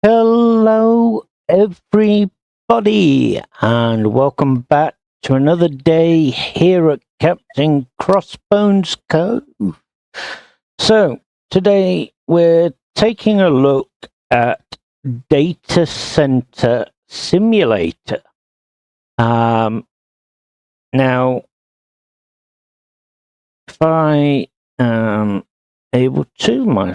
Hello, everybody, and welcome back to another day here at Captain Crossbones Cove. So, today we're taking a look at Data Center Simulator. Now, if I am able to, my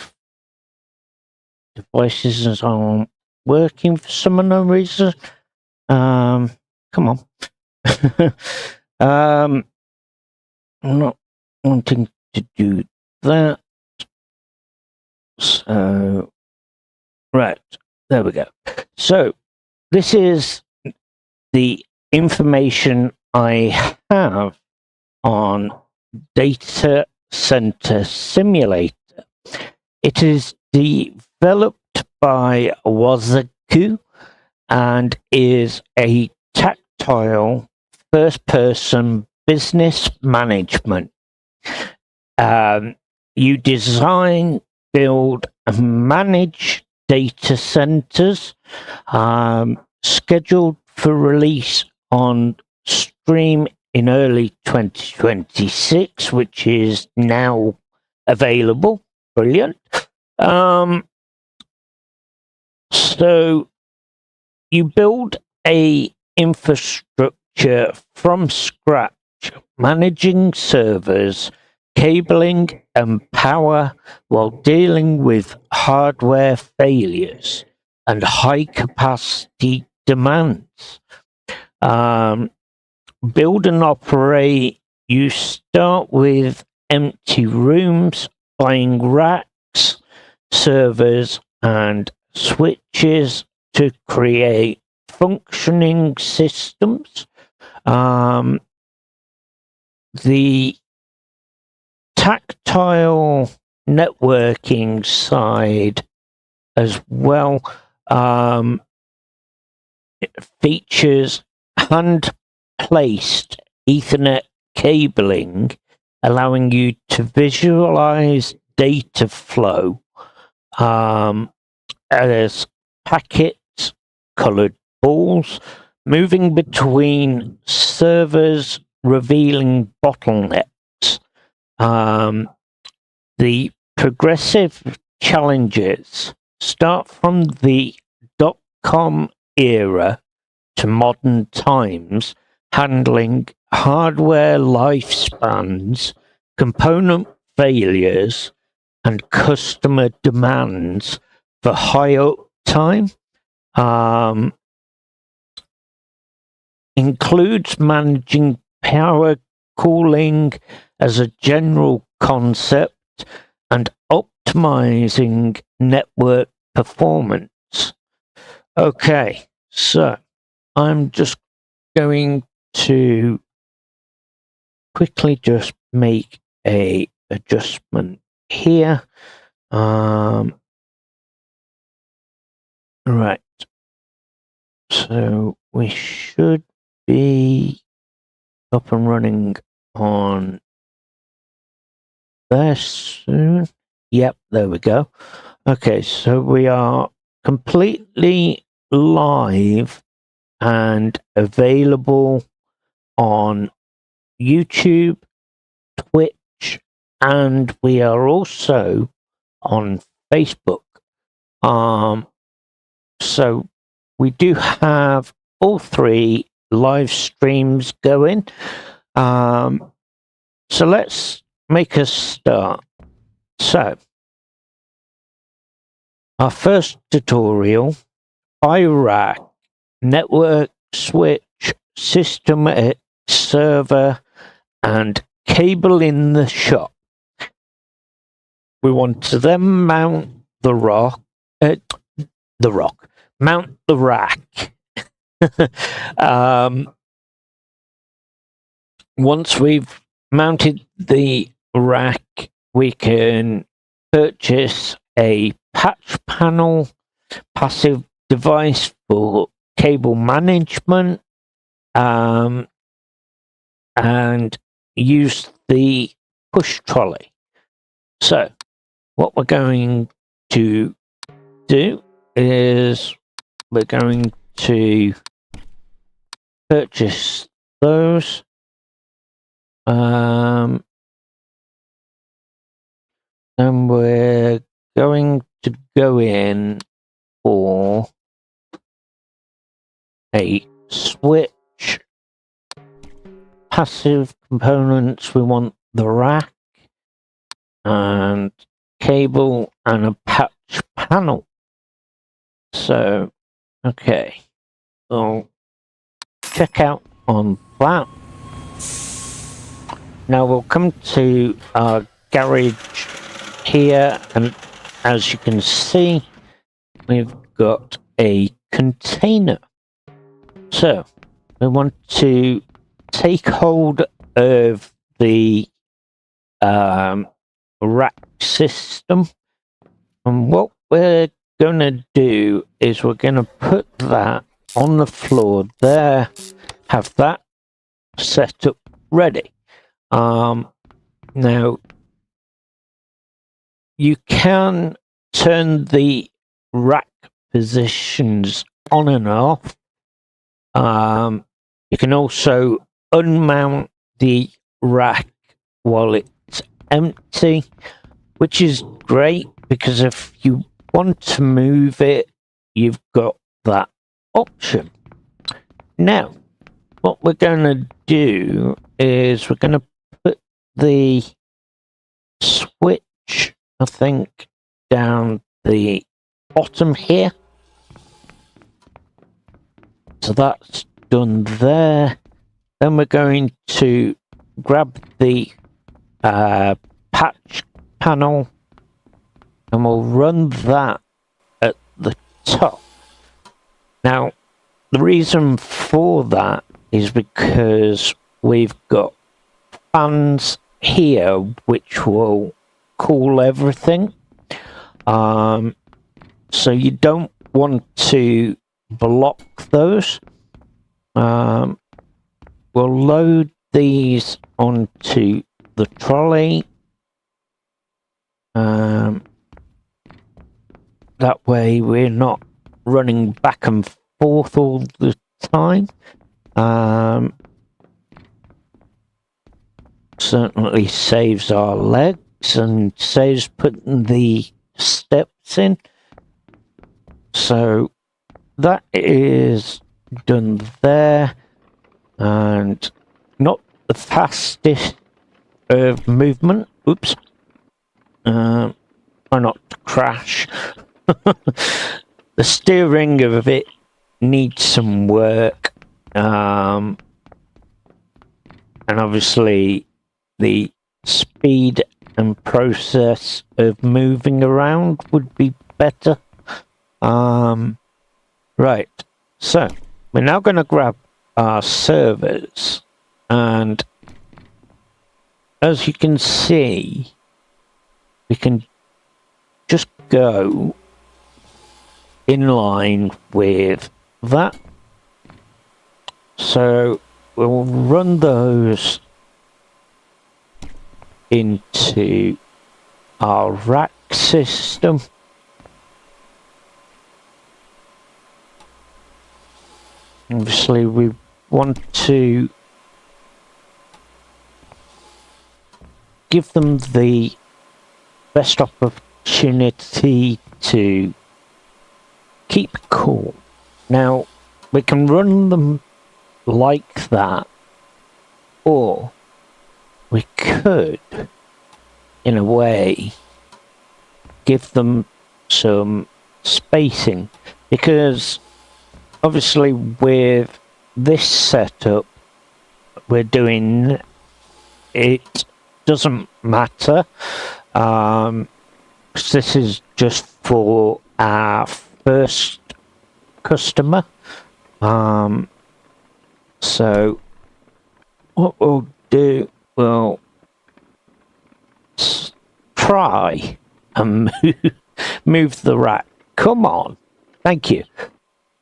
devices aren't working for some unknown reason. Come on. I'm not wanting to do that. So, right, there we go. So, this is the information I have on Data Center Simulator. It is developed by Avast Ye and is a tactile first-person business management. You design, build, and manage data centers, scheduled for release on Steam in early 2026, which is now available. Brilliant. So you build a infrastructure from scratch, managing servers, cabling, and power while dealing with hardware failures and high capacity demands. Build and operate. You start with empty rooms, buying racks, servers, and switches to create functioning systems. The tactile networking side as well it features hand-placed Ethernet cabling, allowing you to visualize data flow as packets, colored balls, moving between servers, revealing bottlenecks. The progressive challenges start from the dot-com era to modern times, handling hardware lifespans, component failures, and customer demands for high uptime. Includes managing power cooling as a general concept and optimizing network performance. Okay, so I'm just going to quickly just make a adjustment here. Right. So we should be up and running on there soon. Yep, there we go. Okay, so we are completely live and available on YouTube, Twitch, and we are also on Facebook. So we do have all three live streams going. So let's make a start. So our first tutorial, iRack, network switch, system X server, and cable in the shop. We want to then mount the mount the rack. Once we've mounted the rack, we can purchase a patch panel, passive device for cable management, and use the push trolley. So what we're going to do is we're going to purchase those. And we're going to go in for a switch. Passive components, we want the rack and cable and a patch panel. So, okay, we'll check out on that. Now we'll come to our garage here, and as you can see, we've got a container. So we want to take hold of the rack system, and what we're going to do is we're going to put that on the floor there, have that set up ready. Now you can turn the rack positions on and off. You can also unmount the rack while it's empty, which is great because if you want to move it, you've got that option. Now, what we're going to do is we're going to put the switch, I think, down the bottom here. So that's done there. Then we're going to grab the patch panel and we'll run that at the top. Now, the reason for that is because we've got fans here which will cool everything. So you don't want to block those. We'll load these onto the trolley. That way we're not running back and forth all the time. Certainly saves our legs and saves putting the steps in. So that is done there, and not the fastest of movement. Oops. Try not to crash. The steering of it needs some work, and obviously the speed and process of moving around would be better. Right, so we're now going to grab our servers, and as you can see, we can just go in line with that. So we'll run those into our rack system. Obviously we want to give them the best opportunity to keep cool. Now we can run them like that, or we could, in a way, give them some spacing, because obviously with this setup we're doing, it doesn't matter. This is just for our first customer. So what we'll do, we'll try and move the rack. Come on. Thank you.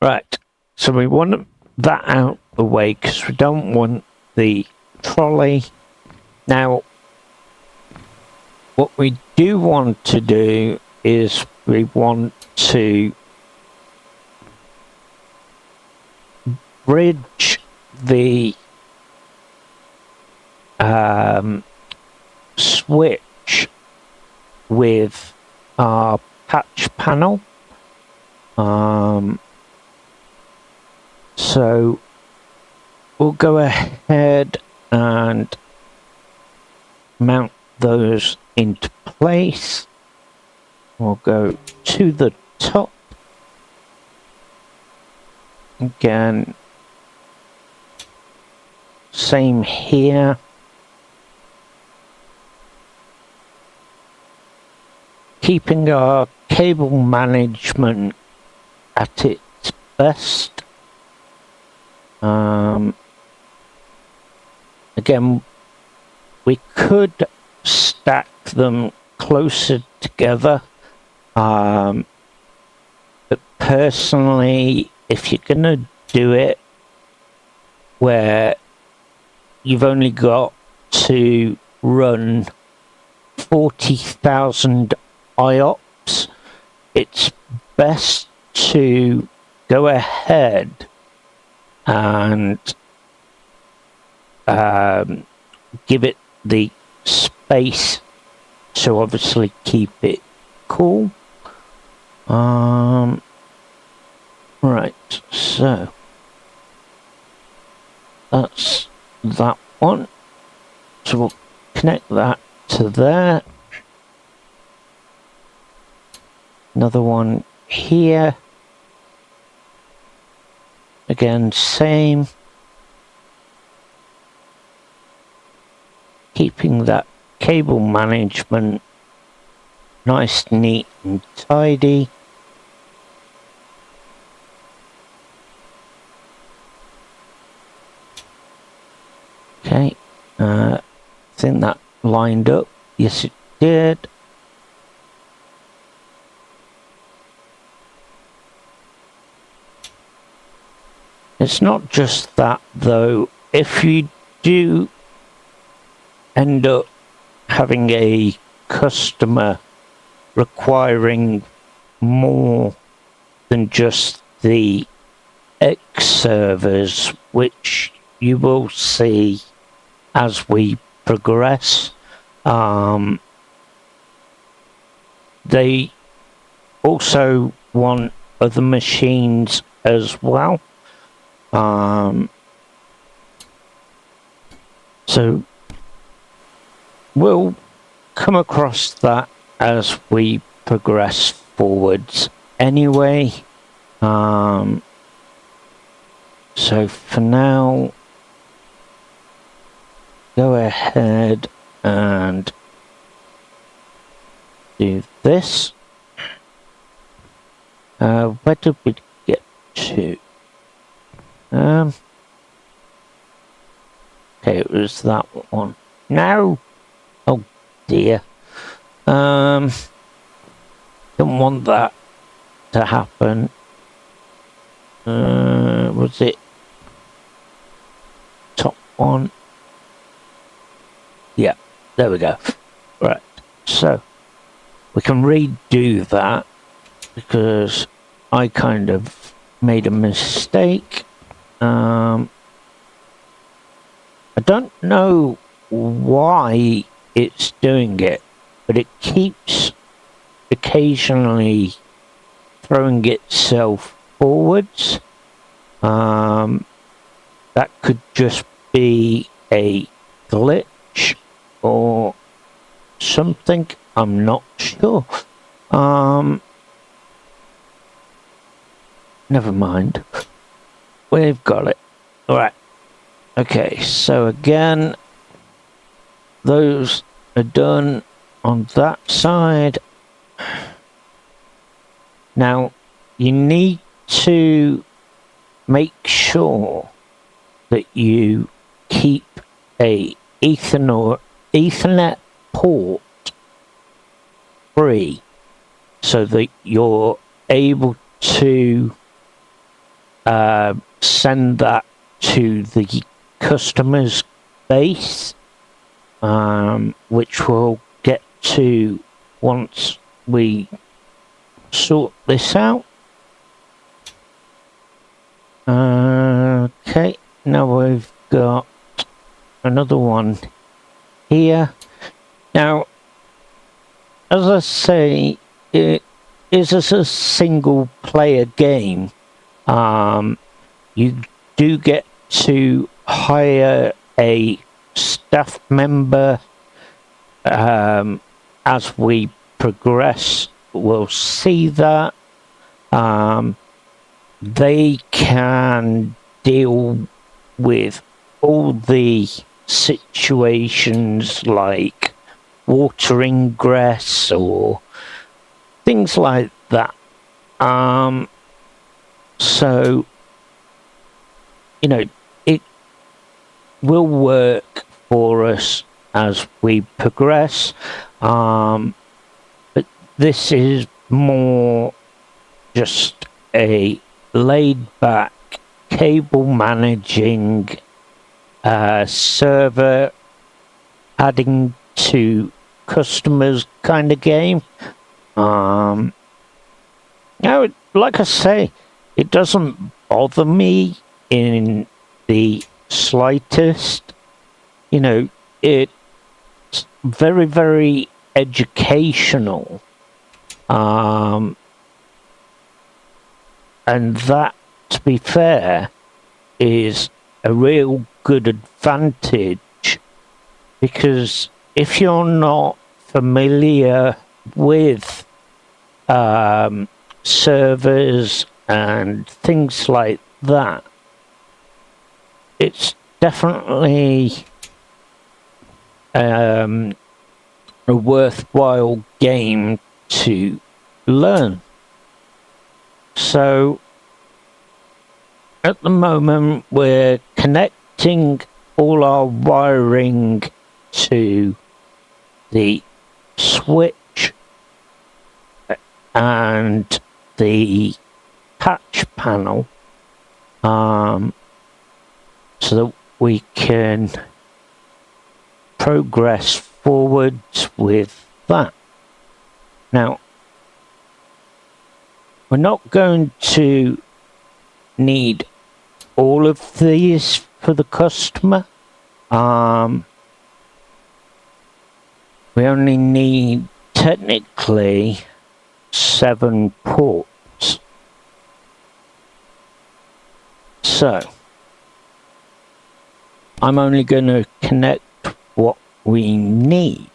Right. So we want that out the way because we don't want the trolley. Now, what we do want to do is we want to bridge the switch with our patch panel. So we'll go ahead and mount those into place. We'll go to the top. Again, same here. Keeping our cable management at its best. Again, we could stack them closer together, but personally, if you're gonna do it where you've only got to run 40,000 IOPS, it's best to go ahead and give it the space to obviously keep it cool. Right, so that's that one. So we'll connect that to there. Another one here. Again, same. Keeping that cable management nice, neat and tidy. Okay, I think that lined up. Yes, it did. It's not just that though. If you do end up having a customer requiring more than just the X servers, which you will see as we progress, they also want other machines as well. So we'll come across that as we progress forwards anyway. So for now, go ahead and do this. Where did we get to? Okay, it was that one. No! Oh dear. Don't want that to happen. Was it top one? Yeah, there we go. Right, so we can redo that because I kind of made a mistake. I don't know why it's doing it, but it keeps occasionally throwing itself forwards. That could just be a glitch or something. I'm not sure. Never mind. We've got it. Alright. Okay, so again, those are done on that side. Now, you need to make sure that you keep a Ethernet port free so that you're able to send that to the customer's base, which we'll get to once we sort this out. Okay, now we've got another one here. Now, as I say, it is a single player game. You do get to hire a staff member as we progress. We'll see that they can deal with all the situations like watering grass or things like that. So, you know, it will work for us as we progress. But this is more just a laid back cable managing server adding to customers kind of game. Now, like I say, it doesn't bother me in the slightest. You know, it's very, very educational. And that, to be fair, is a real good advantage, because if you're not familiar with servers and things like that, it's definitely a worthwhile game to learn. So at the moment we're connecting all our wiring to the switch and the patch panel, so that we can progress forwards with that. Now, we're not going to need all of these for the customer. We only need technically 7 ports. So I'm only going to connect what we need,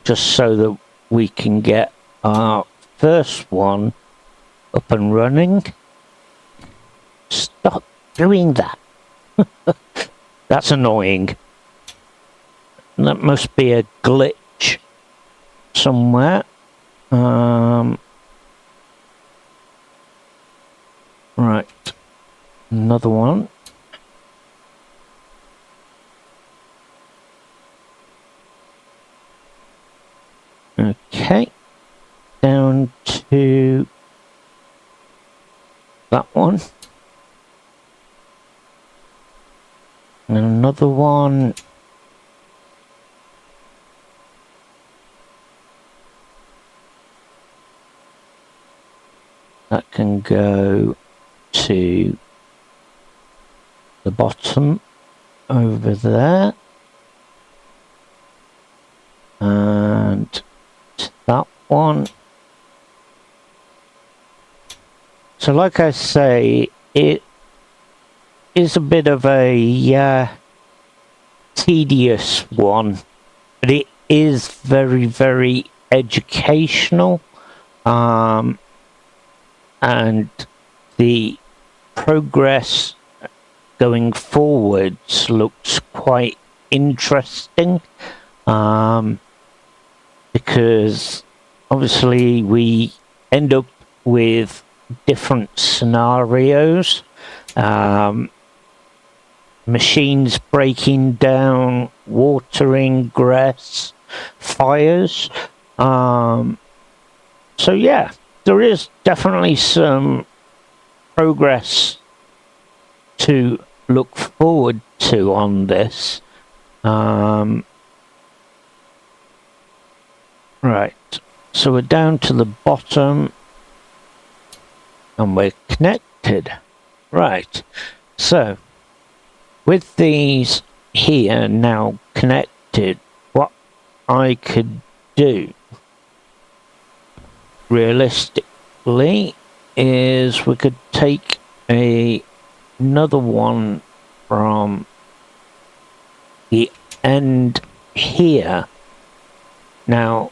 just so that we can get our first one up and running. Stop doing that. That's annoying. That must be a glitch somewhere. Right. Another one. Okay. Down to that one. And another one. That can go to the bottom over there. And to that one. So like I say, it is a bit of a tedious one, but it is very, very educational. And the progress going forwards looks quite interesting, because obviously we end up with different scenarios, machines breaking down, watering grass, fires. So yeah, there is definitely some progress to look forward to on this. Right, so we're down to the bottom and we're connected. connected. Right. So, with these here now connected, what I could do realistically is we could take another one from the end here. Now,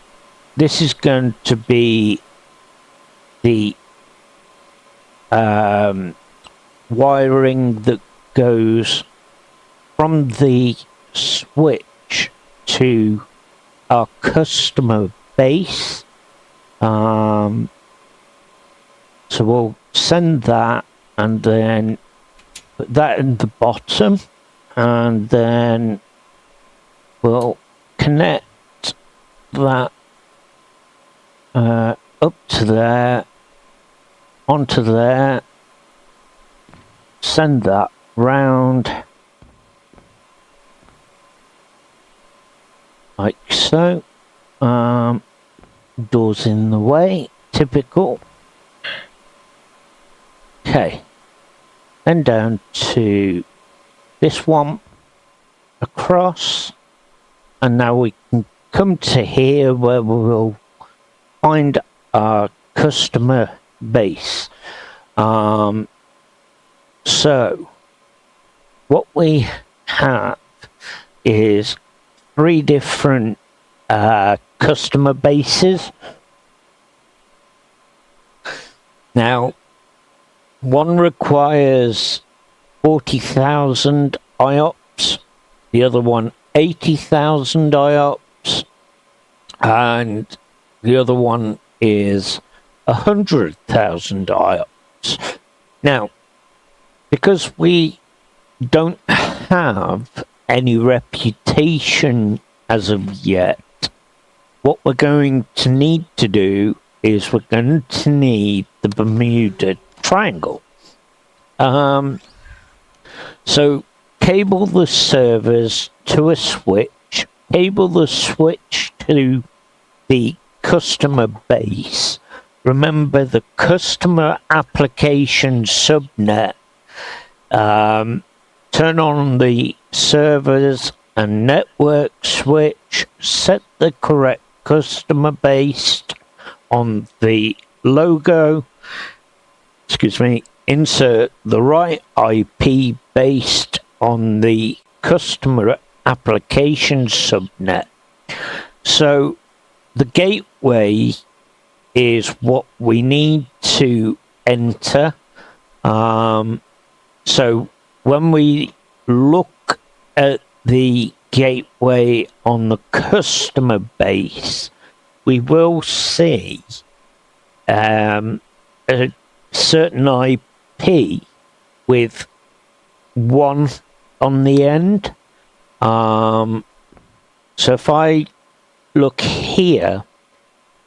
this is going to be the wiring that goes from the switch to our customer base. So we'll send that and then put that in the bottom, and then we'll connect that up to there, onto there, send that round like so. Doors in the way, typical. Okay, then down to this one, across, and now we can come to here where we will find our customer base. So what we have is 3 different customer bases. Now, one requires 40,000 IOPS, the other one 80,000 IOPS, and the other one is 100,000 IOPS. Now, because we don't have any reputation as of yet, what we're going to need to do is we're going to need the Bermuda Triangle. So cable the servers to a switch, cable the switch to the customer base. Remember the customer application subnet. Turn on the servers and network switch, set the correct customer base on the logo, insert the right IP based on the customer application subnet. So the gateway is what we need to enter. So when we look at the gateway on the customer base, we will see a certain IP with 1 on the end. So if I look here,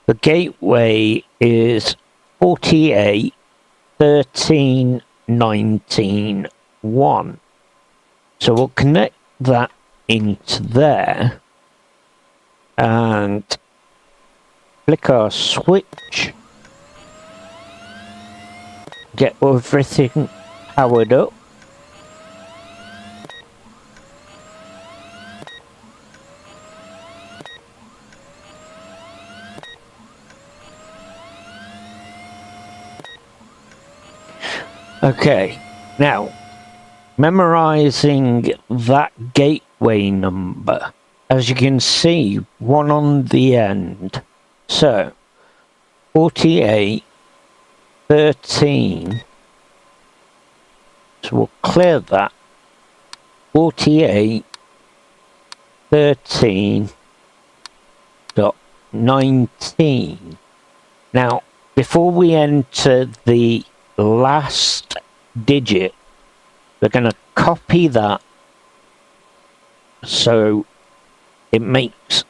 the gateway is 48.13.19.1. So we'll connect that into there and flick our switch, get everything powered up. Okay, now memorizing that gateway number. As you can see, 1 on the end. So 48.13. So we'll clear that. 48.13.19. Now, before we enter the last digit, we're going to copy that so it makes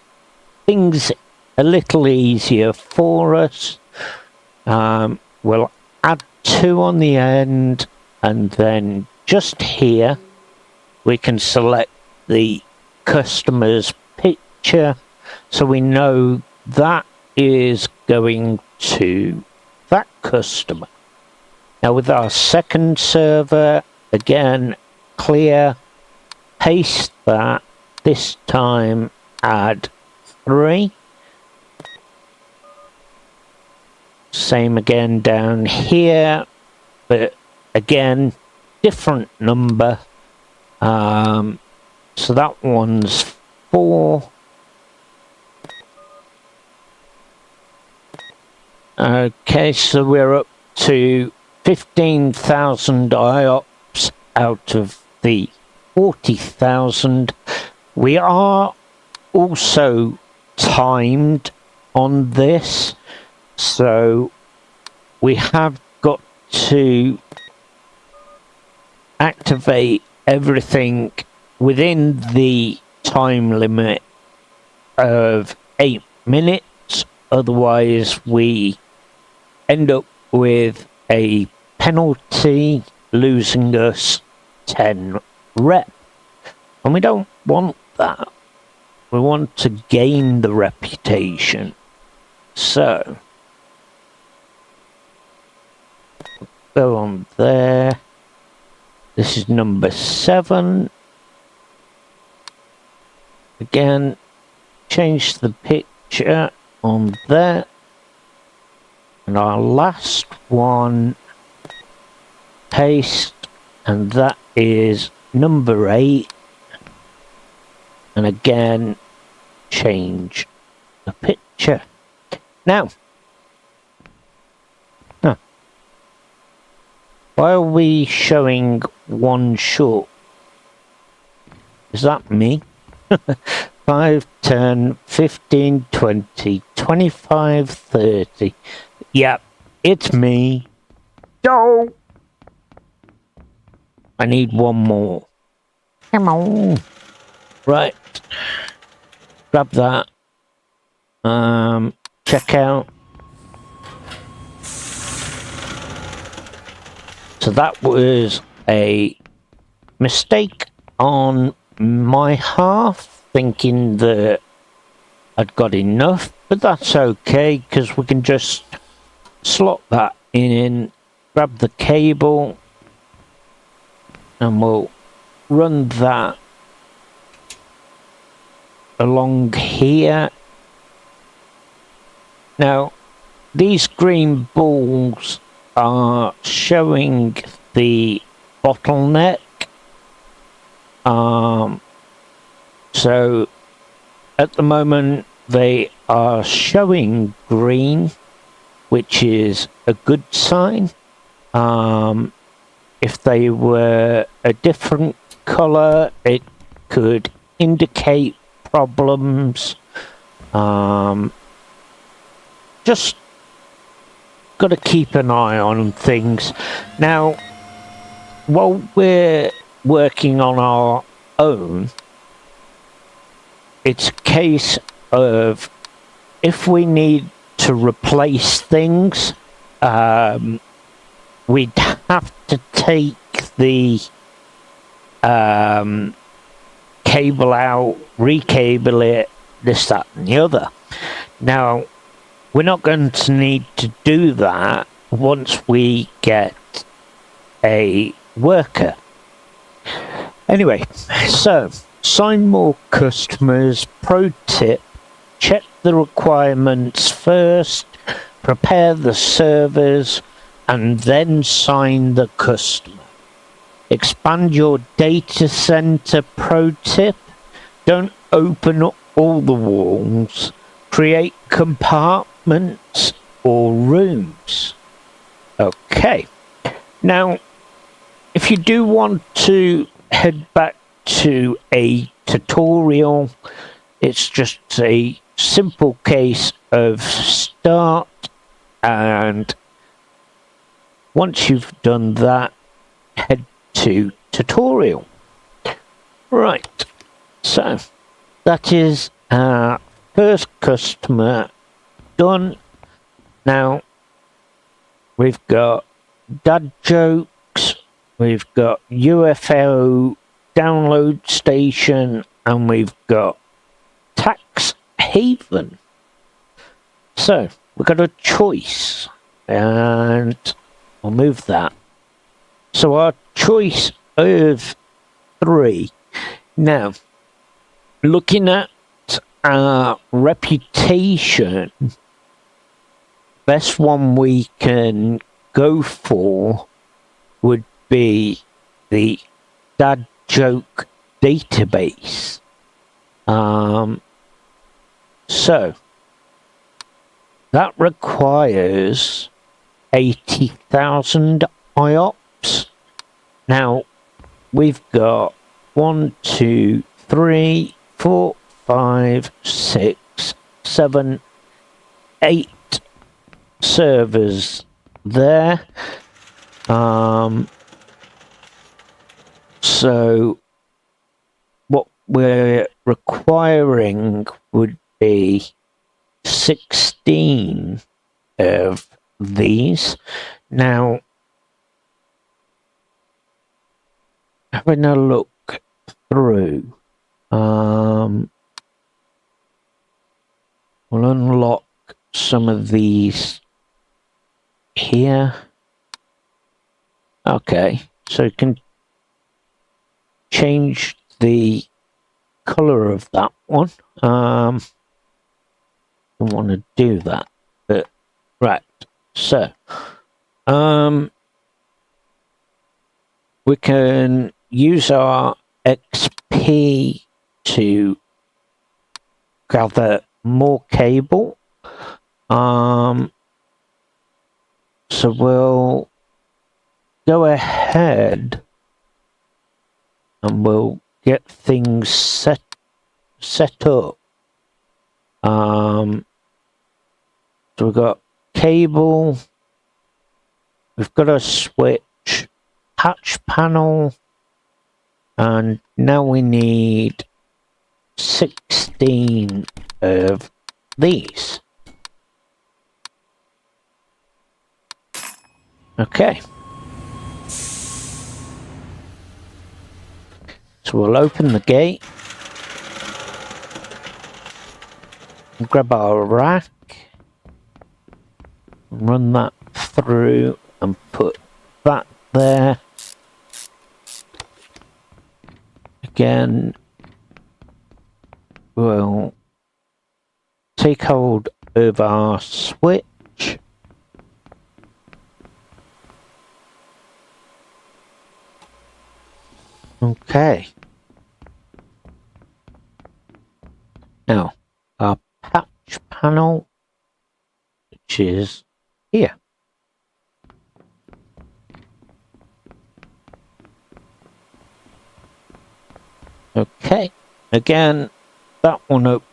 things a little easier for us. We'll add 2 on the end, and then just here we can select the customer's picture so we know that is going to that customer. Now with our second server, again, clear, paste that, this time add 3. Same again down here, but again, different number. So that one's 4. Okay, so we're up to 15,000 IOPS out of the 40,000. We are also timed on this, so we have got to activate everything within the time limit of 8 minutes, otherwise we end up with a penalty losing us 10 rep, and we don't want that. We want to gain the reputation. So go on there. This is number 7. Again, change the picture on there. And our last one, paste, and that is number 8. And again, change the picture. Now, why are we showing one short? Is that me? 5, 10, 15, 20, 25, 30. Yep, it's me. Go! I need one more. Come on. Right. Grab that. Check out. So that was a mistake on my half, thinking that I'd got enough, but that's okay, because we can just slot that in, grab the cable, and we'll run that along here. Now, these green balls are showing the bottleneck. So at the moment they are showing green, which is a good sign. If they were a different color, it could indicate problems. Just got to keep an eye on things. Now, while we're working on our own, it's a case of if we need to replace things, we'd have to take the cable out, recable it, this, that, and the other. Now, we're not going to need to do that once we get a worker. Anyway, so sign more customers. Pro tip, check the requirements first, prepare the servers, and then sign the customer. Expand your data center. Pro tip, don't open up all the walls. Create compartments or rooms. Okay. Now, if you do want to head back to a tutorial, it's just a simple case of start, and once you've done that, head to tutorial. Right. So, that is our first customer done. Now we've got dad jokes, we've got UFO download station, and we've got tax haven. So we've got a choice, and I'll move that. So our choice of 3. Now, looking at our reputation, best one we can go for would be the dad joke database. So that requires 80,000 IOPS. Now we've got 1, 2, 3, 4, 5, 6, 7, 8 servers there. So what we're requiring would be 16 of these. Now, having a look through, we'll unlock some of these here. Okay, so you can change the color of that one. Don't want to do that, but right. So, we can use our XP to gather more cable. So we'll go ahead and we'll get things set up. So we've got cable, we've got a switch, patch panel, and now we need 16 of these. Okay. So we'll open the gate, grab our rack, run that through and put that there. Again, we'll take hold of our switch. Okay. Now, our patch panel, which is here. Okay. Again, that one up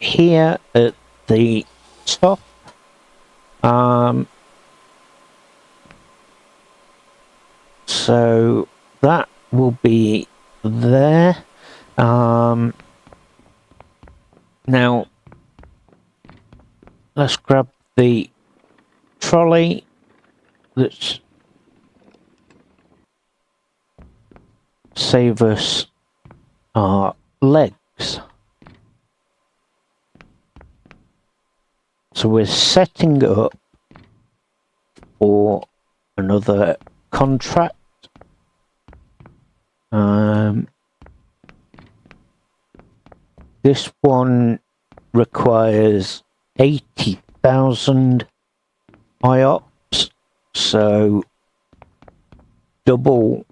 here at the top. So that will be there. Now, let's grab the trolley that's save us our legs. So we're setting up for another contract. This one requires 80,000 IOPS, so double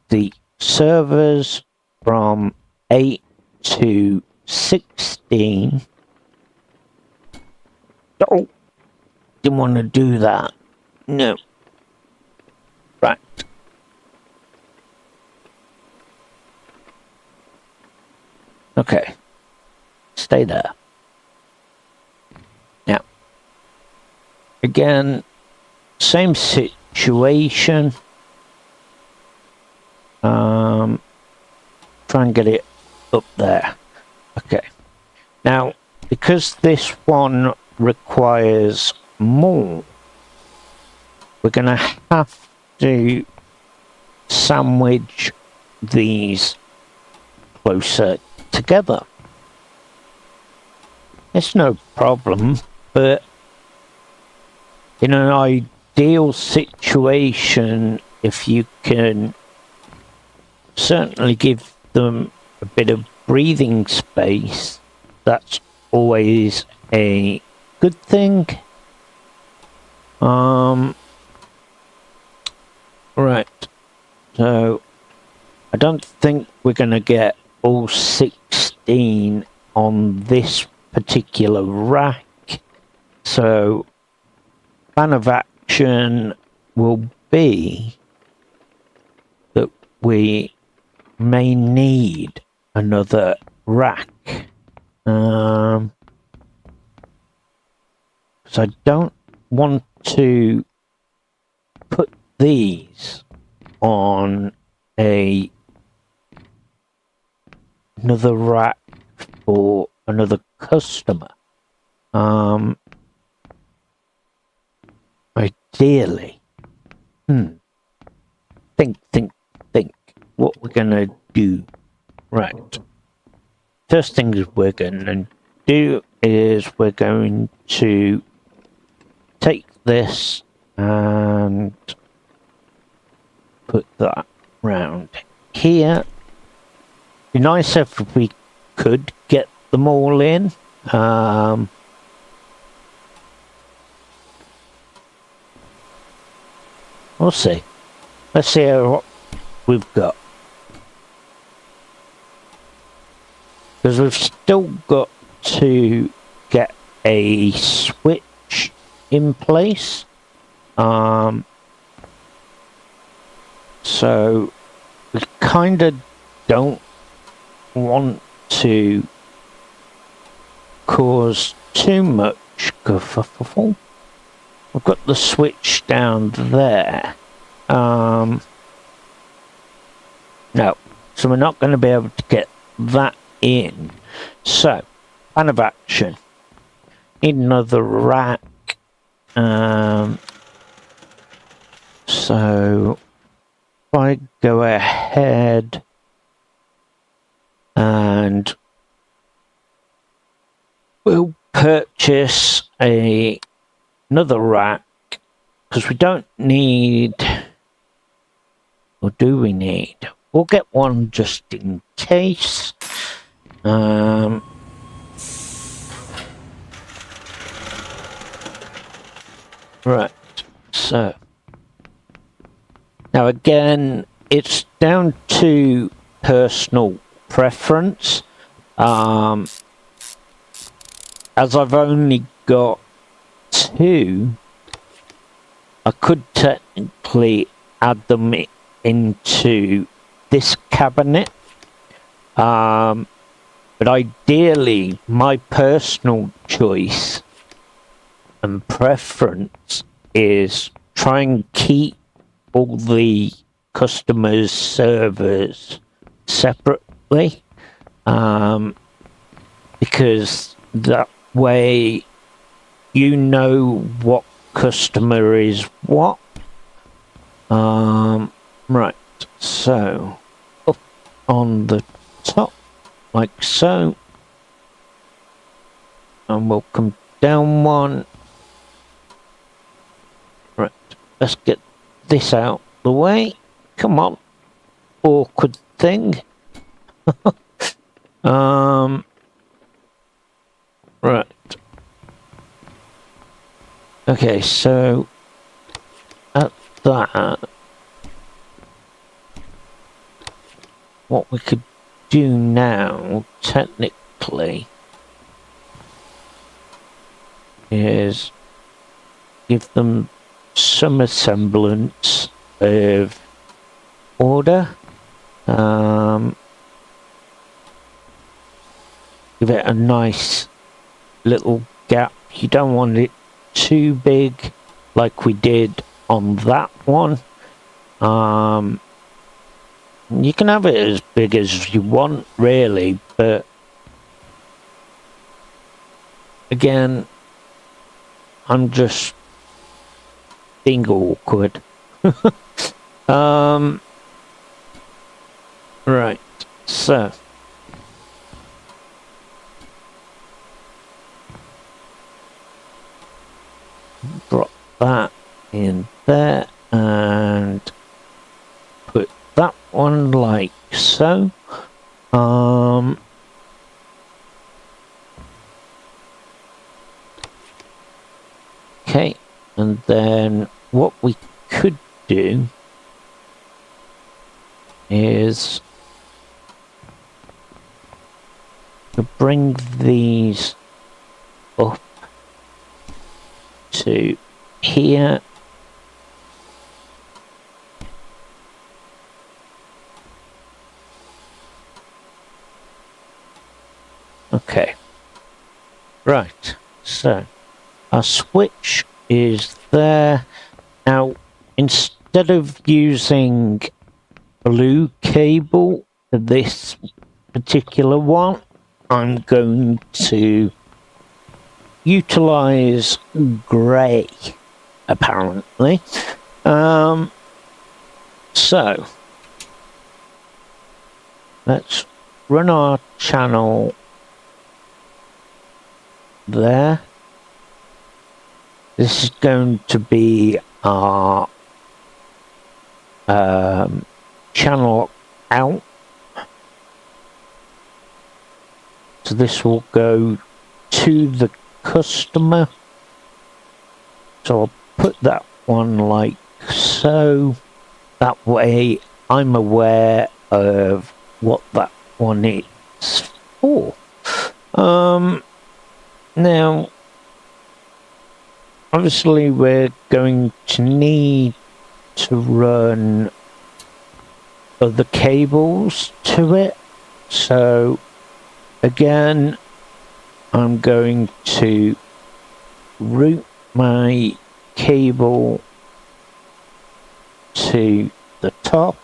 the servers from 8 to 16. Oh, didn't want to do that. No. Right. Okay. Stay there. Now, again, same situation. Try and get it up there. Okay. Now, because this one requires more, we're going to have to sandwich these closer together. It's no problem, but in an ideal situation if you can certainly give them a bit of breathing space. That's always a good thing. Right. So I don't think we're going to get all 16 on this particular rack. So plan of action will be that we may need another rack. So I don't want to put these on another rack for another customer. Ideally, think what we're gonna do. Right. First thing we're gonna do is we're going to take this and put that round here. Be nice if we could get them all in. We'll see. Let's see what we've got. Because we've still got to get a switch in place. So we kind of don't want to cause too much kerfuffle. We've got the switch down there. No, so we're not going to be able to get that in. So, plan of action. Need another rack. So, if I go ahead and we'll purchase another rack, because we don't need, or do we need? We'll get one just in case. Right, so now again, it's down to personal preference. As I've only got 2, I could technically add them into this cabinet, but ideally my personal choice and preference is try and keep all the customers' servers separately, because that way you know what customer is what. Right, so up on the top like so, and we'll come down one. Right, let's get this out the way. Come on, awkward thing. Right. Okay, so at that, what we could do now, technically, is give them some semblance of order. Give it a nice little gap. You don't want it too big like we did on that one. You can have it as big as you want, really, but again, I'm just being awkward. Right, so drop that in there and put that one like so. Okay, and then what we could do is to bring these up to here. Okay, right, so our switch is there. Now, instead of using blue cable for this particular one, I'm going to utilize grey, apparently. So let's run our channel there. This is going to be our channel out. So this will go to the customer. So I'll put that one like so. That way I'm aware of what that one is for. Now, obviously we're going to need to run other cables to it. So again, I'm going to route my cable to the top.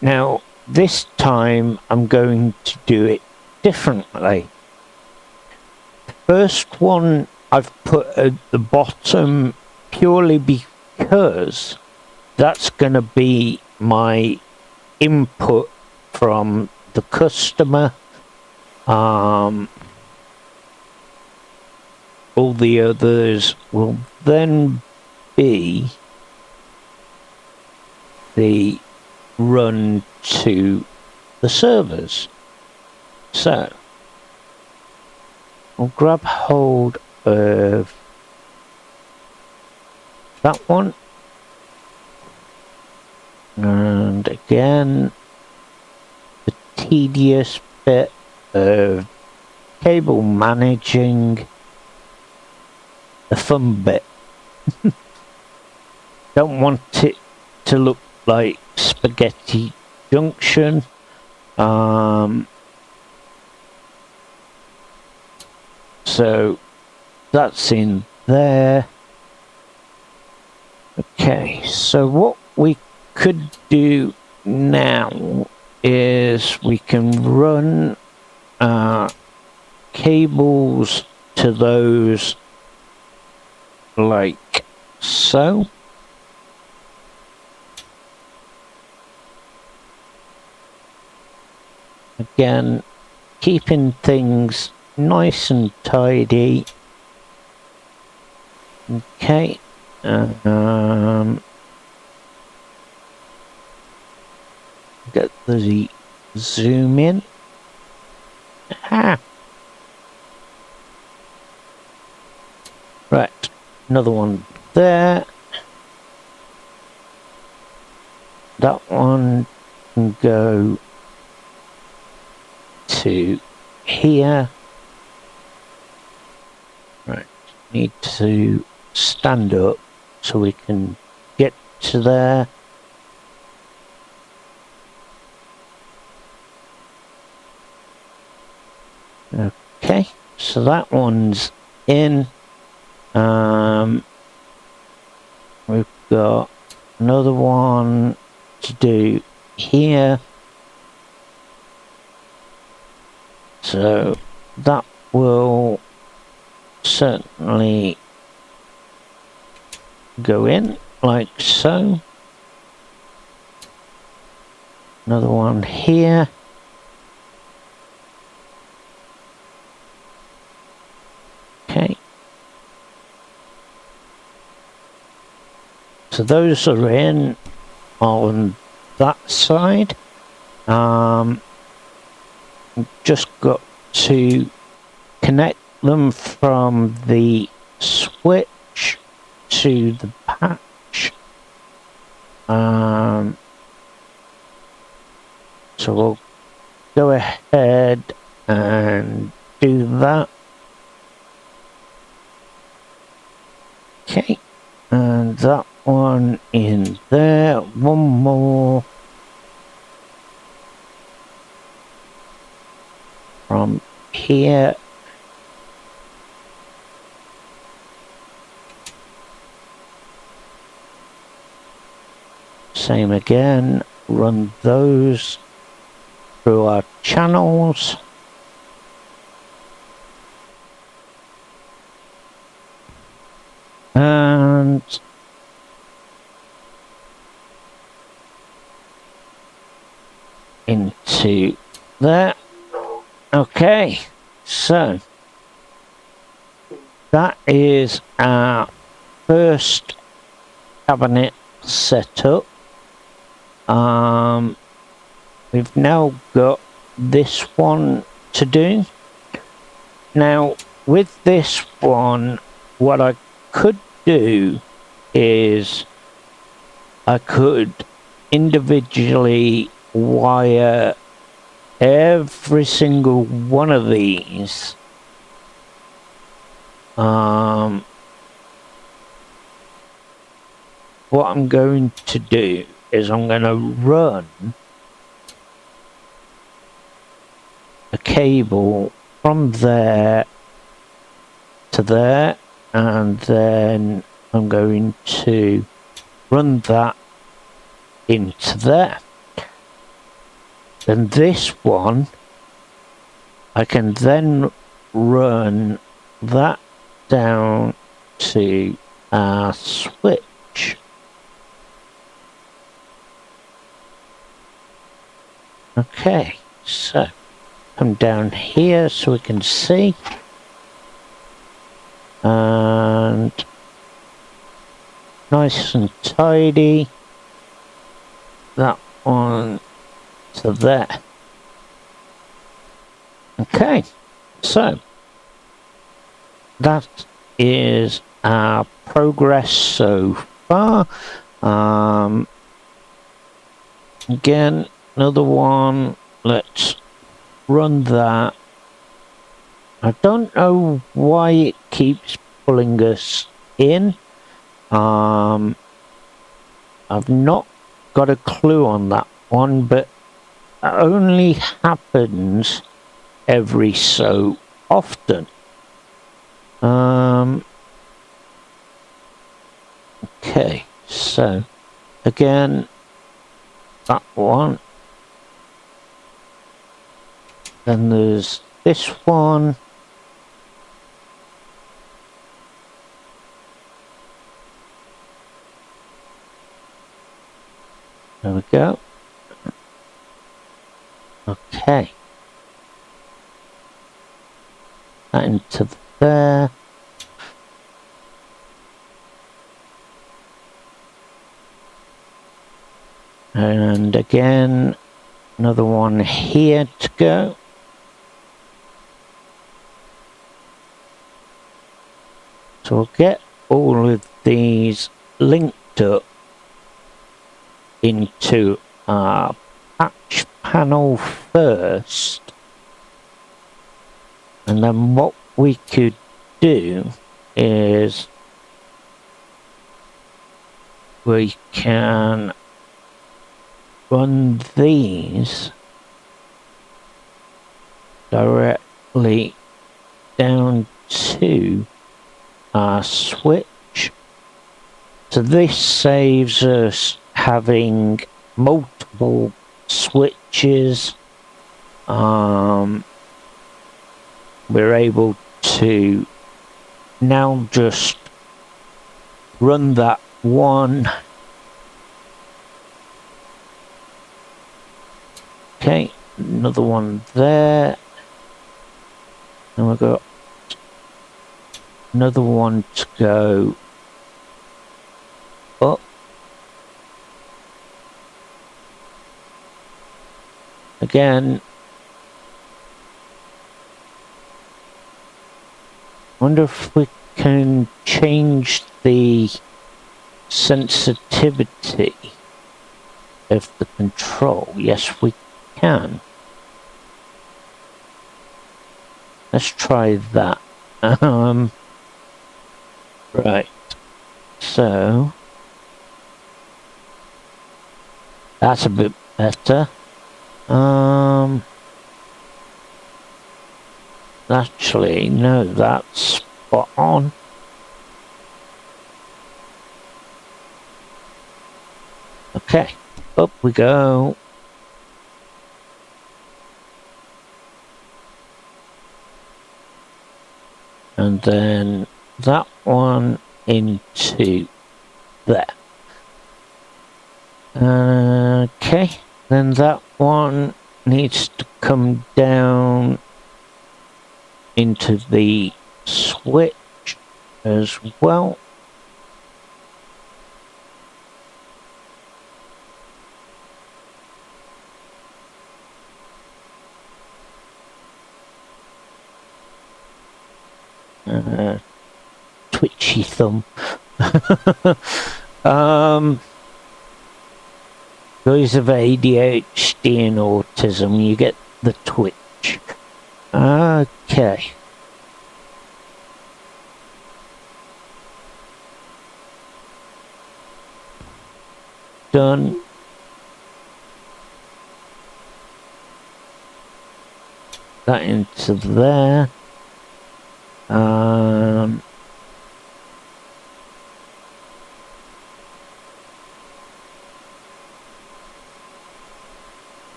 Now, this time I'm going to do it differently. The first one I've put at the bottom purely because that's going to be my input from the customer. All the others will then be the run to the servers. So I'll grab hold of that one, and again the tedious bit of cable managing, the fun bit. Don't want it to look like spaghetti junction. So that's in there. Okay, so what we could do now is we can run cables to those like so. Again, keeping things nice and tidy. Okay. Get the zoom in. Ah. Right, another one there. That one can go to here. Right, need to stand up so we can get to there. Okay, so that one's in. We've got another one to do here. So that will certainly go in like so. Another one here. Okay. So those are in on that side. Just got to connect them from the switch to the patch. So we'll go ahead and do that. Okay, and that one in there. One more from here. Same again, run those through our channels. And into there. Okay, so that is our first cabinet set up. We've now got this one to do. Now, with this one, what I could do is I could individually wire every single one of these. What I'm going to do is I'm going to run a cable from there to there, and then I'm going to run that into there. Then this one, I can then run that down to our switch. Okay, so come down here so we can see. And nice and tidy. That one to there. Okay, so that is our progress so far. Again, another one. Let's run that. I don't know why it keeps pulling us in. I've not got a clue on that one, but it only happens every so often. Okay, so again, that one. Then there's this one. There we go. Okay. That into there. And again, another one here to go. So we'll get all of these linked up into our patch panel first, and then what we could do is we can run these directly down to our switch. So this saves us having multiple switches. We're able to now just run that one. Okay, another one there. And we've got another one to go up. Again, wonder if we can change the sensitivity of the control. Yes, we can. Let's try that. Right. So that's a bit better. Actually, no, that's spot on. Okay, up we go. And then that one into there. Okay, then that one needs to come down into the switch as well. Twitchy thumb. Those of ADHD and autism, you get the twitch. Okay. Done. That into there.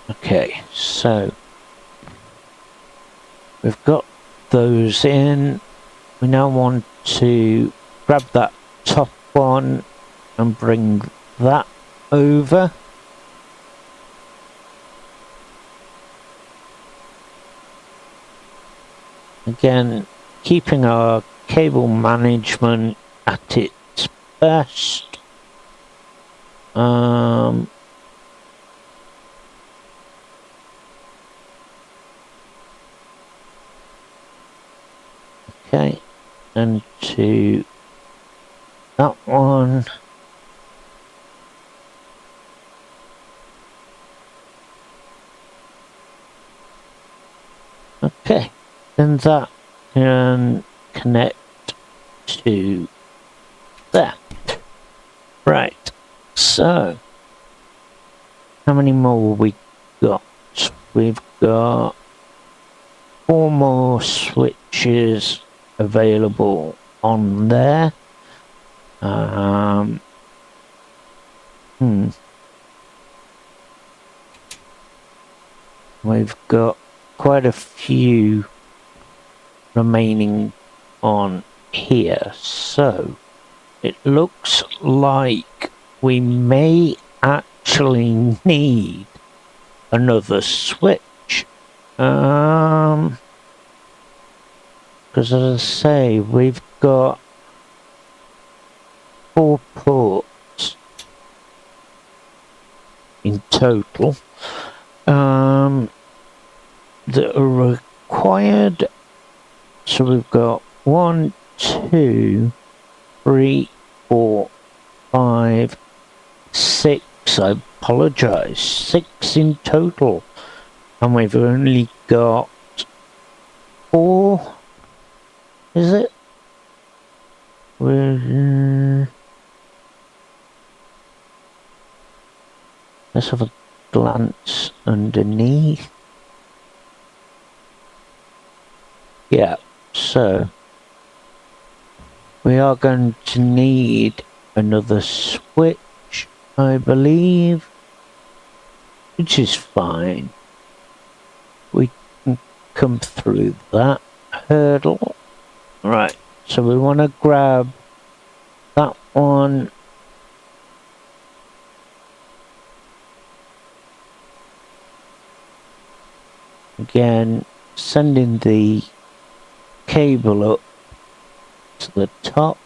Okay, so we've got those in. We now want to grab that top one and bring that over. Again, keeping our cable management at its best. Okay, and to that one. Okay, then that can connect to there. Right, so how many more we got? We've got 4 more switches available on there. We've got quite a few remaining on here, so it looks like we may actually need another switch. Because as I say, we've got 4 ports in total that are required. So we've got 1, 2, 3, 4, 5, 6. I apologize, 6 in total, and we've only got 4. Is it? Let's have a glance underneath. Yeah, so we are going to need another switch, I believe, which is fine. We can come through that hurdle. Right, so we want to grab that one. Again, sending the cable up to the top.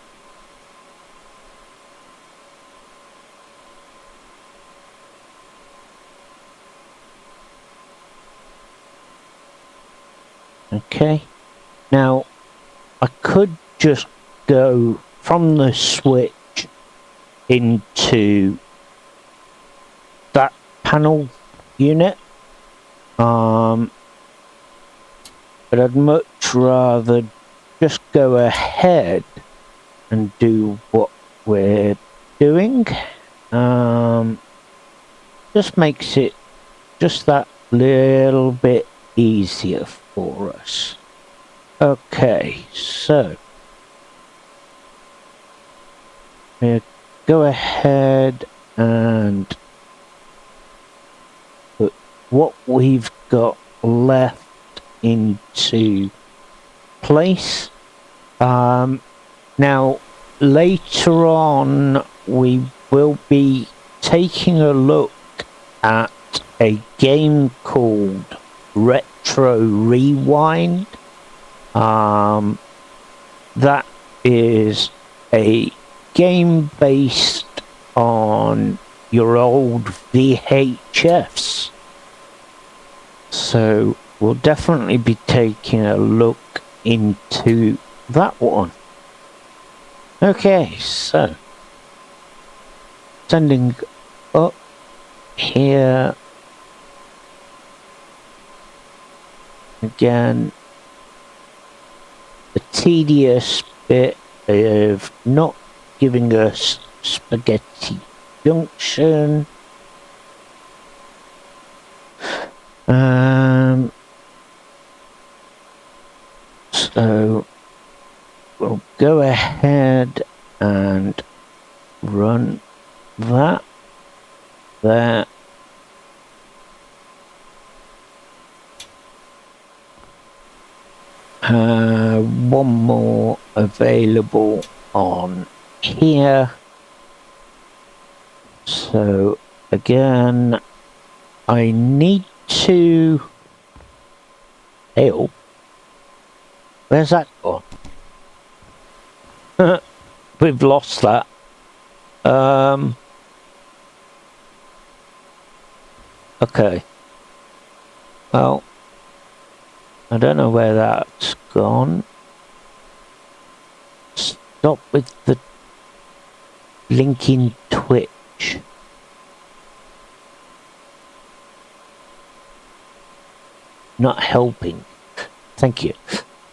Okay. Now, I could just go from the switch into that panel unit. But I'd much rather just go ahead and do what we're doing. Just makes it just that little bit easier for us. Okay, so we'll go ahead and put what we've got left into place. Now later on we will be taking a look at a game called Retro Rewind. That is a game based on your old VHFs. So we'll definitely be taking a look into that one. Okay, so sending up here again, the tedious bit of not giving us spaghetti junction. So we'll go ahead and run that there. One more available on here. So again, I need to help. Where's that gone? We've lost that. Okay. Well, I don't know where that's gone. Stop with the blinking twitch. Not helping. Thank you.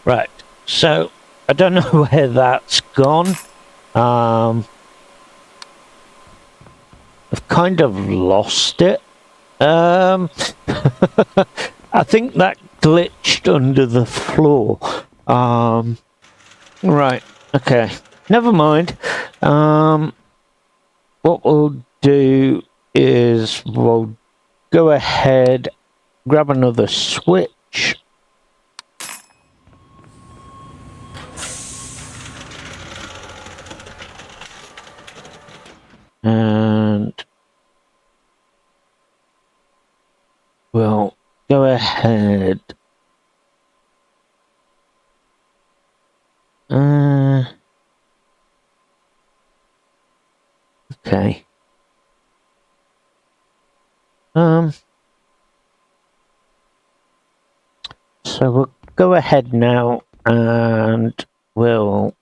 Right. So I don't know where that's gone. I've kind of lost it. I think that glitched under the floor. Right. Okay. Never mind. What we'll do is we'll go ahead, grab another switch. And we'll go ahead. Okay. So we'll go ahead now and we'll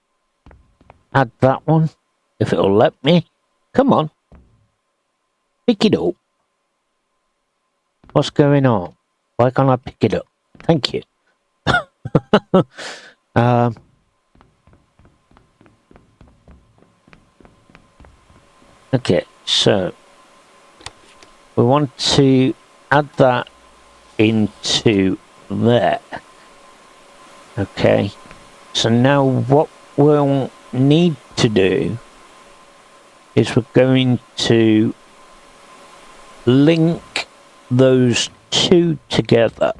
add that one, if it'll let me. Come on. Pick it up. What's going on? Why can't I pick it up? Thank you. Okay, so we want to add that into there. Okay, so now what we'll need to do is we're going to link those two together,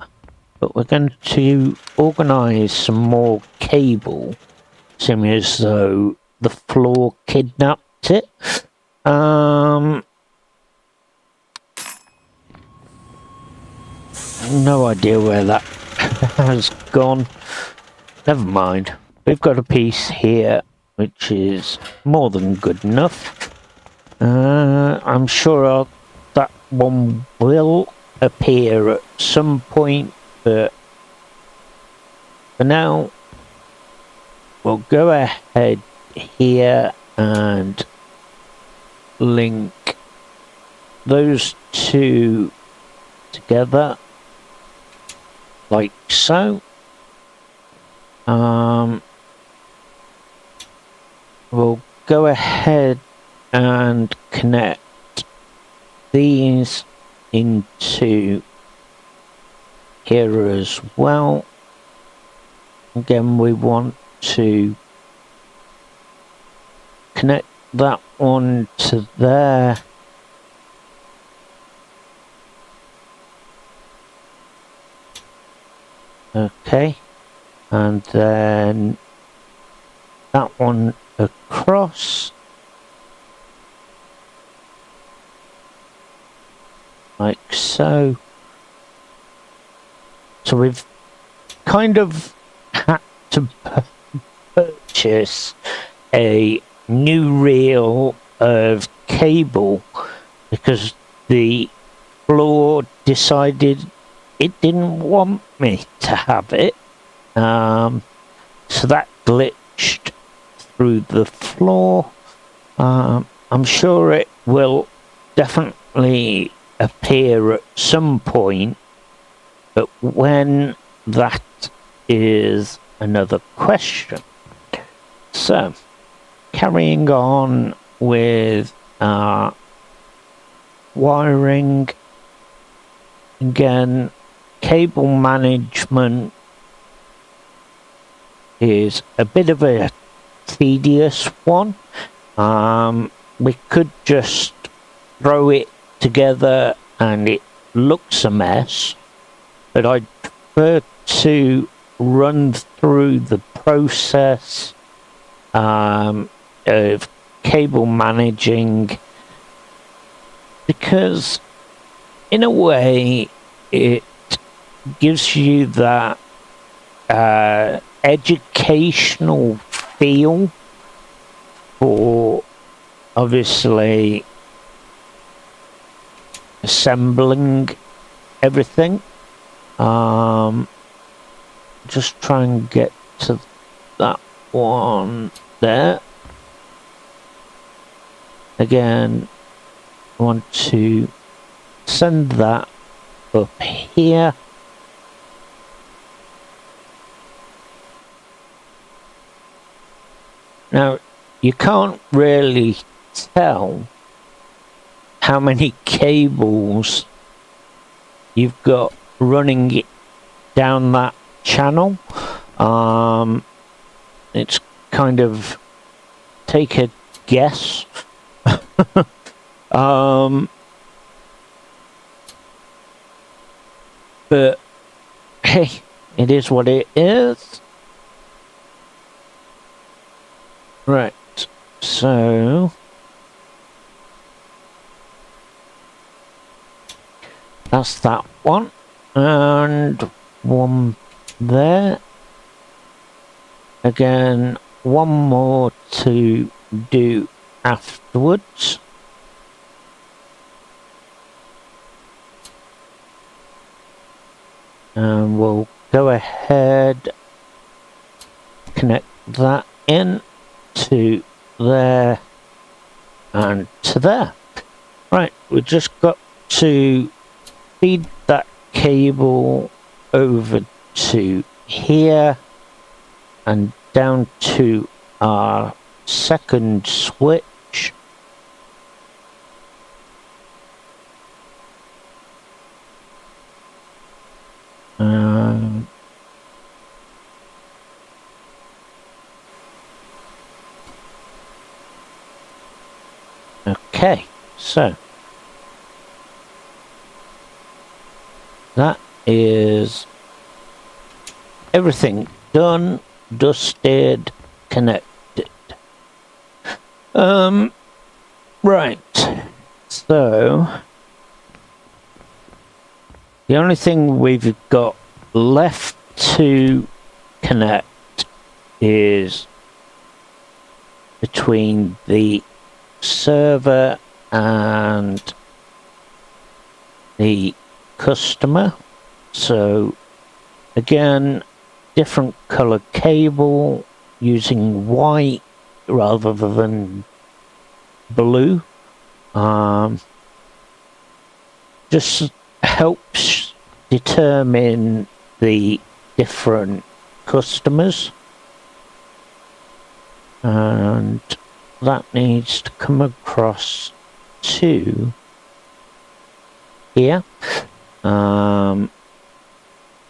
but we're going to organize some more cable, seeming as though the floor kidnapped it. No idea where that has gone. Never mind. We've got a piece here which is more than good enough. I'm sure that one will appear at some point, but For now, we'll go ahead here and link those two together like so. We'll go ahead and connect these into here as well. Again, we want to connect that one to there. Okay, and then that one across like so. So we've kind of had to purchase a new reel of cable because the floor decided it didn't want me to have it. So that glitched through the floor. I'm sure it will definitely appear at some point, but when, that is another question. So, carrying on with wiring, again, cable management is a bit of a tedious one. We could just throw it together and it looks a mess, but I'd prefer to run through the process of cable managing, because in a way it gives you that educational feel for obviously assembling everything. Just try and get to that one there. Again, I want to send that up here. Now, you can't really tell how many cables you've got running down that channel. It's kind of take a guess. But hey, it is what it is. Right, so that's that one, and one there. Again, one more to do afterwards. And we'll go ahead, connect that in to there and to there. Right, we just got to feed that cable over to here and down to our second switch. Okay, so that is everything done, dusted, connected. Right, so the only thing we've got left to connect is between the server and the customer. So again, different color cable using white rather than blue. Just helps determine the different customers, and that needs to come across to here, then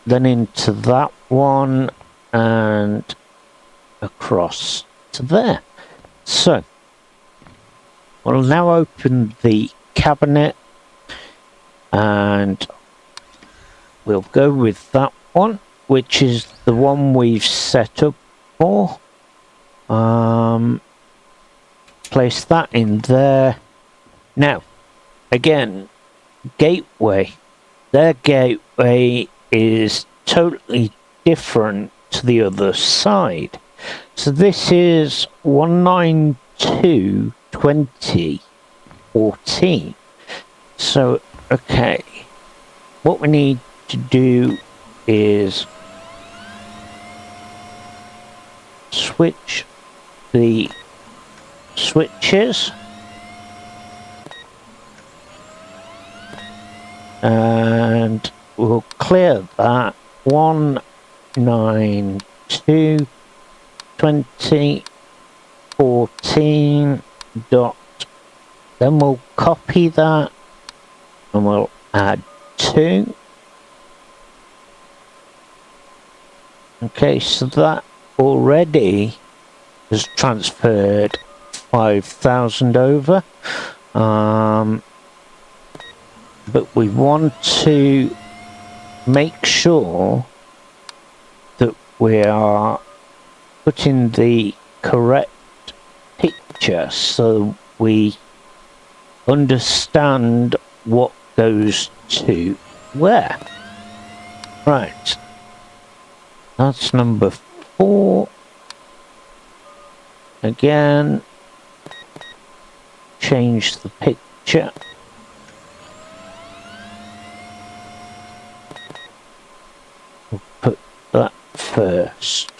into that one and across to there. So we'll now open the cabinet and we'll go with that one, which is the one we've set up for. Place that in there. Now, again, gateway. Their gateway is totally different to the other side. So this is 192.20.14. So, okay, what we need to do is switch the switches and we'll clear that 192.20.14 dot. Then we'll copy that and we'll add 2. Okay, so that already has transferred 5,000 over. But we want to make sure that we are putting the correct picture so we understand what goes to where. Right. That's number 4. Again, change the picture. We'll put that first.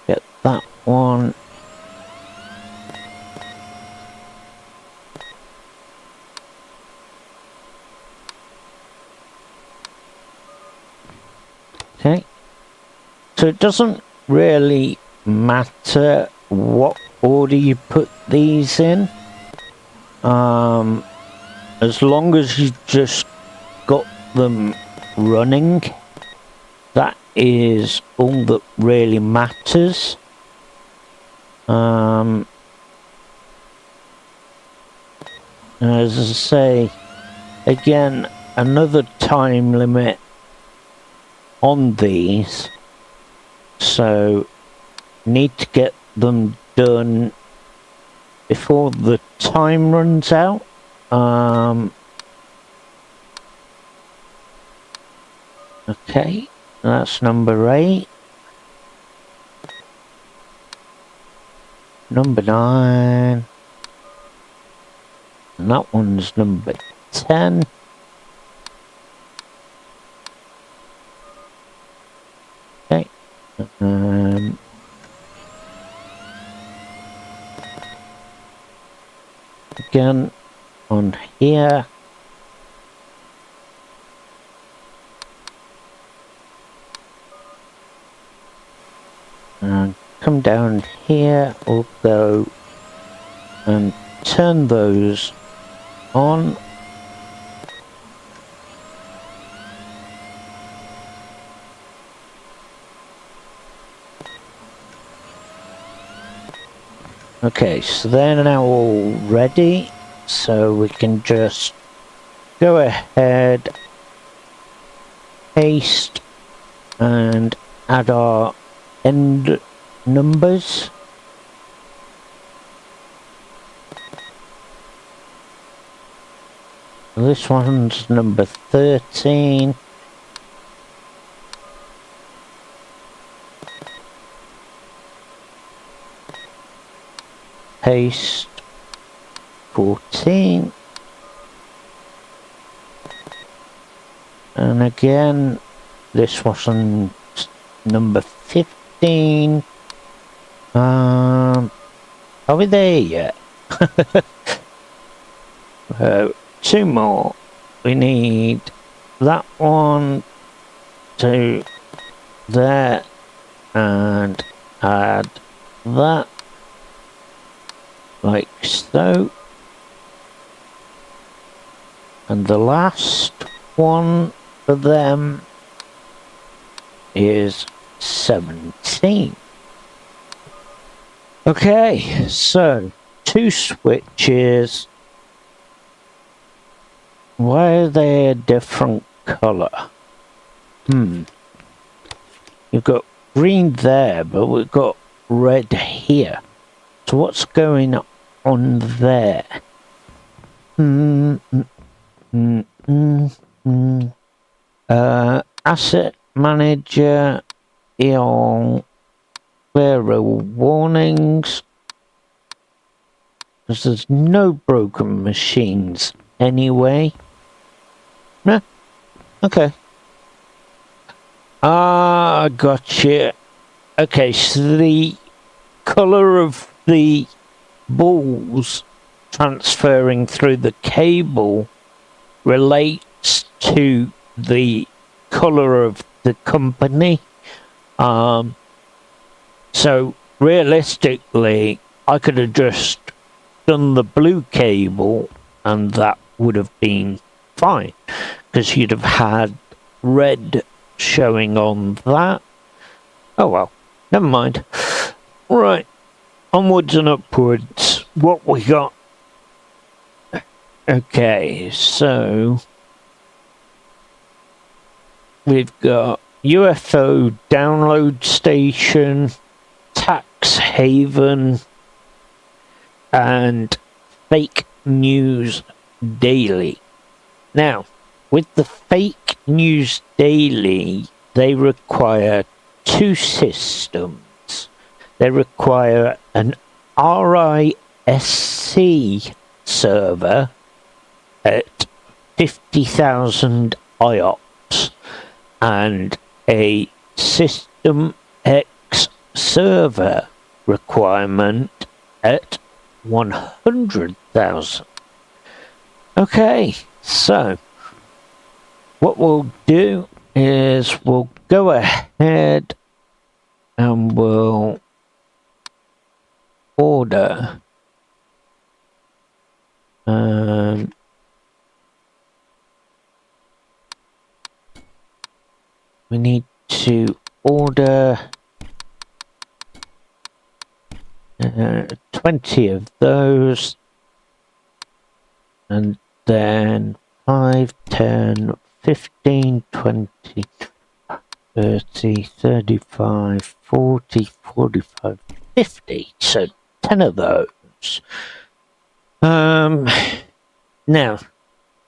Get that one. Okay, so it doesn't really matter what order you put these in, as long as you just got them running. That is all that really matters. As I say, again, another time limit on these, so need to get them done before the time runs out. Okay, that's number 8. Number 9. And that one's number 10. Okay. Again, on here. And come down here, we'll go and turn those on. Okay, so they're now all ready, so we can just go ahead, paste, and add our end numbers. This one's number 13. Paste 14. And again, this wasn't number 15. Are we there yet? 2 more. We need that one to there and add that like so. And the last one for them is 17. Okay, so 2 switches. Why are they a different colour? You've got green there, but we've got red here. So what's going on there? Asset manager, Eon, clear warnings. Because there's no broken machines anyway. No? Okay. Ah, gotcha. Okay, so the colour of the balls transferring through the cable relates to the colour of the company. So realistically, I could have just done the blue cable and that would have been fine, because you'd have had red showing on that. Oh well, never mind. Right, onwards and upwards. What we got? Okay, so we've got UFO download station, tax haven, and fake news daily. Now, with the fake news daily, they require 2 systems. They require an RISC server at 50,000 IOPS and a System X server requirement at 100,000. Okay, so what we'll do is we'll go ahead and we'll order we need to order 20 of those, and then 5, 10, 15, 20, 30, 35, 40, 45, 50. So 10 of those. Now,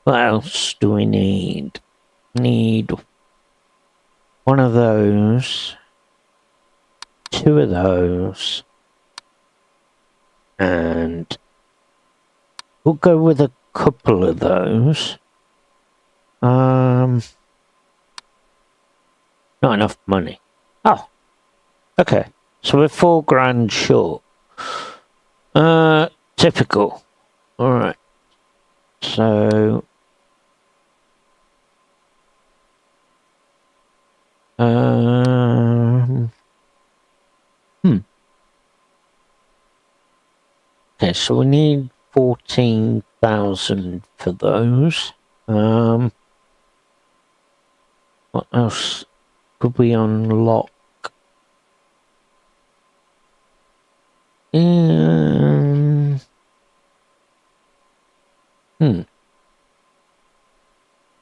what else do we need? Need 1 of those, 2 of those, and we'll go with a couple of those. Not enough money. Oh, okay. So we're $4,000 short. Typical. All right. So, okay, so we need 14,000 for those. What else could we unlock?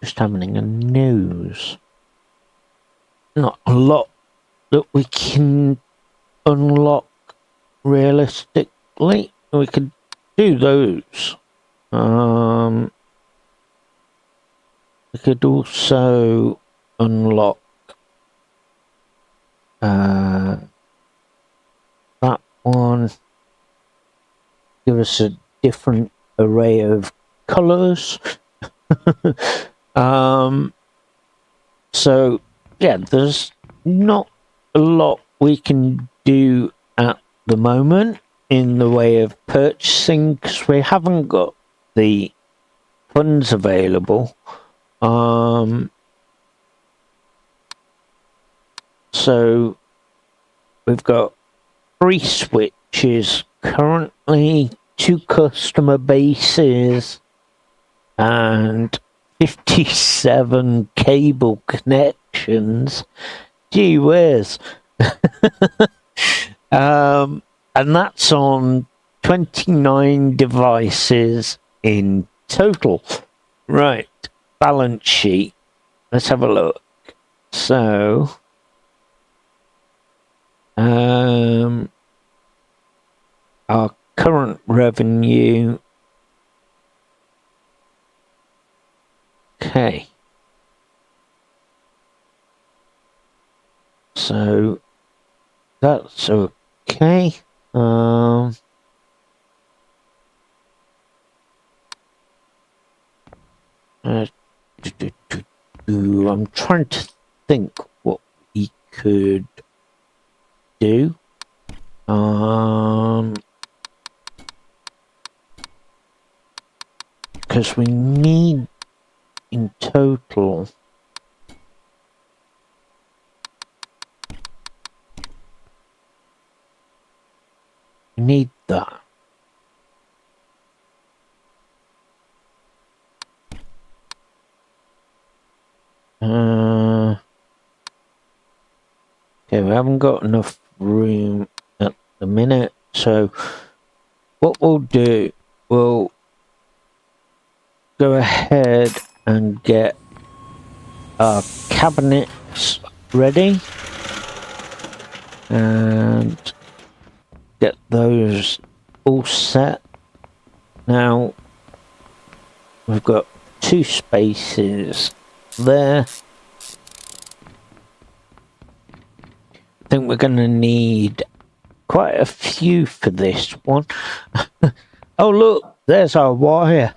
Just having a nose. Not a lot that we can unlock realistically. We could do those. We could also unlock that one. Give us a different array of colors. So, yeah, there's not a lot we can do at the moment in the way of purchasing because we haven't got the funds available. So we've got 3 switches currently, 2 customer bases, and 57 cable connections. Gee whiz. And that's on 29 devices in total. Right, balance sheet. Let's have a look. So, our current revenue. Okay. So, that's okay. I'm trying to think what we could do. Because we need in total we need that. Okay, we haven't got enough room at the minute, so what we'll do, we'll go ahead and get our cabinets ready and get those all set. Now we've got 2 spaces there. I think we're going to need quite a few for this one. Oh look, there's our wire.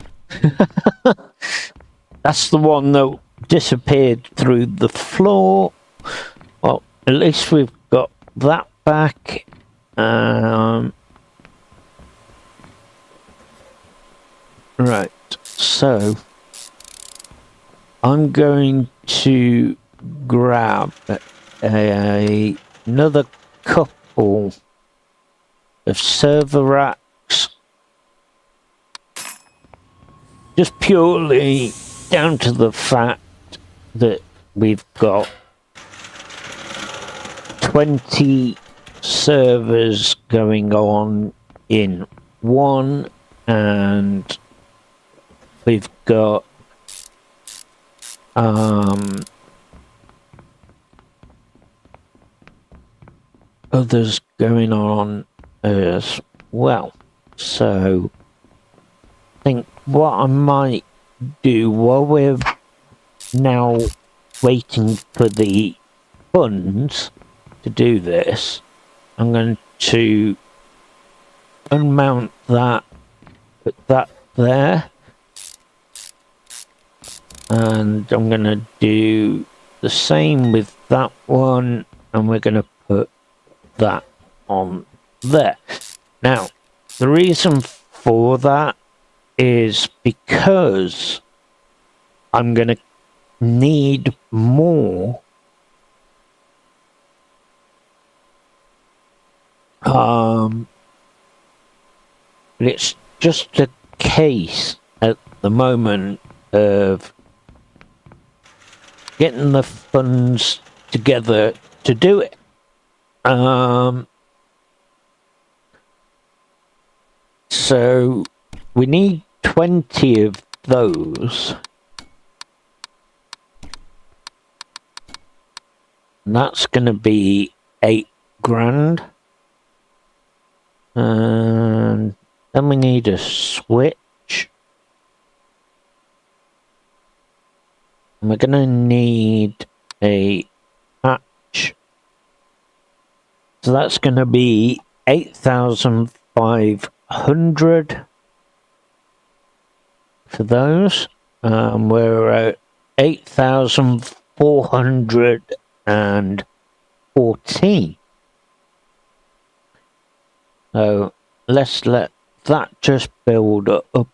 That's the one that disappeared through the floor. Well, at least we've got that back. Right, so I'm going to grab another couple of server racks, just purely down to the fact that we've got 20 servers going on in one, and we've got others going on as well. So I think what I might do while we're now waiting for the funds to do this, I'm going to unmount that, put that there, and I'm going to do the same with that one, and we're going to put that on there. Now, the reason for that is because I'm going to need more but it's just a case at the moment of getting the funds together to do it. So we need 20 of those. And that's going to be 8 grand. And then we need a switch. And we're going to need a hatch. So that's going to be 8,500 for those. We're at 8,000 414. So let's let that just build up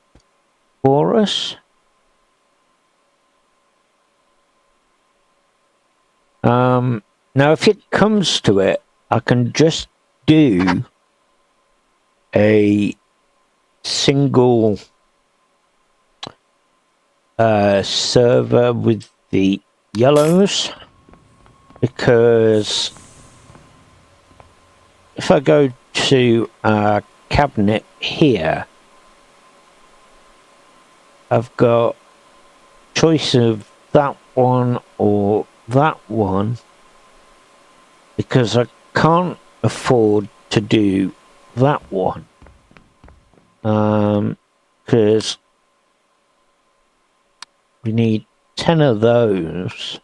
for us. Now if it comes to it, I can just do a single server with the yellows, because if I go to our cabinet here, I've got choice of that one or that one, because I can't afford to do that one, because we need 10 of those,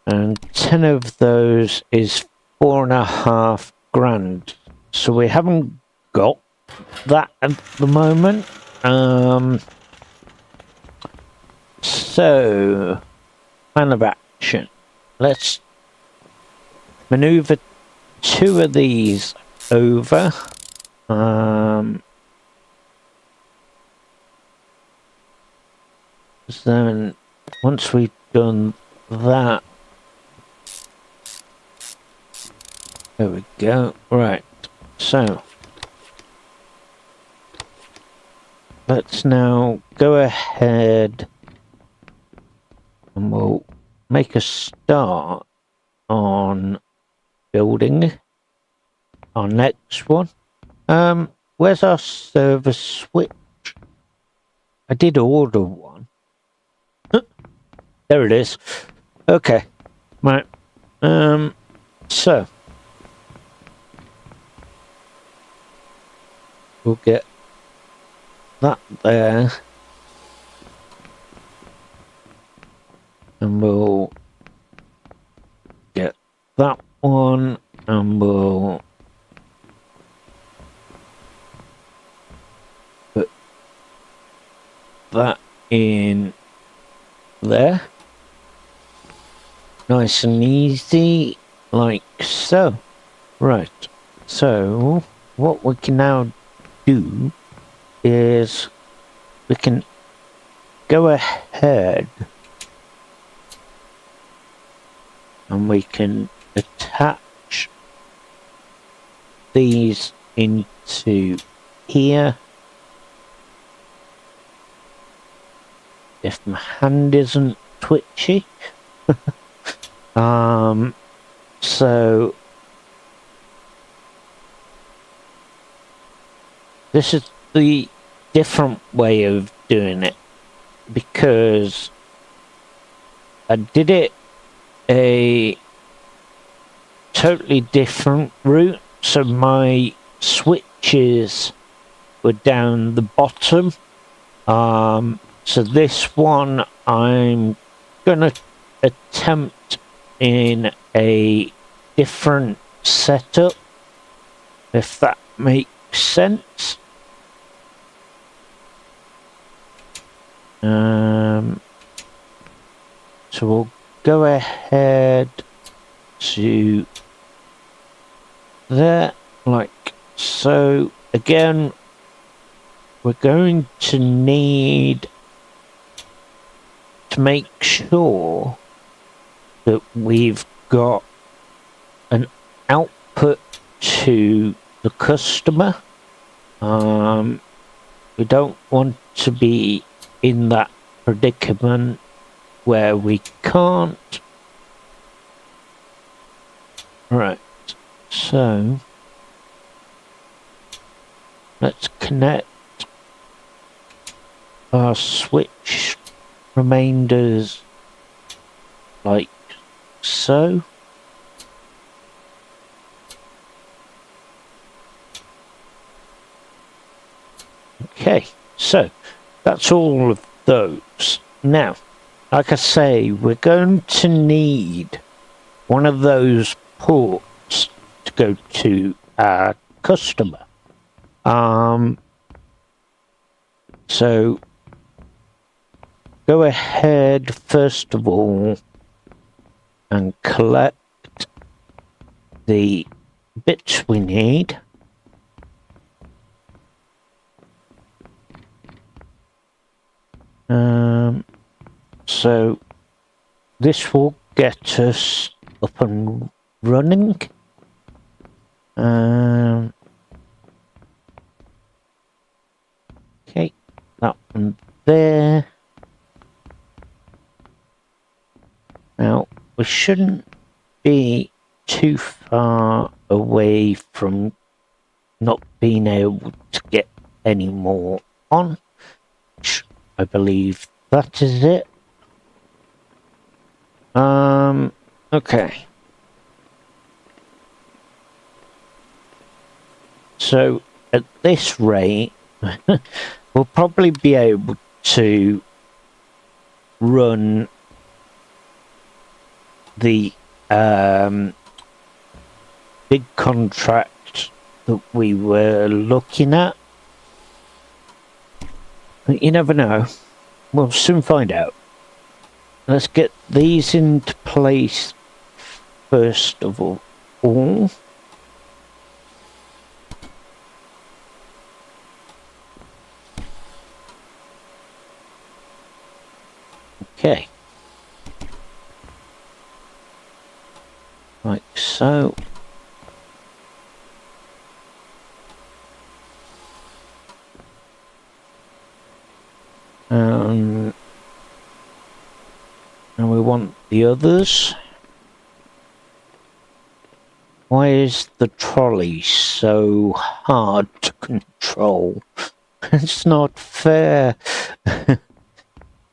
and 10 of those is 4.5 grand, so we haven't got that at the moment. So plan of action, let's maneuver 2 of these over. Then once we've done that, there we go. Right, so let's now go ahead and we'll make a start on building our next one. Where's our server switch? I did order one. There it is. Okay, right. So we'll get that there, and we'll get that one, and we'll put that in there, nice and easy, like so. Right, so what we can now do is we can go ahead and we can attach these into here. If my hand isn't twitchy. So this is the different way of doing it, because I did it a totally different route. So my switches were down the bottom. So this one I'm gonna attempt in a different setup, if that makes sense. So we'll go ahead to there, like so. Again, we're going to need to make sure that we've got an output to the customer. We don't want to be in that predicament where we can't. Right, so let's connect our switch remainders like so. Okay, so that's all of those. Now, like I say, we're going to need one of those ports to go to our customer. So go ahead first of all and collect the bits we need. So this will get us up and running. Okay, that one there. Now, we shouldn't be too far away from not being able to get any more on. I believe that is it. Okay. So, at this rate, we'll probably be able to run the big contract that we were looking at. But you never know. We'll soon find out. Let's get these into place first of all. Okay. Like so. And we want the others. Why is the trolley so hard to control? It's not fair.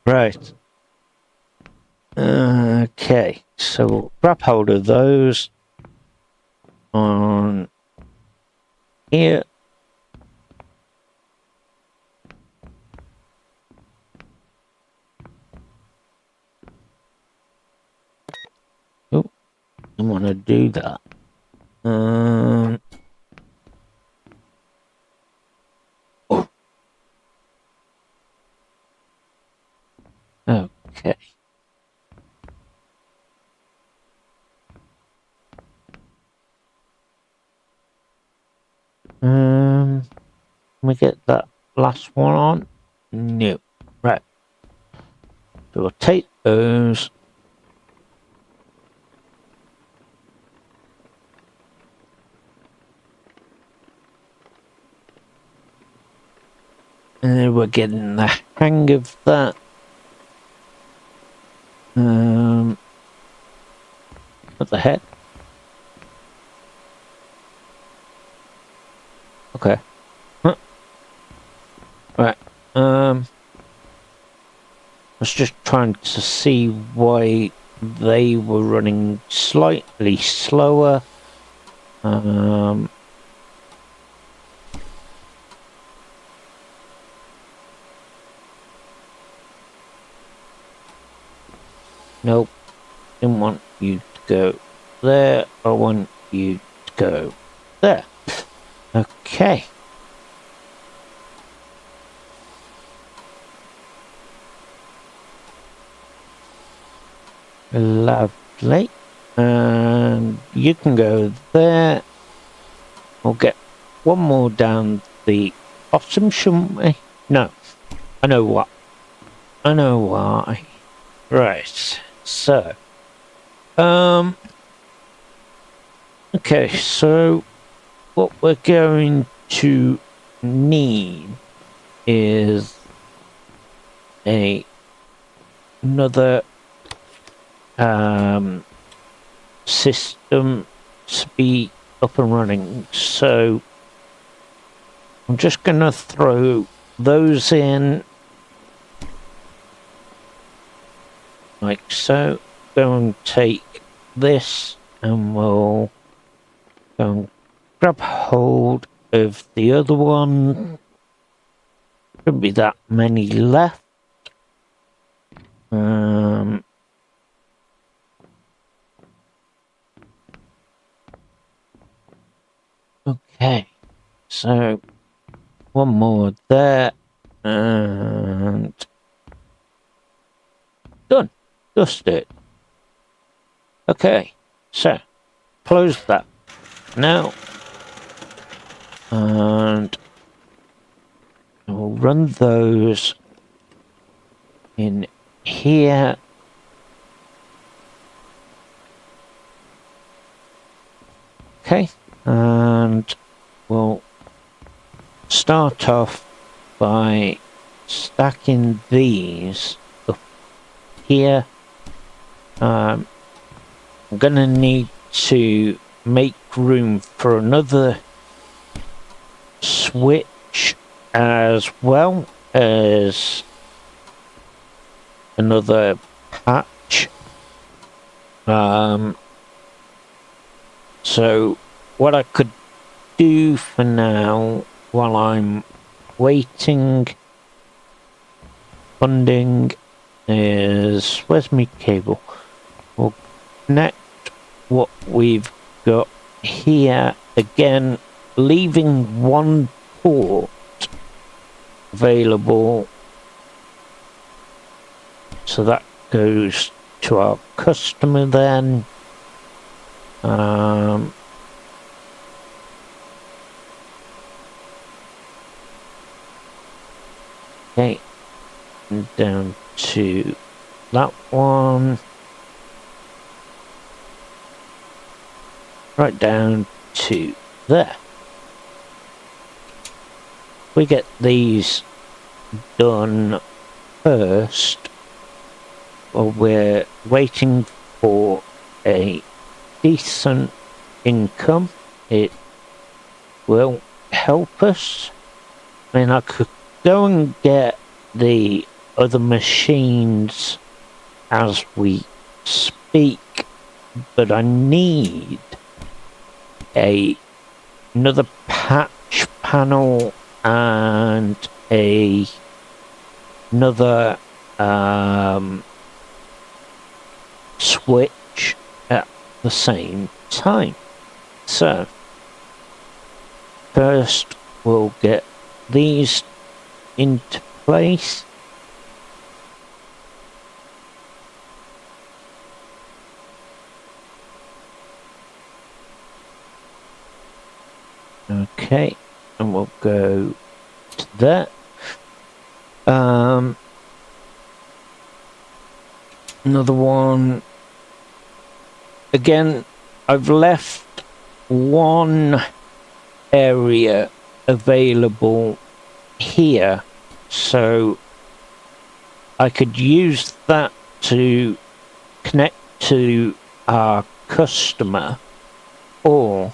Right. Okay, so we'll grab hold of those on here. Oh, I want to do that. Oh. Okay. Can we get that last one on? No. Right. So we'll take those. And we're getting the hang of that. What the heck? Okay. Huh. Right. I was just trying to see why they were running slightly slower. Nope. Didn't want you to go there. I want you to go there. Okay. Lovely. And you can go there. We'll get one more down the bottom, shouldn't we? No. I know what. I know why. Right. So. Okay, so what we're going to need is another system to be up and running. So I'm just gonna throw those in like so. Go and take this and we'll go and grab hold of the other one. Shouldn't be that many left. Okay, so one more there, and Done. Just it. Okay, so close that now, and we'll run those in here. Okay, and we'll start off by stacking these up here. I'm gonna need to make room for another switch as well as another patch. So what I could do for now, while I'm waiting funding, is where's my cable? We'll connect what we've got here again, leaving one port available, so that goes to our customer then. Okay, and down to that one, right down to there. We get these done first, while we're waiting for a decent income. It will help us. I mean, I could go and get the other machines as we speak, but I need another patch panel and another switch at the same time. So first we'll get these into place. Okay, and we'll go to that. Another one. Again, I've left one area available here, so I could use that to connect to our customer, or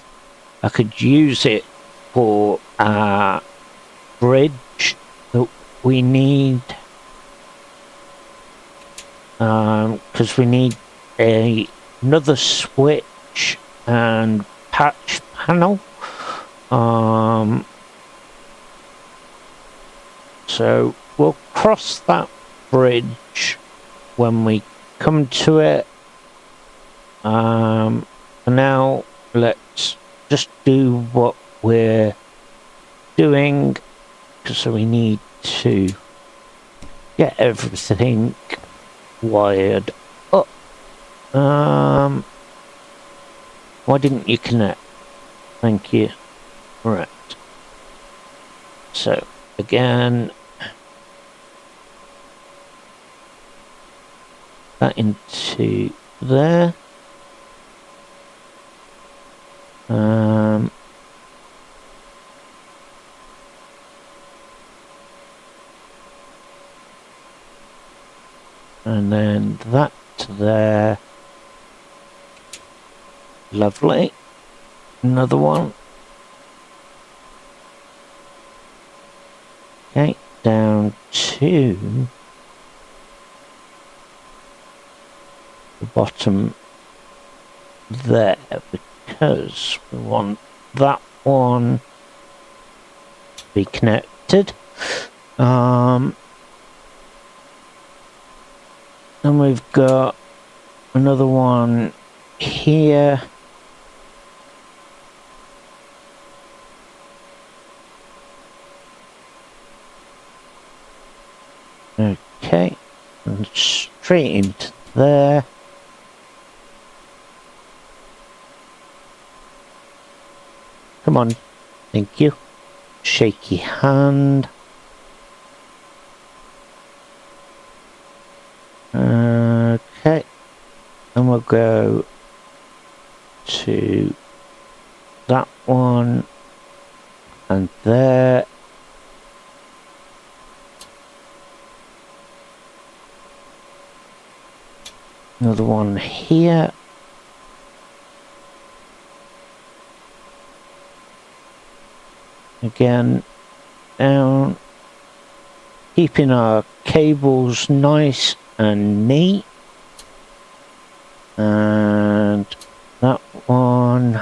I could use it for our bridge that we need, because we need another switch and patch panel. So we'll cross that bridge when we come to it. For now, let's just do what we're doing, because we need to get everything wired up. Why didn't you connect? Thank you. Right. So again, that into there. And then that there. Lovely. Another one. Okay, down to the bottom there, because we want that one to be connected. And we've got another one here. Okay, And straight into there. Come on. Thank you. Shaky hand. Okay. And we'll go to that one and there. Another one here. Again, down. Keeping our cables nice and neat. And that one.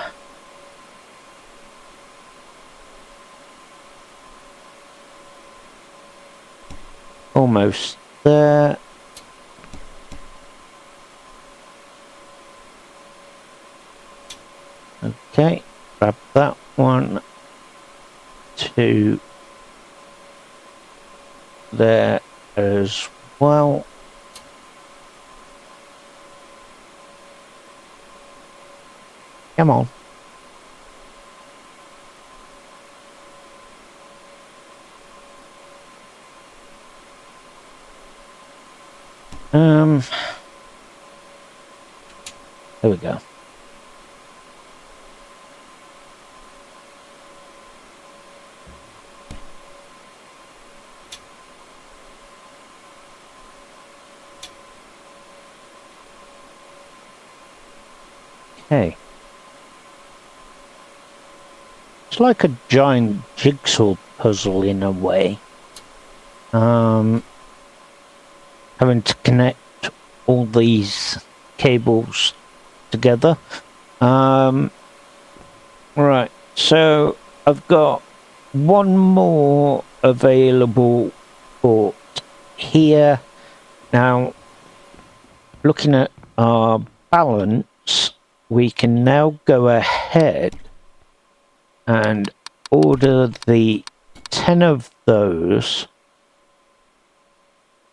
Almost there. Okay, grab that one to there as well. Come on. There we go. Okay. It's like a giant jigsaw puzzle in a way. Having to connect all these cables together. Right, so I've got one more available port here. Now, looking at our balance, we can now go ahead and order the 10 of those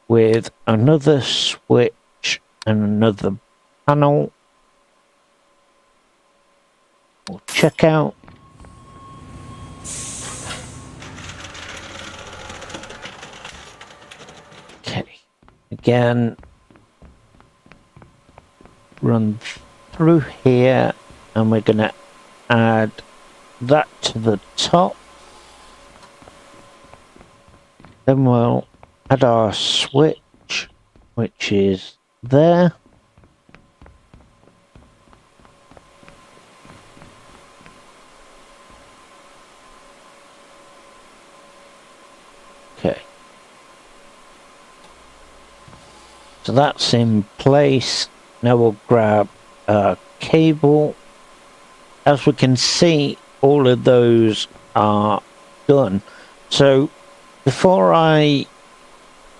with another switch and another panel. We'll check out. Okay, again, run through here, and we're going to add that to the top. Then we'll add our switch, which is there. Okay. So that's in place. Now we'll grab a cable. As we can see, all of those are done. So before I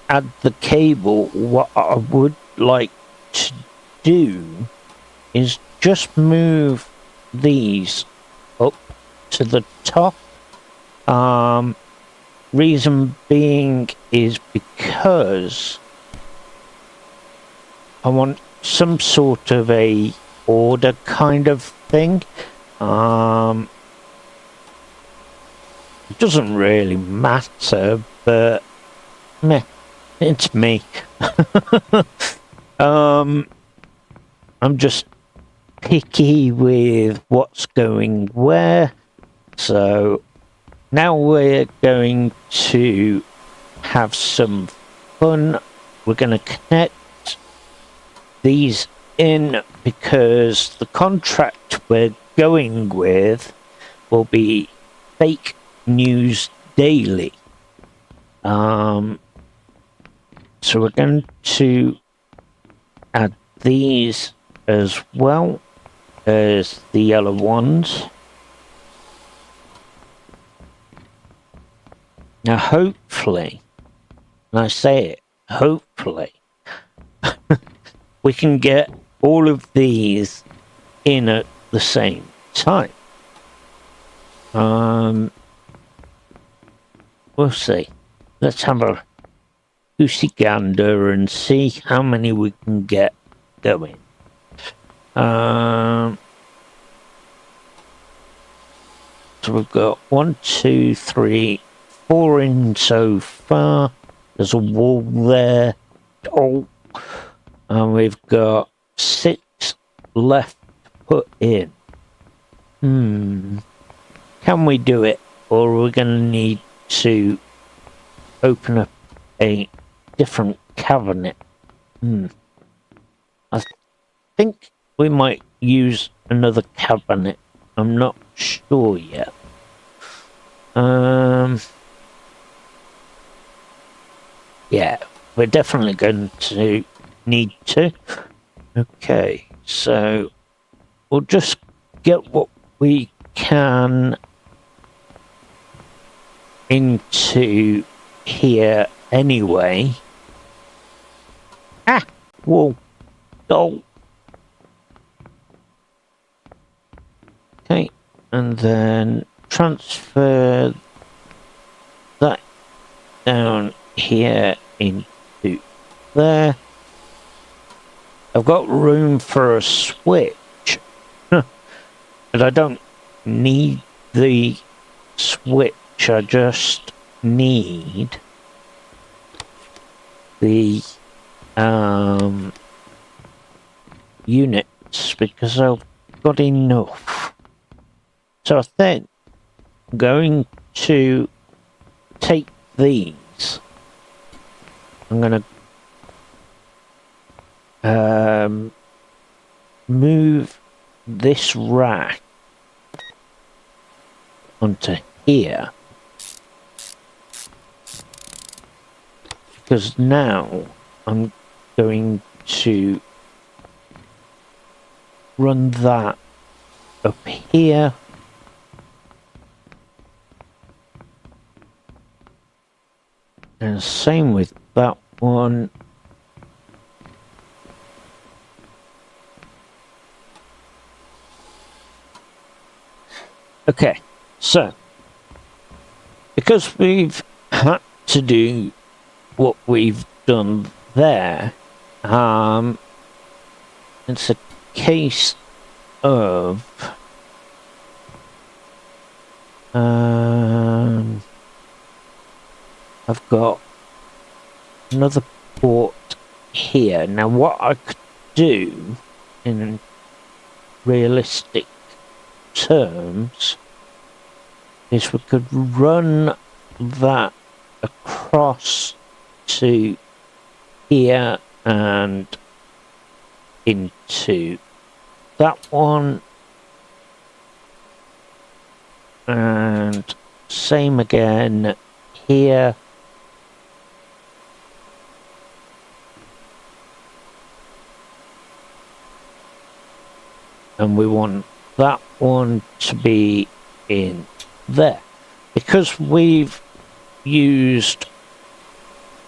add the cable, what I would like to do is just move these up to the top. Reason being is because I want some sort of a order kind of thing. It doesn't really matter, but meh, it's me. I'm just picky with what's going where. So now we're going to have some fun. We're going to connect these in because the contract we're going with will be fake news daily. So we're going to add these as well as the yellow ones. Now hopefully, and I say it, hopefully, we can get all of these in at the same time. We'll see. Let's have a goosey gander and see how many we can get going. So we've got 1, 2, 3, 4 in so far. There's a wall there. Oh, and we've got 6 left to put in. Can we do it, or are we going to need to open up a different cabinet? I think we might use another cabinet. I'm not sure yet. Yeah, we're definitely going to need to. Okay, so we'll just get what we can into here anyway. Whoa. Oh. Okay, and then transfer that down here into there. I've got room for a switch, but I don't need the switch. I just need the units because I've got enough. So I think I'm going to take these. I'm going to move this rack onto here. Because now I'm going to run that up here. And same with that one. Okay, so because we've had to do what we've done there, it's a case of I've got another port here. Now what I could do in realistic terms is we could run that across to here and into that one, and same again here. And we want that one to be in there. Because we've used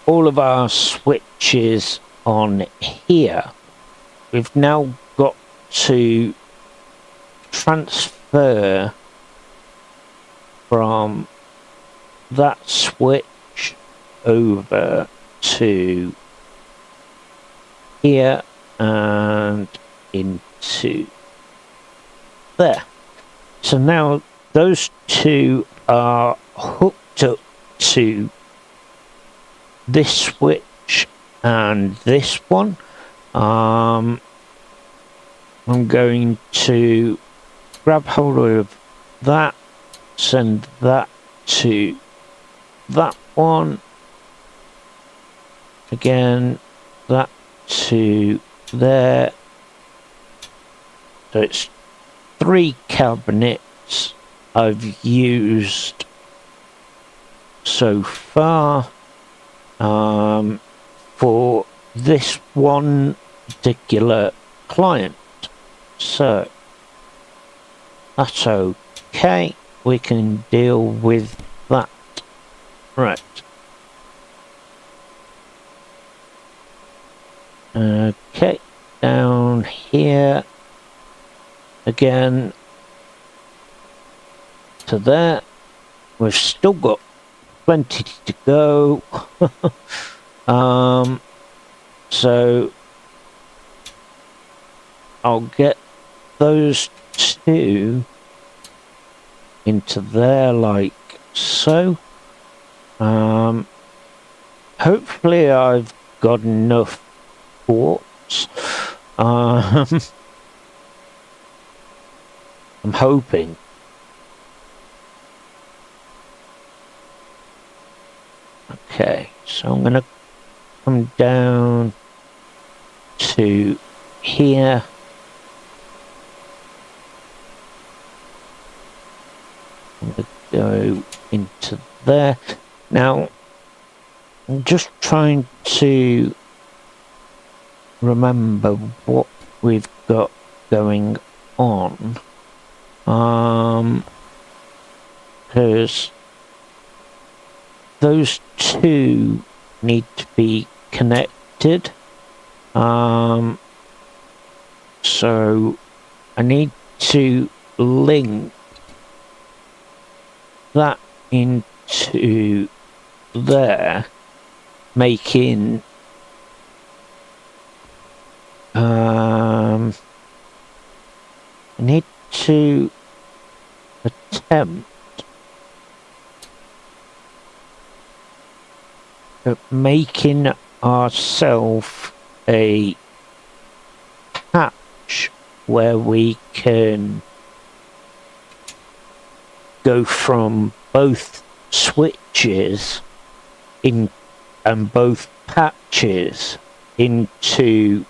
all of our switches on here, we've now got to transfer from that switch over to here and into there. So now those two are hooked up to this switch and this one. I'm going to grab hold of that, send that to that one, again that to there. So it's 3 cabinets I've used so far for this one particular client. So that's okay, we can deal with that. Right. Okay, down here again to there. We've still got plenty to go. So I'll get those two into there like so. Hopefully I've got enough quartz. I'm hoping. Okay, so I'm gonna come down to here. I'm gonna go into there. Now, I'm just trying to remember what we've got going on. Because those two need to be connected. So I need to link that into there, making I need to attempt at making ourselves a hatch where we can go from both switches in and both patches into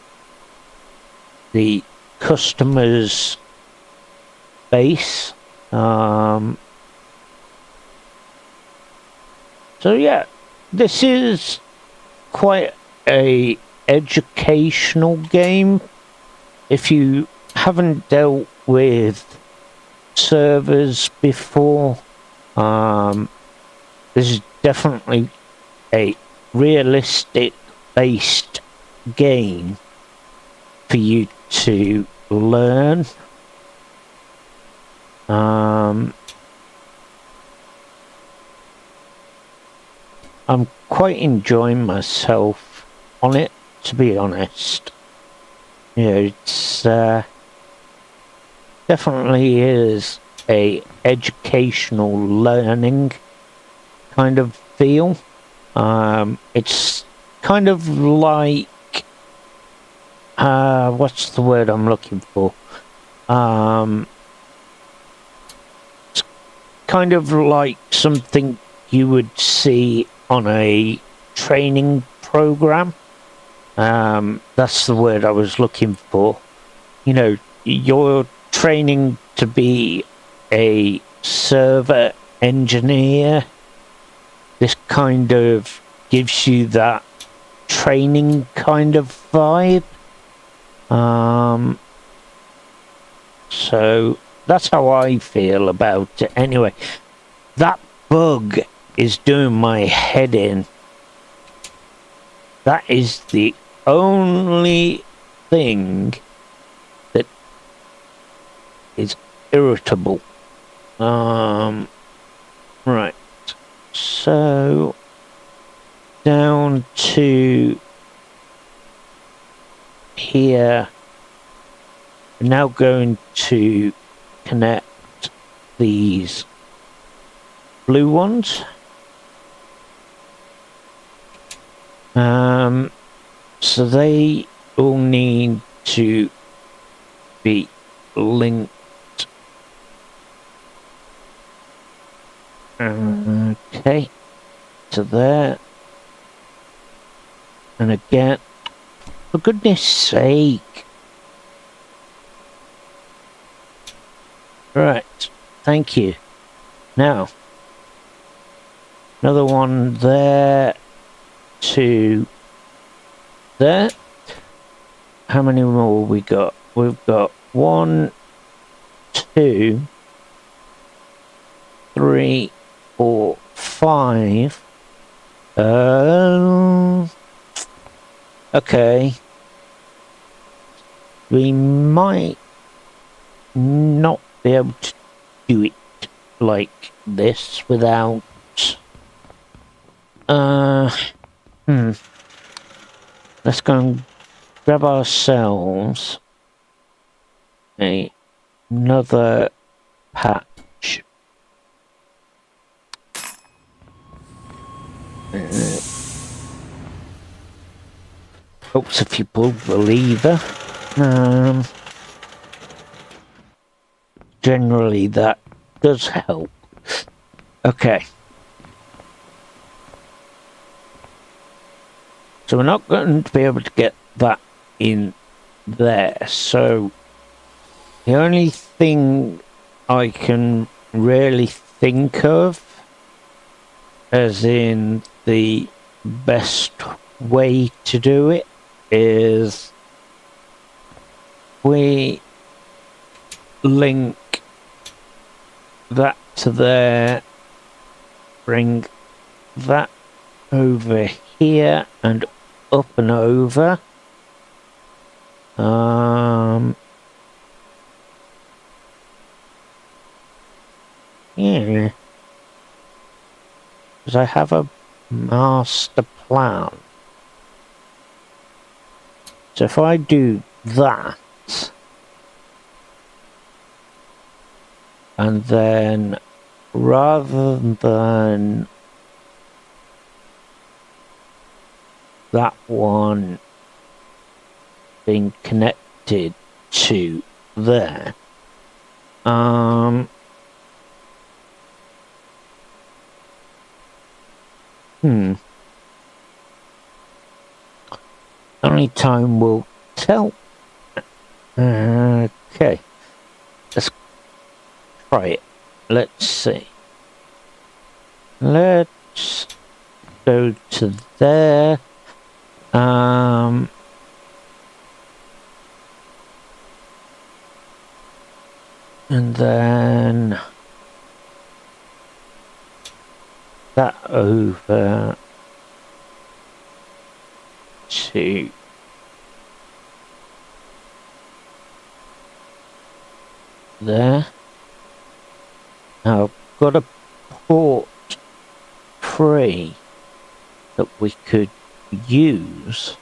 the customer's base. So yeah, this is quite a educational game. If you haven't dealt with servers before, this is definitely a realistic based game for you to learn. I'm quite enjoying myself on it, to be honest. You know, it's definitely is a educational learning kind of feel. It's kind of like what's the word I'm looking for? It's kind of like something you would see on a training program. That's the word I was looking for. You know, you're training to be a server engineer. This kind of gives you that training kind of vibe. So that's how I feel about it. Anyway, that bug is doing my head in. That is the only thing that is irritable. Right. So down to here. I'm now going to connect these blue ones. So they all need to be linked. Okay, to there. And again, for goodness sake. Right, thank you. Now, another one there to there. How many more we got? We've got 1, 2, 3, 4, 5. Okay. We might not be able to do it like this without Let's go and grab ourselves another patch. Helps if you pull the lever. Generally that does help. Okay. So we're not going to be able to get that in there. So the only thing I can really think of, as in the best way to do it, is we link that to there, bring that over here and up and over. Yeah. Because I have a master plan. So if I do that, and then rather than that one being connected to there, only time will tell. Okay, let's try it. Let's see. Let's go to there. And then that over to there. Now I've got a port free that we could use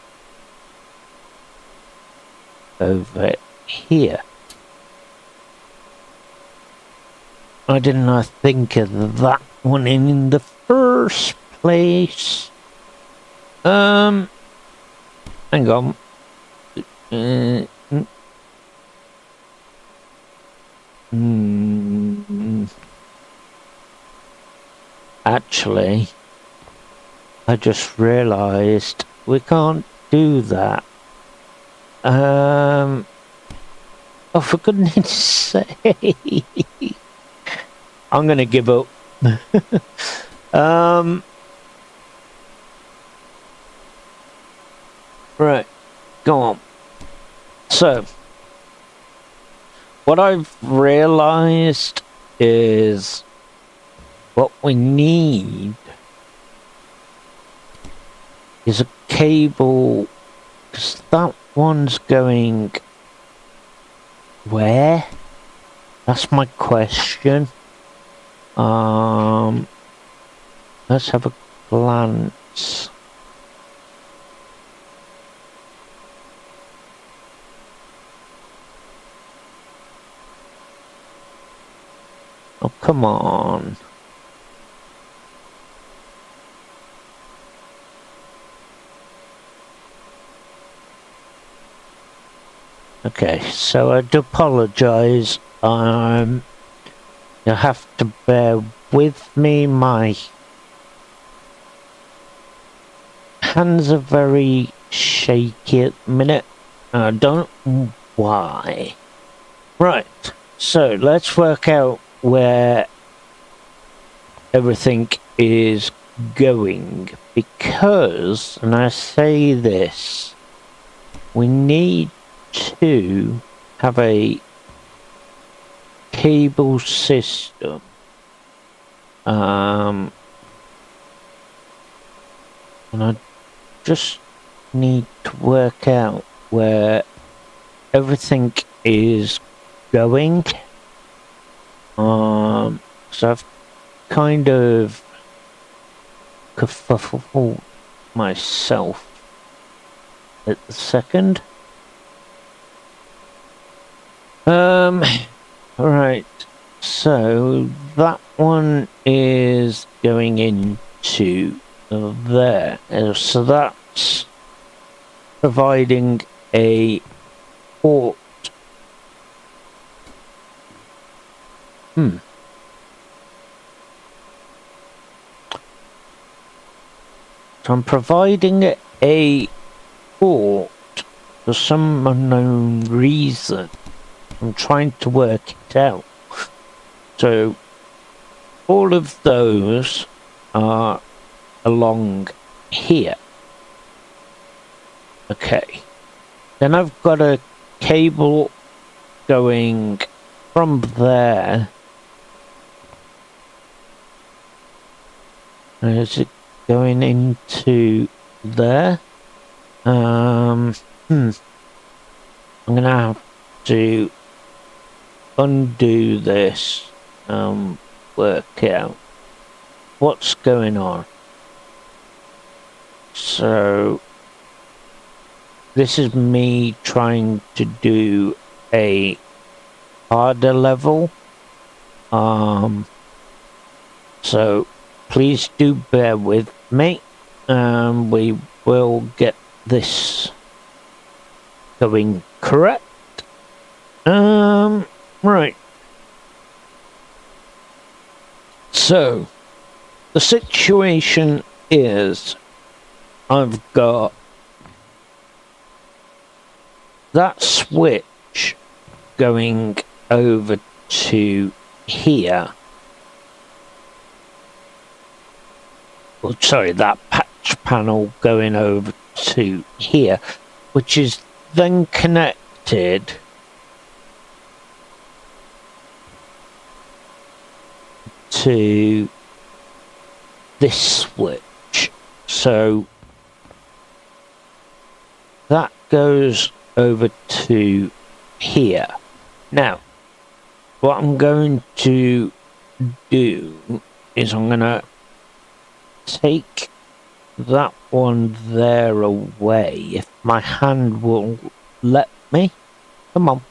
over here. Why didn't I think of that one in the first place? Hang on. Actually, I just realised we can't do that. Oh, for goodness sake. I'm gonna give up. Right, go on. So, what I've realised is what we need is a cable, because that one's going where? That's my question. Let's have a glance. Oh, come on. Okay, so I do apologise. You have to bear with me. My hands are very shaky at the minute. I don't know why. Right, so let's work out where everything is going, because, and I say this, we need to have a cable system. And I just need to work out where everything is going. So I've kind of kerfuffled myself at the second. Alright, so that one is going into there. So that's providing a port. So I'm providing a port for some unknown reason. I'm trying to work it out. So all of those are along here. Okay. Then I've got a cable going from there. Is it going into there? I'm gonna have to undo this, work out what's going on. So this is me trying to do a harder level. So please do bear with me. We will get this going correct. Right. So the situation is I've got that switch going over to here. Well, sorry, that patch panel going over to here, which is then connected to this switch. So that goes over to here. Now, what I'm going to do is I'm going to take that one there away, if my hand will let me. Come on.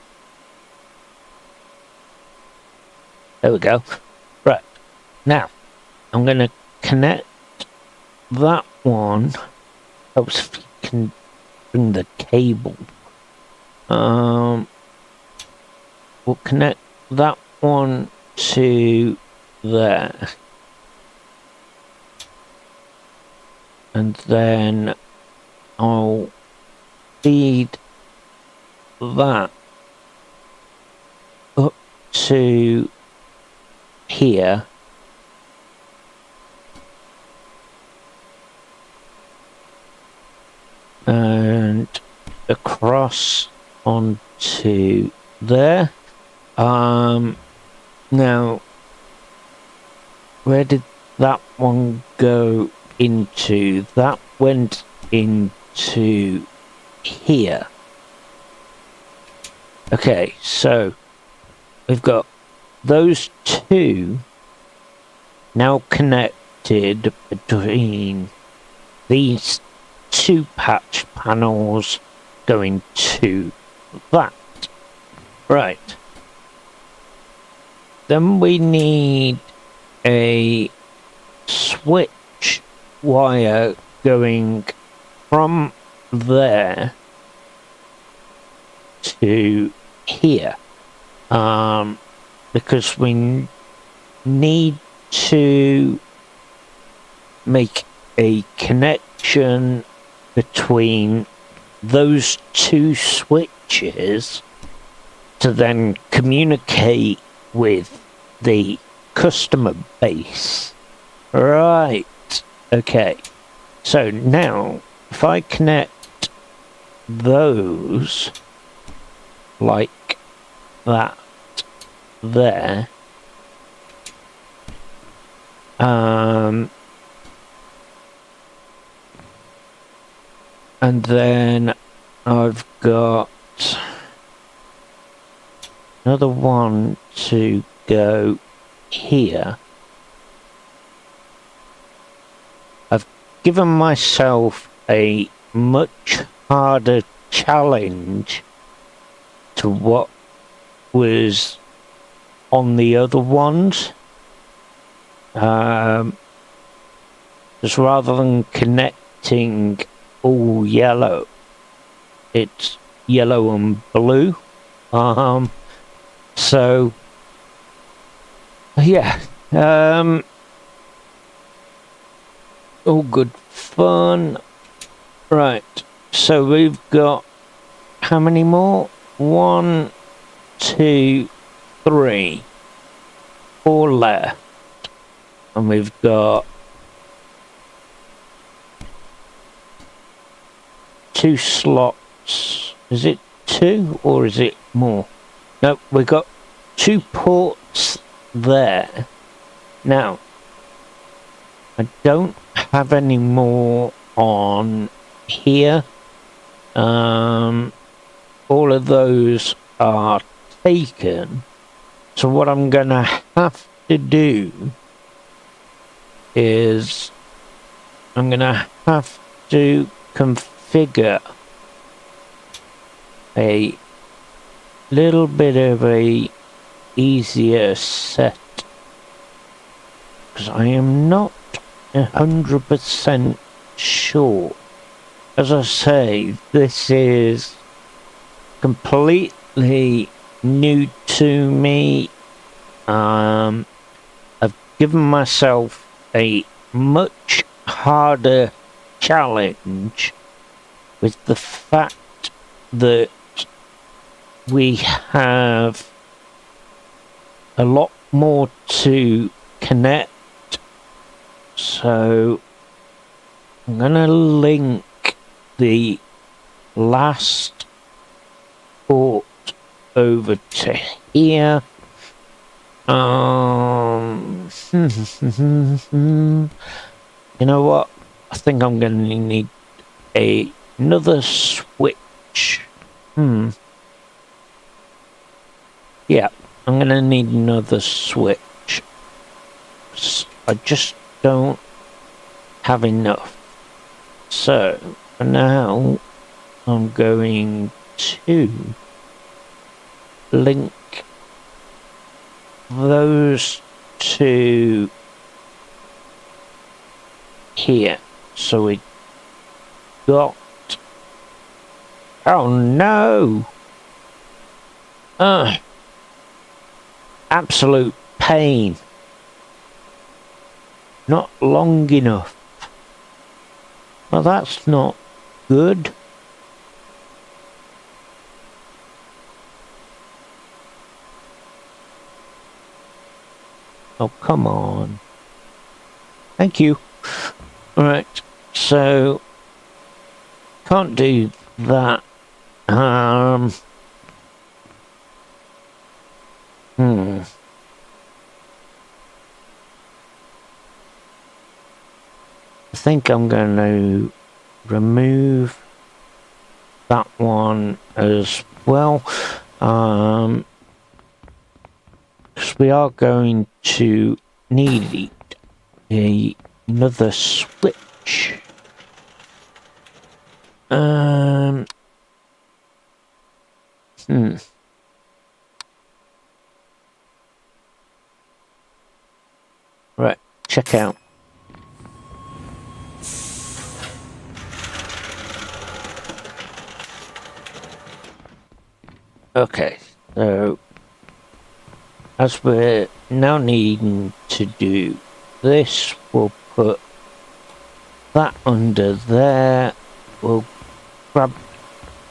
There we go. Right. Now, I'm going to connect that one. Helps if you can bring the cable. We'll connect that one to there. And then I'll feed that up to here. And across onto there. Now, where did that one go into? That went into here. Okay, so we've got those two now connected between these two patch panels going to that. Right. Then we need a switch wire going from there to here, because we need to make a connection between those two switches to then communicate with the customer base. Right. Okay. So now, if I connect those like that there, and then I've got another one to go here. I've given myself a much harder challenge to what was on the other ones. Just rather than connecting all yellow, it's yellow and blue. So yeah, all good fun. Right, so we've got how many more? 1, 2, 3, 4 left, and we've got 2 slots. Is it 2 or is it more? No, we've got 2 ports there. Now, I don't have any more on here. All of those are taken. So what I'm gonna have to do is I'm gonna have to configure a little bit of a easier set, because I am not 100% sure. As I say, this is completely new to me. I've given myself a much harder challenge with the fact that we have a lot more to connect. So I'm gonna link the last port over to here. You know what? I think I'm gonna need another switch. Yeah, I'm gonna need another switch. I just don't have enough. So for now, I'm going to link those two here. So we got... Oh no! Absolute pain. Not long enough. Well, that's not good. Oh, come on. Thank you. Alright, so can't do that. I think I'm going to remove that one as well. Because we are going to need another switch. Right, check out. Okay, so as we're now needing to do this, we'll put that under there. We'll grab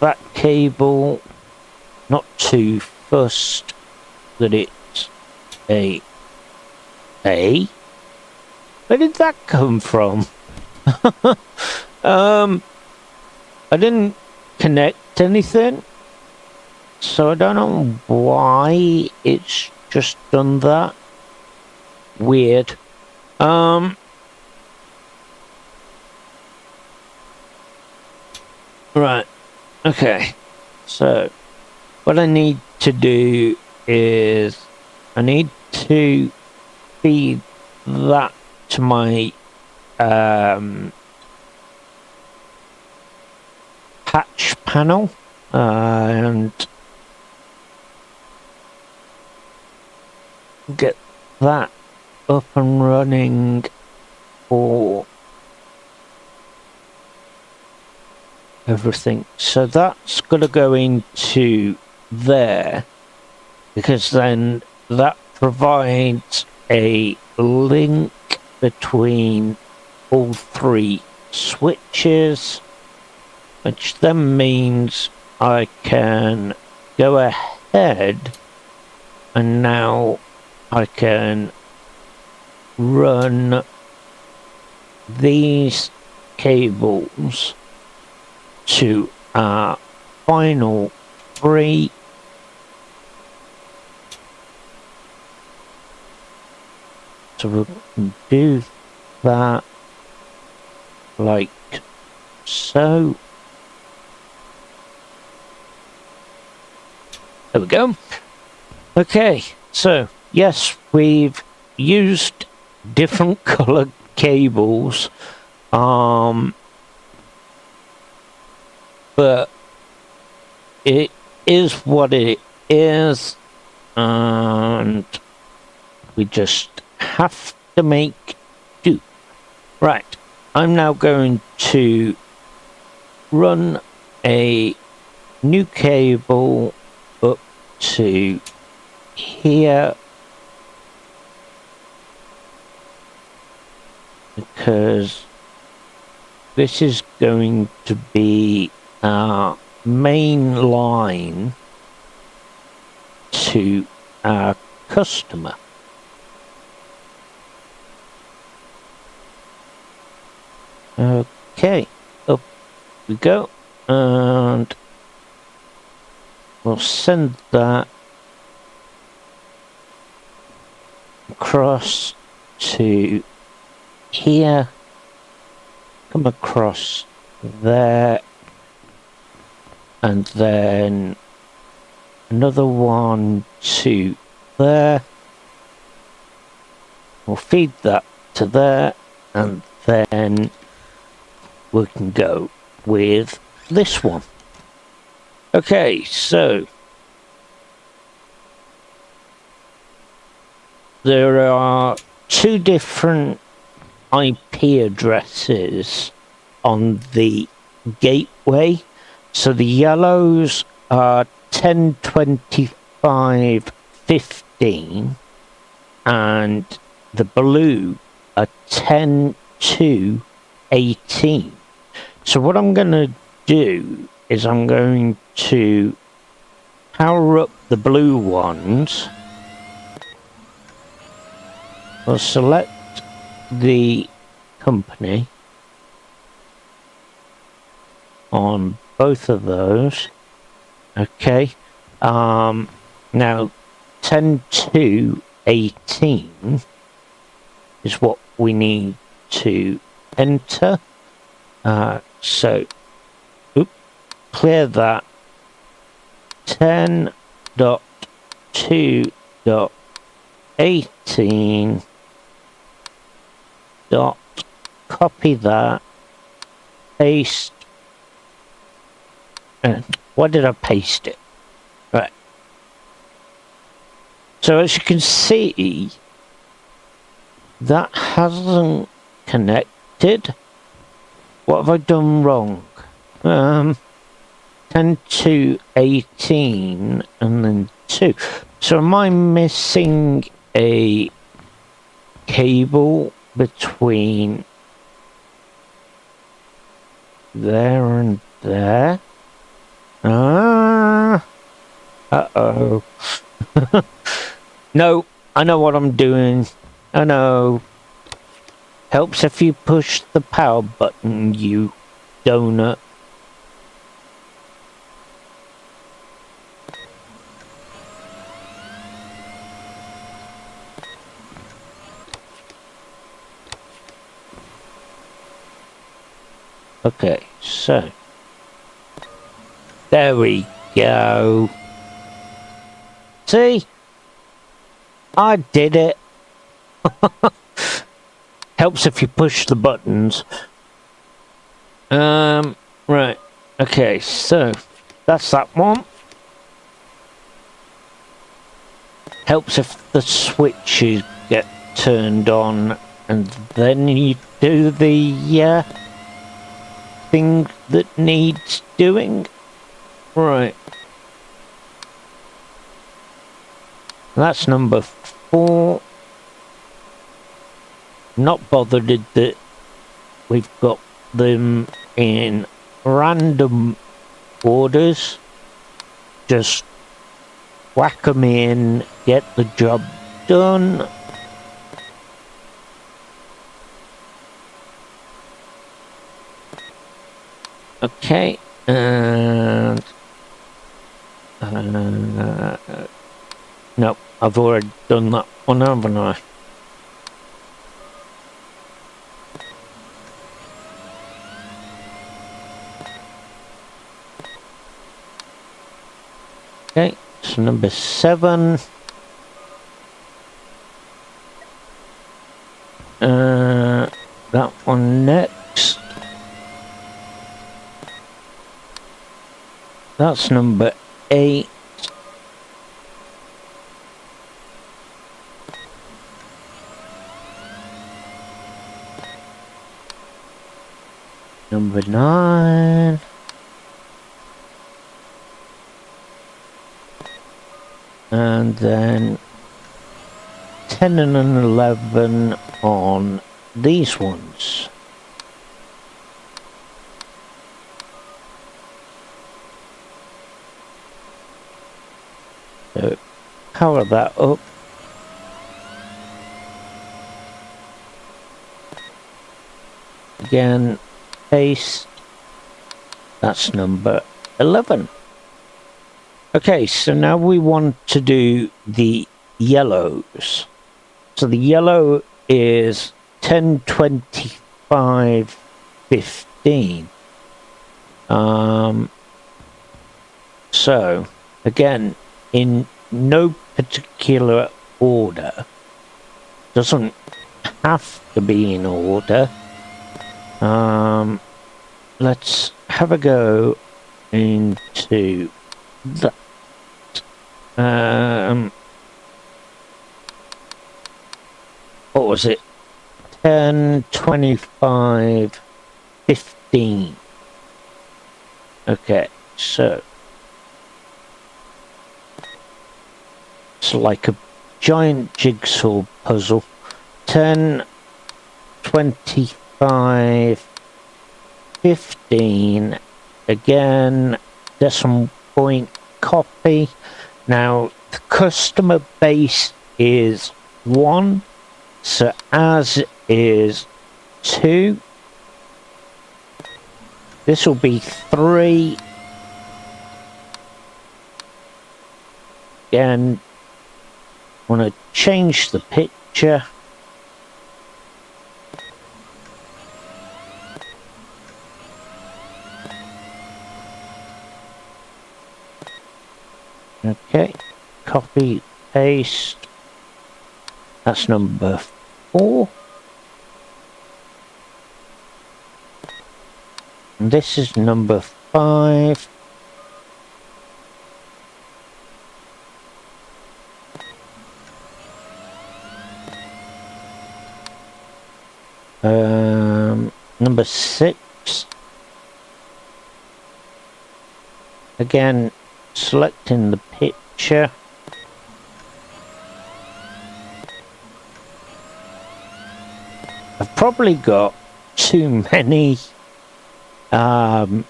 that cable, not too fussed that it's a... Where did that come from? I didn't connect anything, so I don't know why it's just done that. Weird. Right. Okay. So what I need to do is I need to feed that to my patch panel and get that up and running for everything. So that's going to go into there, because then that provides a link between all three switches, which then means I can go ahead and now I can run these cables to our final three. So we can do that like so. There we go. Okay, so yes, we've used different colored cables, but it is what it is, and we just have to make do. Right, I'm now going to run a new cable up to here, because this is going to be our main line to our customer. Okay, up we go, and we'll send that across to here, come across there, and then another one to there. We'll feed that to there, and then we can go with this one. Okay, so there are two different IP addresses on the gateway. So the yellows are 10.25.15 and the blue are 10.2.18. So what I'm going to do is I'm going to power up the blue ones. I'll select the company on both of those. Okay. Now 10.2.18 is what we need to enter. So clear that. 10.2.18 dot copy that, paste, and why did I paste it? Right. So as you can see, that hasn't connected. What have I done wrong? 10.2.18 and then 2. So am I missing a cable between there and there? Uh-oh. No, I know what I'm doing. I know. Helps if you push the power button, you donut. Okay, so there we go. See? I did it. Helps if you push the buttons. Right. Okay, so that's that one. Helps if the switches get turned on, and then you do the thing that needs doing. Right. That's number 4. Not bothered that we've got them in random orders. Just whack them in, get the job done. Okay, and no, I've already done that one, haven't I? Okay, so number 7. That one next. That's number 8. Number 9. And then 10 and 11 on these ones. So power that up. Again, paste. That's number 11. Okay, so now we want to do the yellows. So the yellow is 10, 25, 15. So again, in no particular order. Doesn't have to be in order. Let's have a go into that. What was it? 10, 25, 15. Okay, so it's like a giant jigsaw puzzle. 10, 25, 15. Again, decimal point copy. Now, the customer base is 1, so as is 2. This will be 3. Again, want to change the picture. Okay, copy, paste. That's number 4. And this is number 5. Number 6. Again, selecting the picture. I've probably got too many of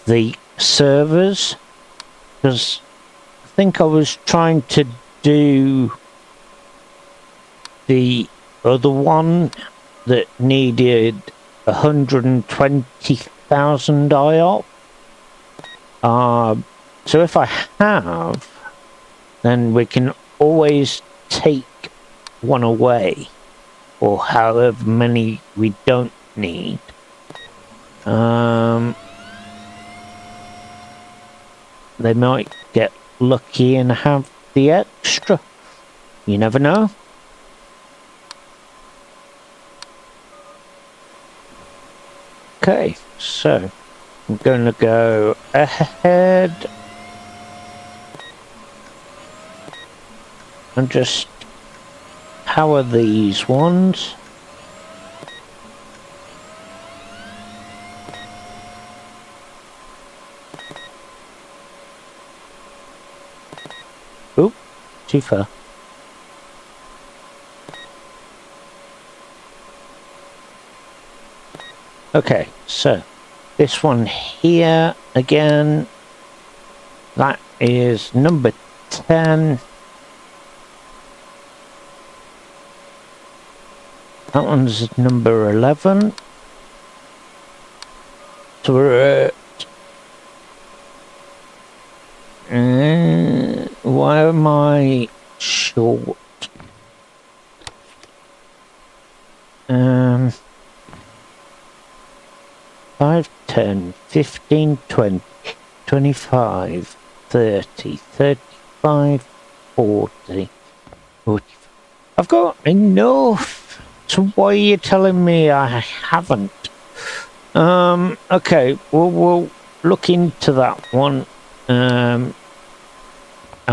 the servers, because I think I was trying to do the other one that needed 120,000 IOP. So if I have, then we can always take one away, or however many we don't need. They might get lucky and have the extra. You never know. Okay, so I'm gonna go ahead and just power these ones. Oop, too far. Okay, so this one here again, that is number 10. That one's number 11. So we're at... why am I short? 5, 10, 15, 20, 25, 30, 35, 40, 45. I've got enough. So why are you telling me I haven't? Okay, we'll look into that one. And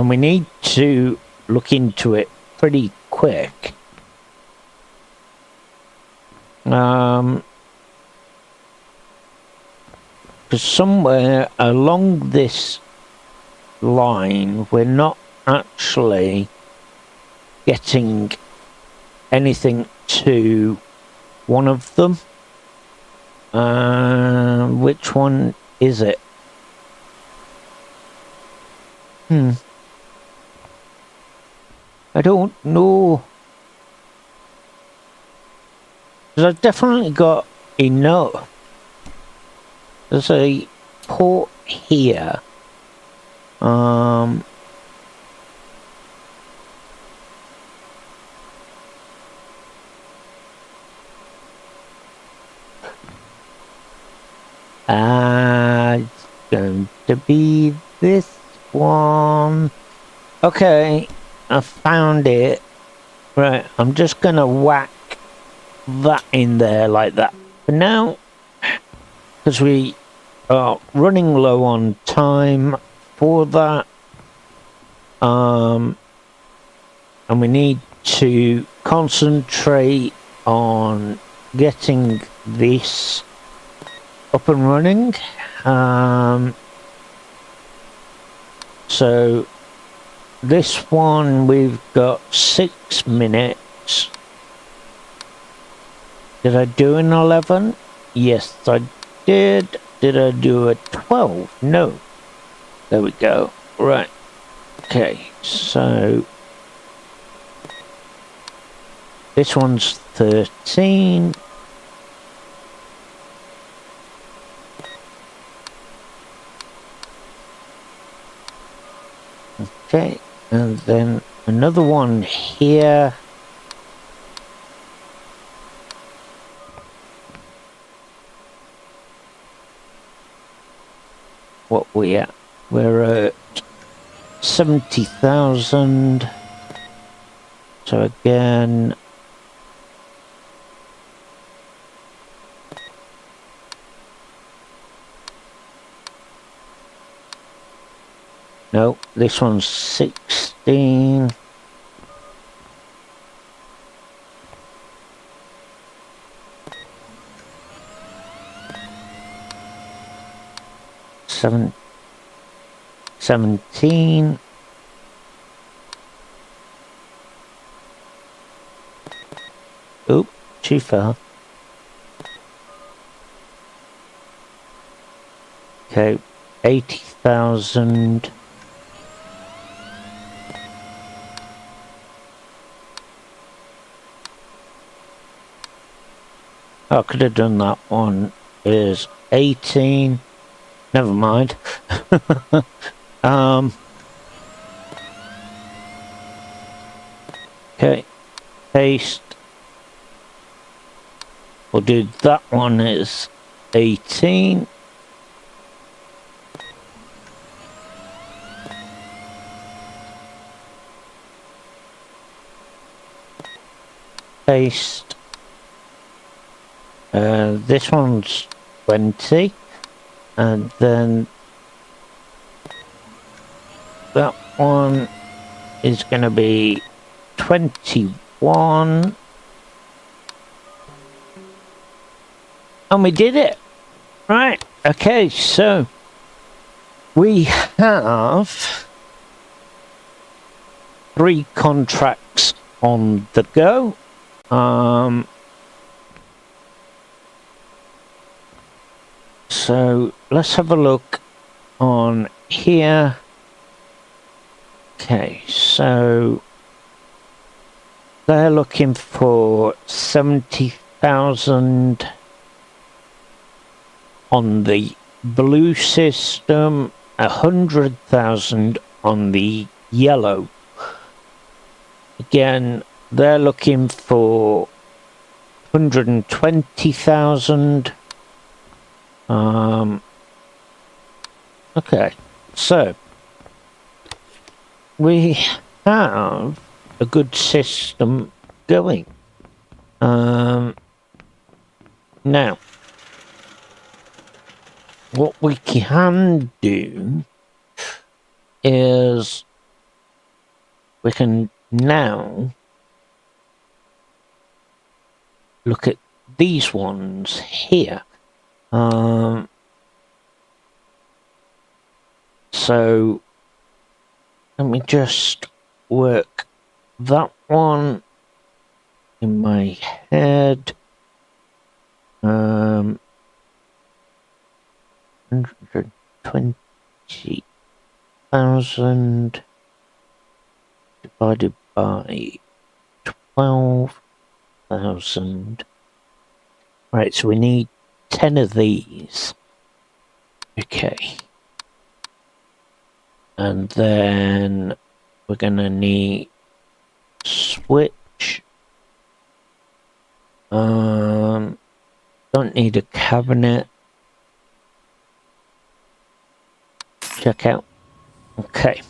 we need to look into it pretty quick. Because somewhere along this line, we're not actually getting anything to one of them. Which one is it? I don't know. Because I've definitely got enough. There's a port here. It's going to be this one. Okay, I found it. Right, I'm just gonna whack that in there like that for now, because we are running low on time for that. And we need to concentrate on getting this up and running. So this one we've got 6 minutes. Did I do an 11? Yes, I did. Did I do a 12? No. There we go. Right. Okay, so this one's 13. Okay, and then another one here. What we at? We're at 70,000. So again, no, this one's 16. Seven, 17. Oop, too far. Okay, 80,000. I could have done that one. Is 18. Never mind. Okay, paste. We'll do that one is 18. Paste. This one's 20. And then that one is going to be 21. And we did it. Right. Okay, so we have 3 contracts on the go. So let's have a look on here. Okay, so they're looking for 70,000 on the blue system, 100,000 on the yellow. Again, they're looking for 120,000. Okay, so we have a good system going. Now, what we can do is we can now look at these ones here. So let me just work that one in my head. 120,000 divided by 12,000. Right, so we need 10 of these. Okay. And then we're gonna need switch. Don't need a cabinet. Check out. Okay.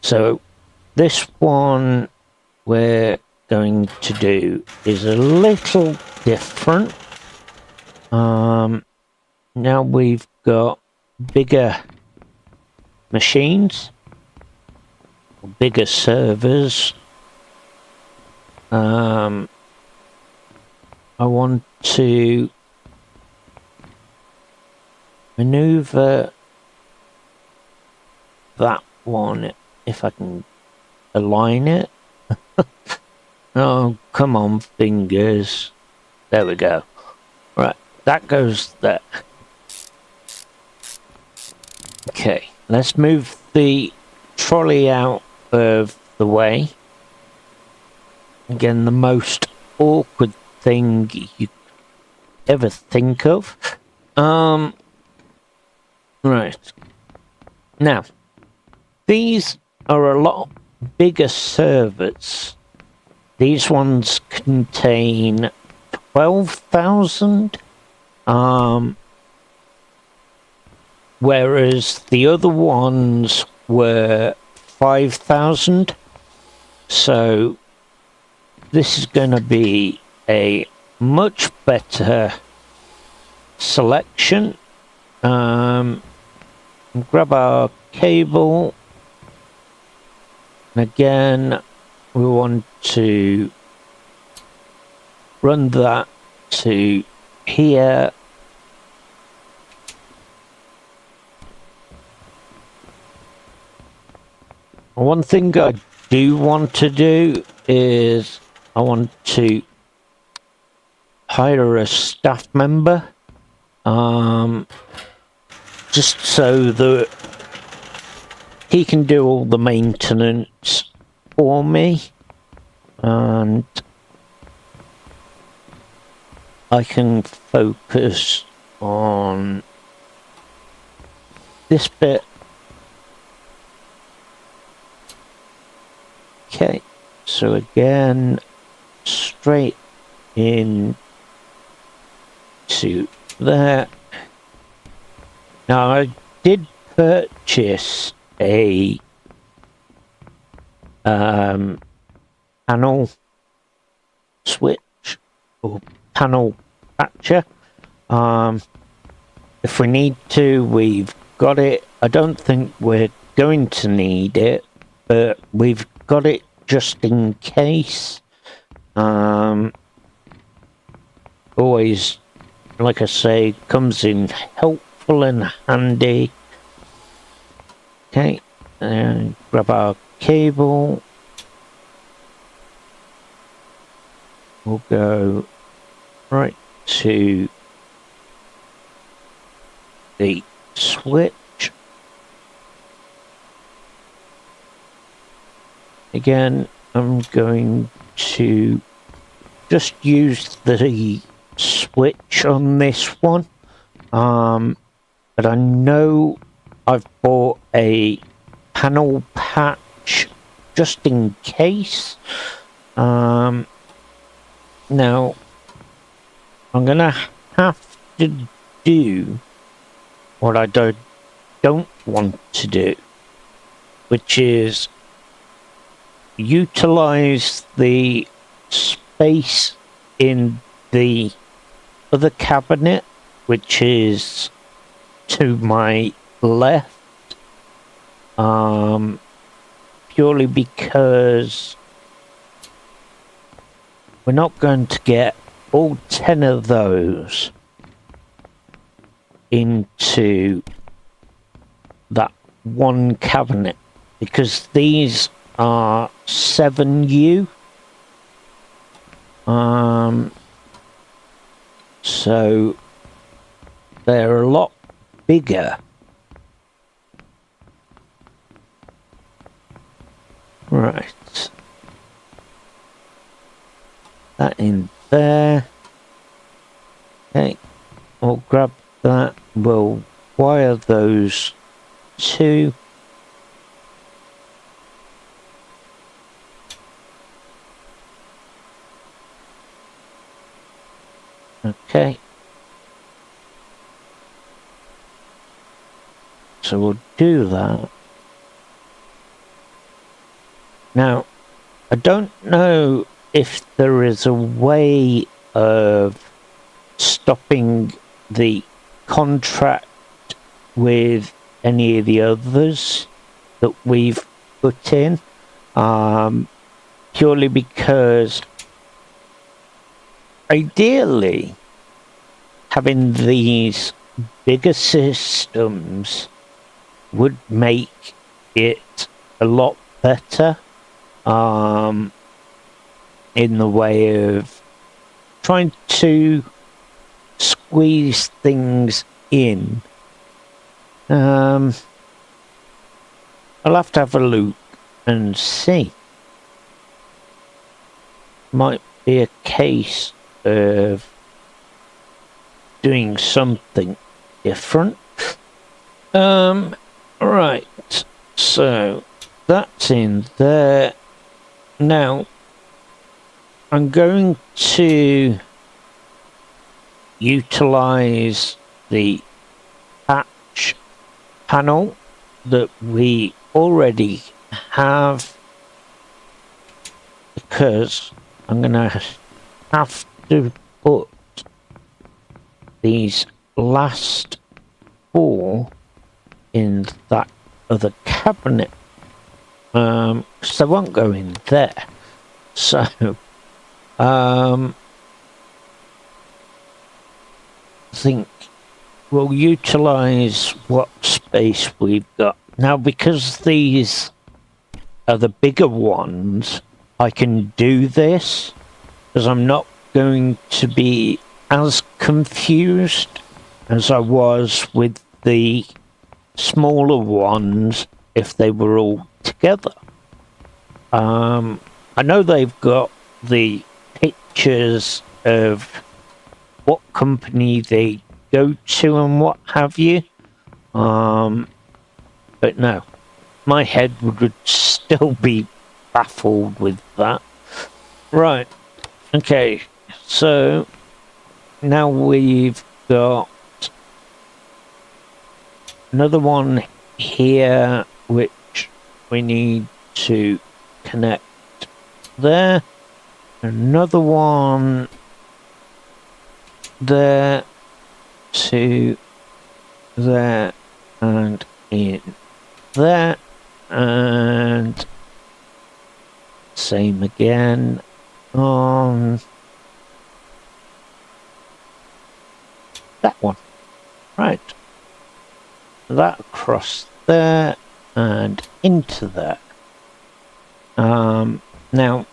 So this one we're going to do is a little different. Now we've got bigger machines, bigger servers. I want to maneuver that one if I can align it. Oh, come on, fingers. There we go. Right, that goes there. Okay, let's move the trolley out of the way. Again, the most awkward thing you ever think of. Right. Now, these are a lot bigger servers. These ones contain 12,000. Whereas the other ones were 5,000. So this is going to be a much better selection. Grab our cable. And again, we want to run that to here. One thing I do want to do is I want to hire a staff member, just so that he can do all the maintenance for me, and I can focus on this bit. Okay, so again, straight in to there. Now I did purchase a panel switch or panel patcher. if we need to, we've got it. I don't think we're going to need it, but we've got it just in case. Always, like I say, comes in helpful and handy. Okay, and grab our cable. We'll go right to the switch. Again, I'm going to just use the switch on this one. But I know I've bought a panel patch just in case. Now, I'm gonna have to do what I don't want to do, which is utilize the space in the other cabinet, which is to my left, purely because we're not going to get all 10 of those into that one cabinet, because these are 7U. So they're a lot bigger. Right. That in there. Okay. We'll grab that. We'll wire those two. Okay. So we'll do that. Now, I don't know if there is a way of stopping the contract with any of the others that we've put in, purely because ideally having these bigger systems would make it a lot better, in the way of trying to squeeze things in. I'll have to have a look and see. Might be a case of doing something different. Right, so that's in there. Now, I'm going to utilize the patch panel that we already have, because I'm gonna have to put these last 4 in that other cabinet, because they won't go in there. So I think we'll utilize what space we've got now, because these are the bigger ones. I can do this because I'm not going to be as confused as I was with the smaller ones if they were all together. I know they've got the pictures of what company they go to and what have you, but no, my head would still be baffled with that. Right, okay, so now we've got another one here which we need to connect there, another one there to there, and in there, and same again on that one. Right. That across there and into there. Now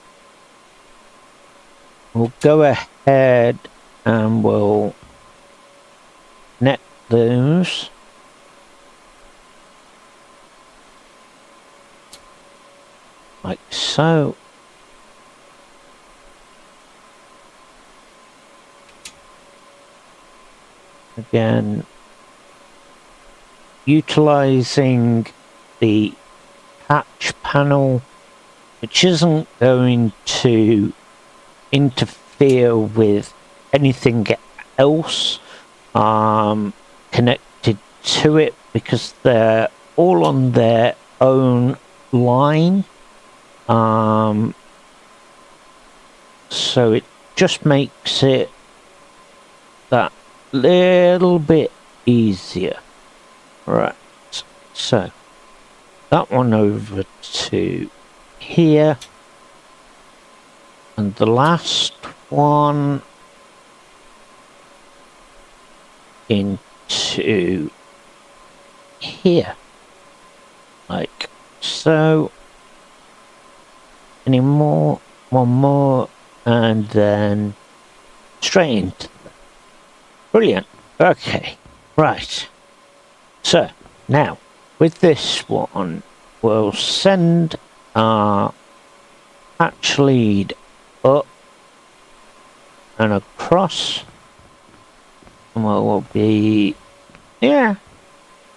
we'll go ahead and we'll net those. Like so. Again, utilizing the patch panel, which isn't going to interfere with anything else connected to it, because they're all on their own line. So it just makes it that little bit easier. Right, so that one over to here, and the last one into here, like so. Any more? One more, and then straight into that. Brilliant. Okay, right. So now with this one, we'll send our hatch lead up and across, and we'll be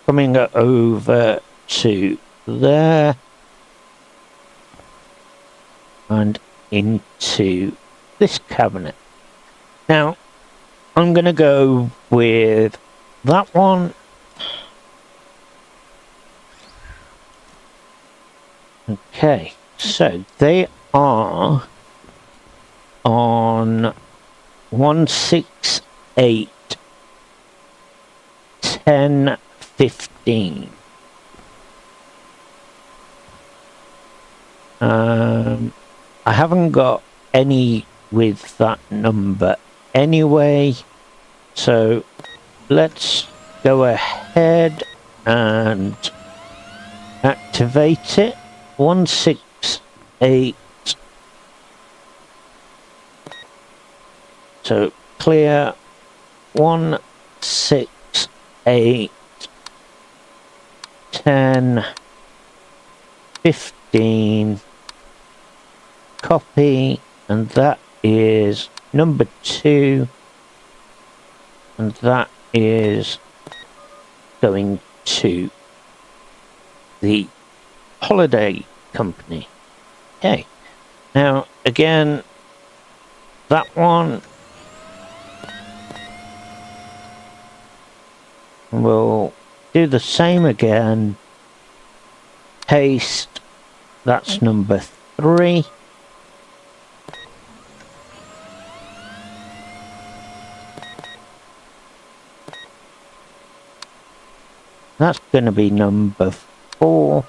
coming over to there and into this cabinet. Now I'm gonna go with that one. Okay, so they are on 168 10 15. I haven't got any with that number anyway, so let's go ahead and activate it. 168. So clear 168 10 15. Copy, and that is number 2, and that is going to the holiday company. Okay, now again, that one will do the same again. Paste, that's number 3. That's going to be number 4.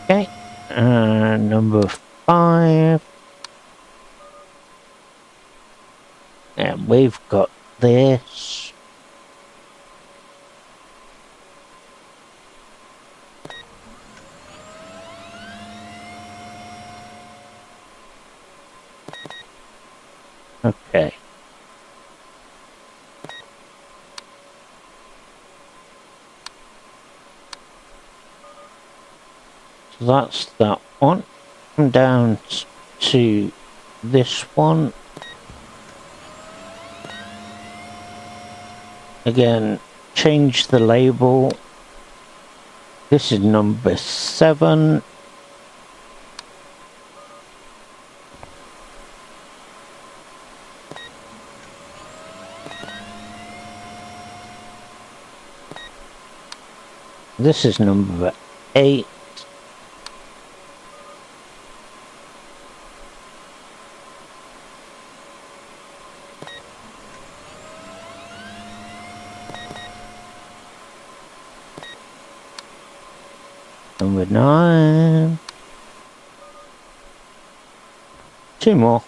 Okay, and number 5. And we've got this. Okay. So that's that one. Come down to this one. Again, change the label. This is number 7. This is number 8. Number 9. 2 more.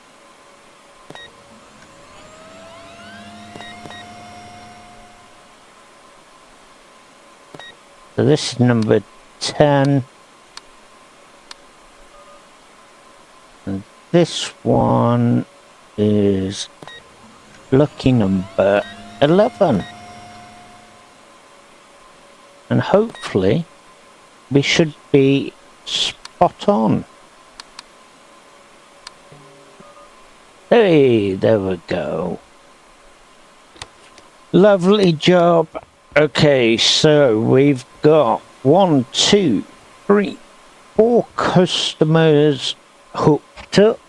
So this is number 10. And this one is lucky number 11. And hopefully we should be spot on. Hey, there we go. Lovely job. Okay, so we've got 1, 2, 3, 4 customers hooked up.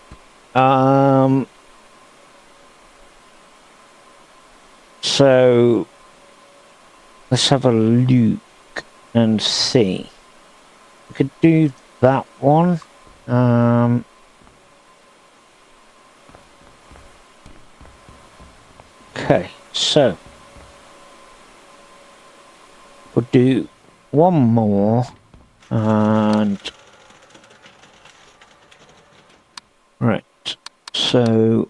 So let's have a look and see. We could do that one. Okay, so we'll do one more, and right, so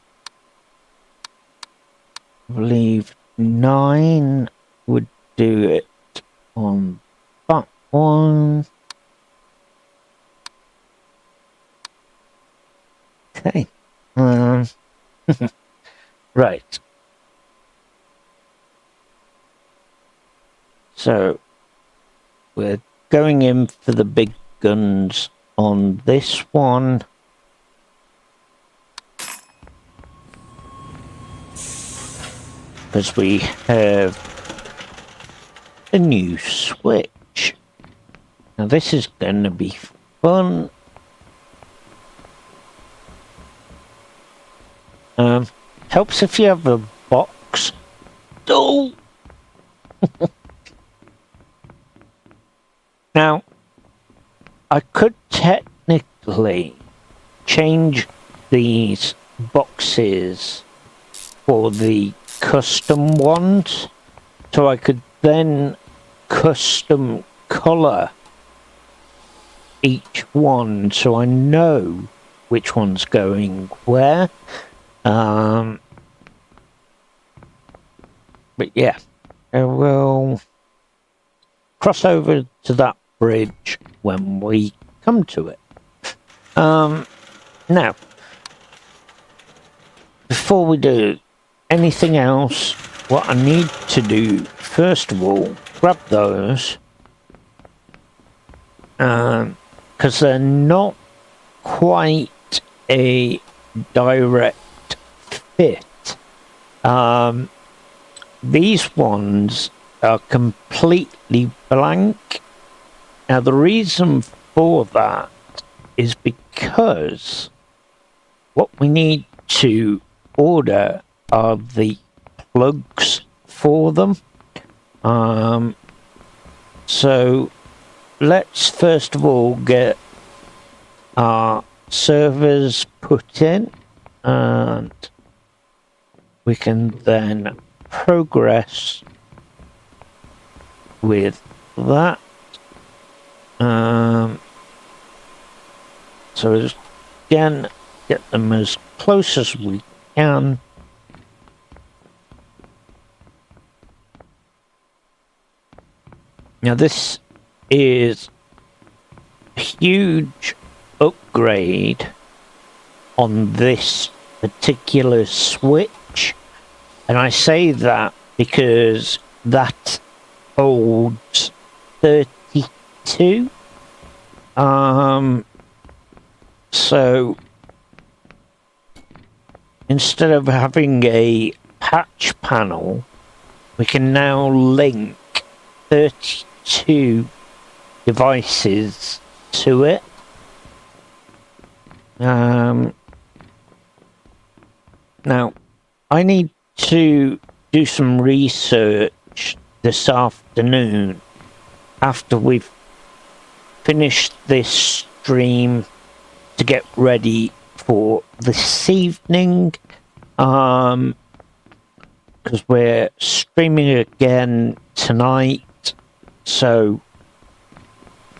I believe 9 would do it on that one. Okay, right. So we're going in for the big guns on this one. Because we have a new switch. Now this is going to be fun. Helps if you have a box. Oh! Now, I could technically change these boxes for the custom ones, so I could then custom color each one so I know which one's going where. But yeah, I will cross over to that bridge when we come to it. Now, before we do anything else, what I need to do, first of all, grab those, because they're not quite a direct fit. These ones are completely blank. Now the reason for that is because what we need to order are the plugs for them. So let's first of all get our servers put in, and we can then progress with that. So just again get them as close as we can. Now this is a huge upgrade on this particular switch, and I say that because that holds 32. So instead of having a patch panel, we can now link 32 devices to it. Now I need to do some research this afternoon after we've finished this stream to get ready for this evening, because we're streaming again tonight. So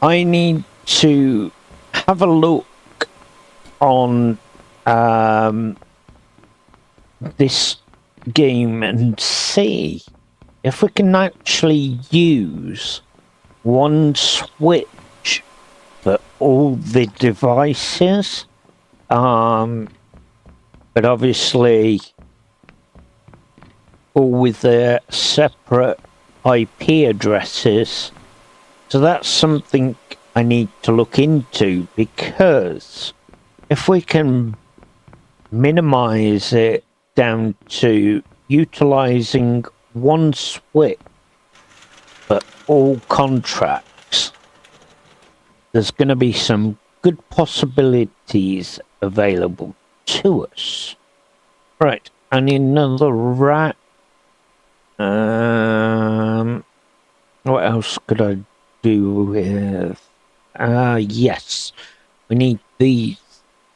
I need to have a look on this game and see if we can actually use one switch for all the devices. But obviously all with their separate IP addresses. So that's something I need to look into, because if we can minimize it down to utilizing one switch for all contracts, there's going to be some good possibilities available to us. Right, I need another rat. What else could I do with? Yes, we need these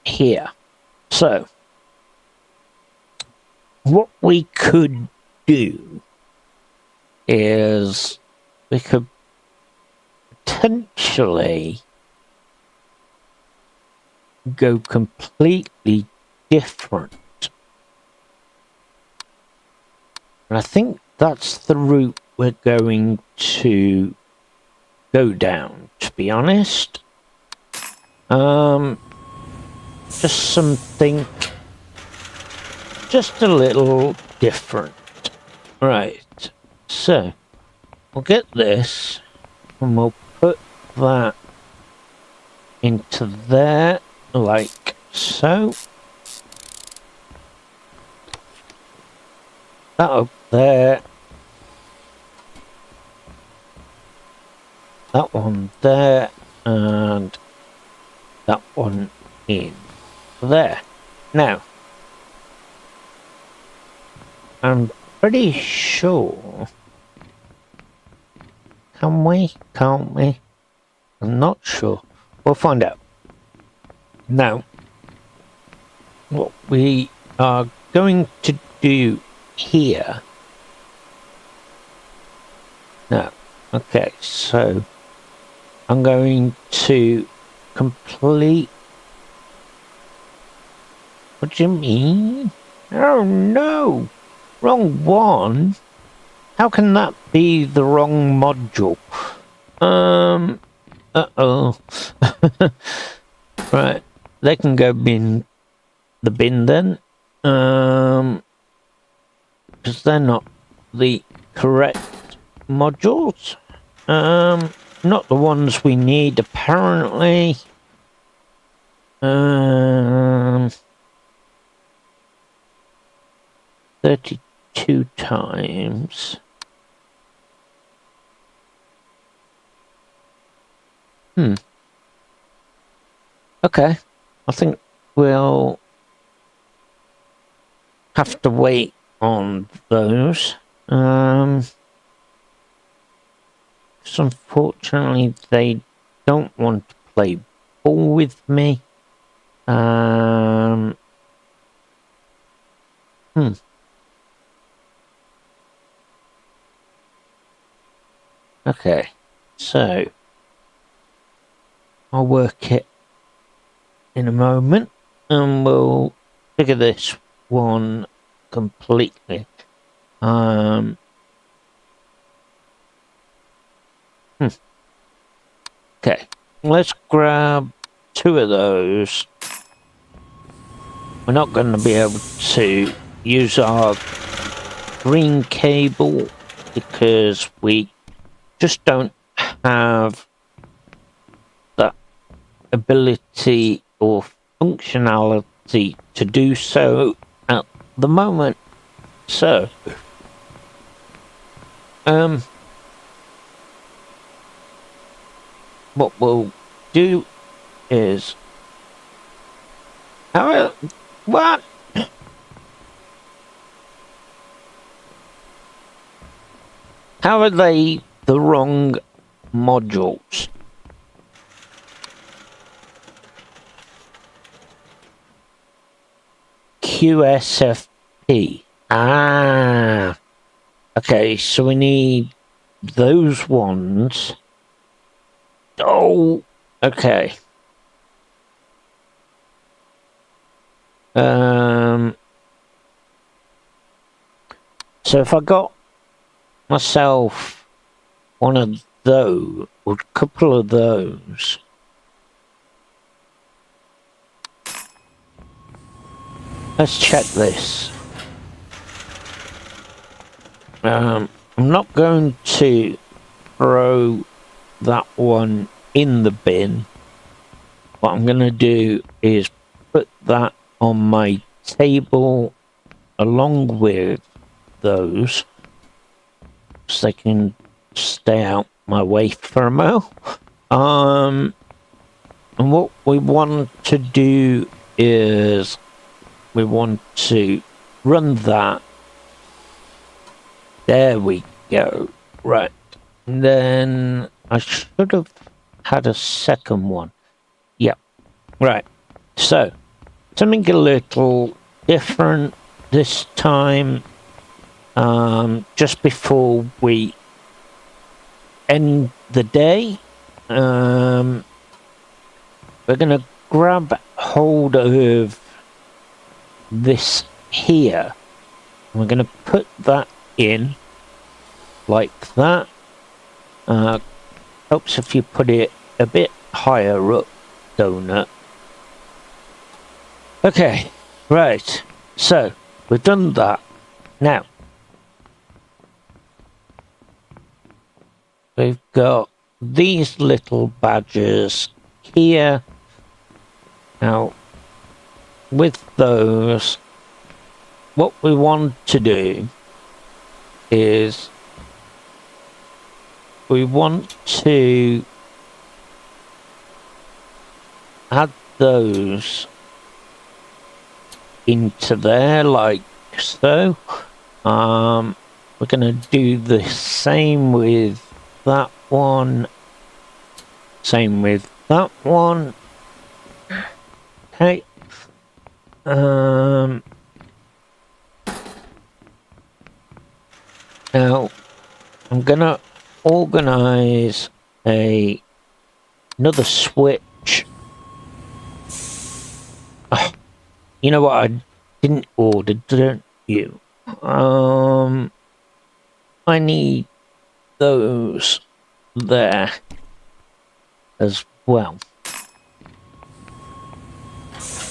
here. So, what we could do is we could potentially go completely different. And I think that's the route we're going to go down, to be honest. Just something just a little different. Right, so we'll get this and we'll put that into there, like so. That up there. That one there, and that one in there. Now, I'm pretty sure. Can we? Can't we? I'm not sure. We'll find out. Now, what we are going to do here. Now, okay, so I'm going to complete. What do you mean? Oh no! Wrong one? How can that be the wrong module? Uh-oh. Right, they can go bin the bin then. Because they're not the correct modules. Not the ones we need apparently. 32 times. Okay, I think we'll have to wait on those. Because unfortunately they don't want to play ball with me. Okay, so I'll work it in a moment and we'll figure this one completely. Okay, let's grab 2 of those. We're not going to be able to use our green cable because we just don't have that ability or functionality to do so at the moment. So, what we'll do is what? How are they the wrong modules? QSFP. Ah. Okay, so we need those ones. Oh, Okay. So if I got myself one of those, or a couple of those, let's check this. I'm not going to throw that one in the bin. What I'm going to do is put that on my table along with those, so they can stay out my way for a while. And what we want to do is we want to run that. There we go. Right. And then I should have had a second one. Yep. Right. So something a little different this time. Just before we end the day, we're gonna grab hold of this here. We're gonna put that in like that. Helps if you put it a bit higher up, donut. Okay, right. So we've done that. Now we've got these little badges here. Now, with those, what we want to do is we want to add those into there like so. We're going to do the same with that one. Same with that one. Okay. Now I'm gonna organize another switch. Oh, you know what I didn't order, didn't you? I need those there as well.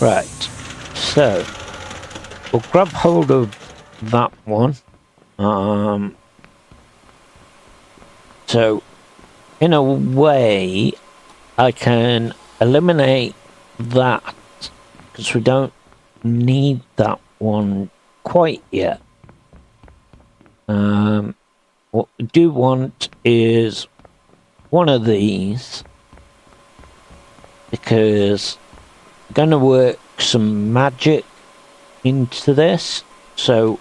Right, so we'll grab hold of that one. So in a way I can eliminate that because we don't need that one quite yet. What we do want is one of these, because I'm going to work some magic into this. So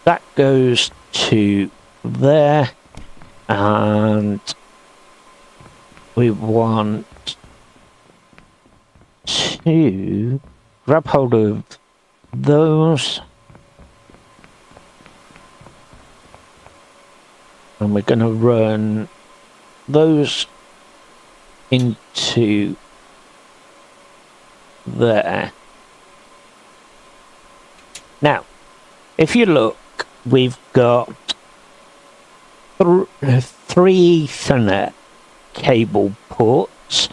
that goes to there, and we want to grab hold of those, and we're going to run those into there. Now, if you look, we've got three Ethernet cable ports,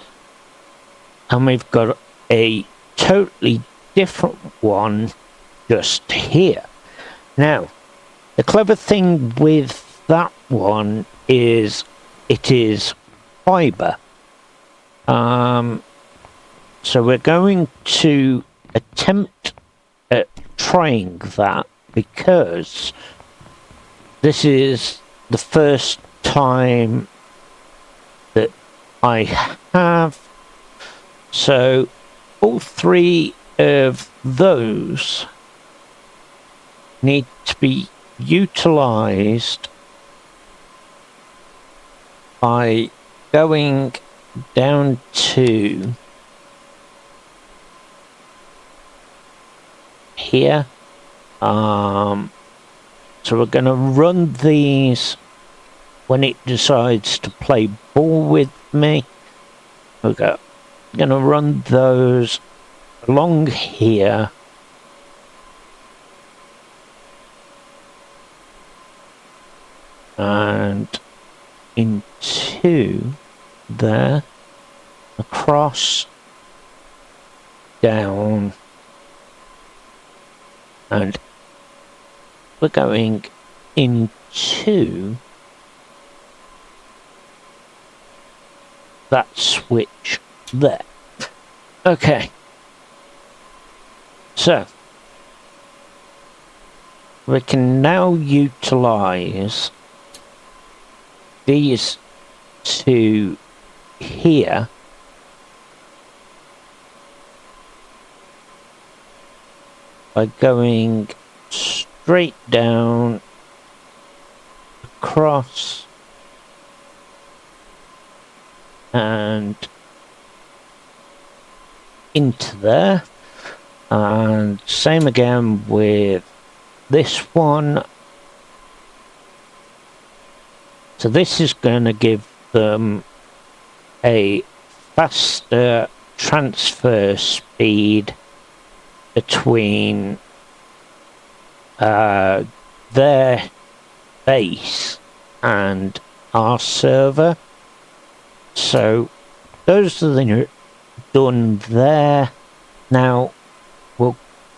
and we've got a totally different one just here. Now, the clever thing with that one is it is fiber. So we're going to attempt at trying that, because this is the first time that I have. So all three of those need to be utilized by going down to here. So we're going to run these when it decides to play ball with me. Okay. I'm gonna run those along here. And into there, across, down, and we're going into that switch there. Okay. So we can now utilize these two here by going straight down, across, and into there. And same again with this one. So this is going to give them a faster transfer speed between their base and our server. So those are the done there. Now we'll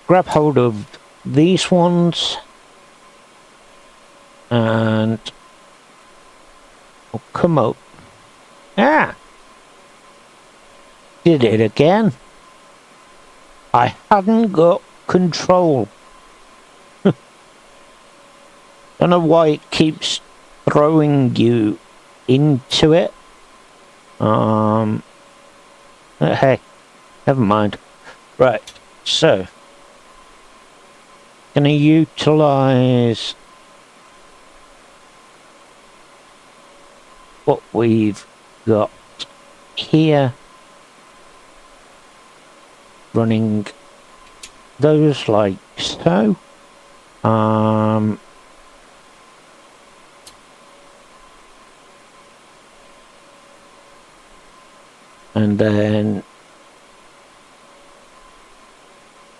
grab hold of these ones and we'll come up. Ah! Did it again. I hadn't got control. Don't know why it keeps throwing you into it. Hey, never mind. Right, so gonna utilize what we've got here, running those like so. And then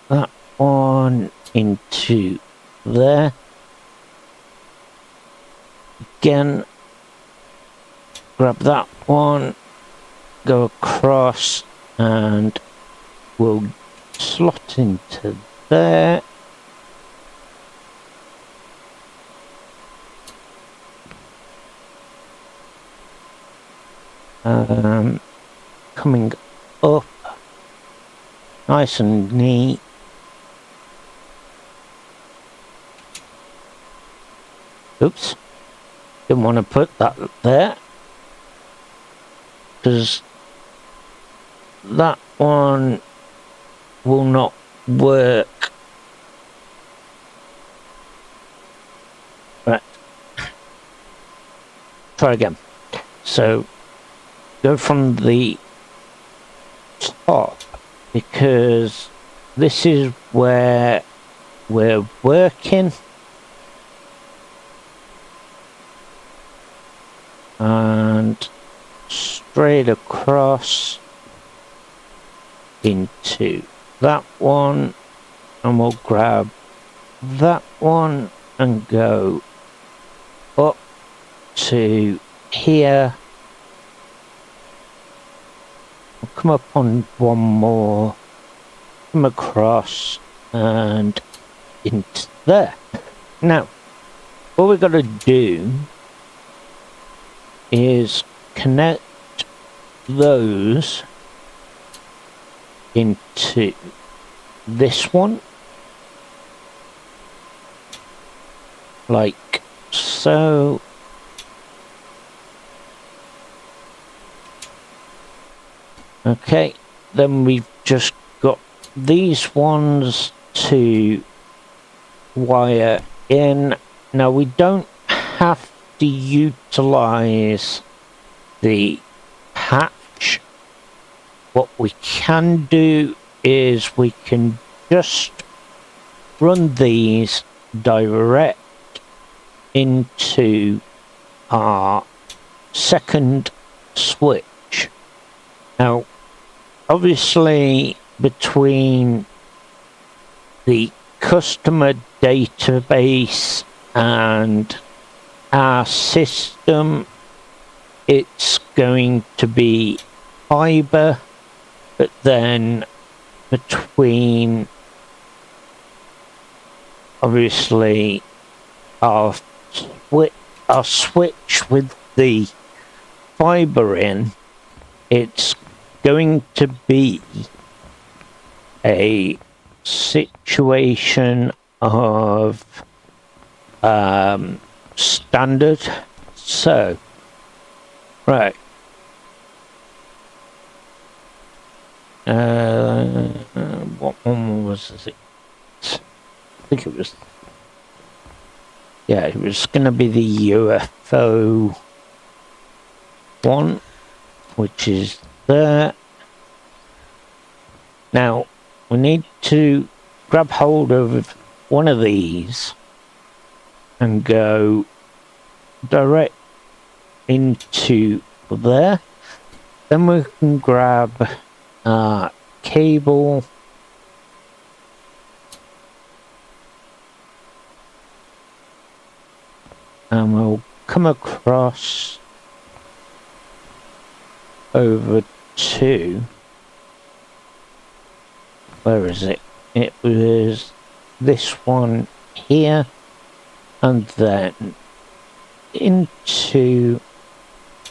that one into there. Again, grab that one, go across, and we'll slot into there. Coming up nice and neat. Oops, didn't want to put that there because that one will not work. Right, try again. So go from the top, because this is where we're working, and straight across into that one, and we'll grab that one and go up to here. Come up on one more, come across and into there. Now, what we've got to do is connect those into this one, like so. Okay, then we've just got these ones to wire in. Now we don't have to utilize the hatch. What we can do is we can just run these direct into our second switch. Now, obviously, between the customer database and our system, it's going to be fiber, but then between obviously our switch with the fiber in, it's going to be a situation of standard. So, right. What one was it? I think it was. Yeah, it was going to be the UFO one, which is there. Now, we need to grab hold of one of these and go direct into there. Then we can grab cable. And we'll come across over to, where is it? It was this one here, and then into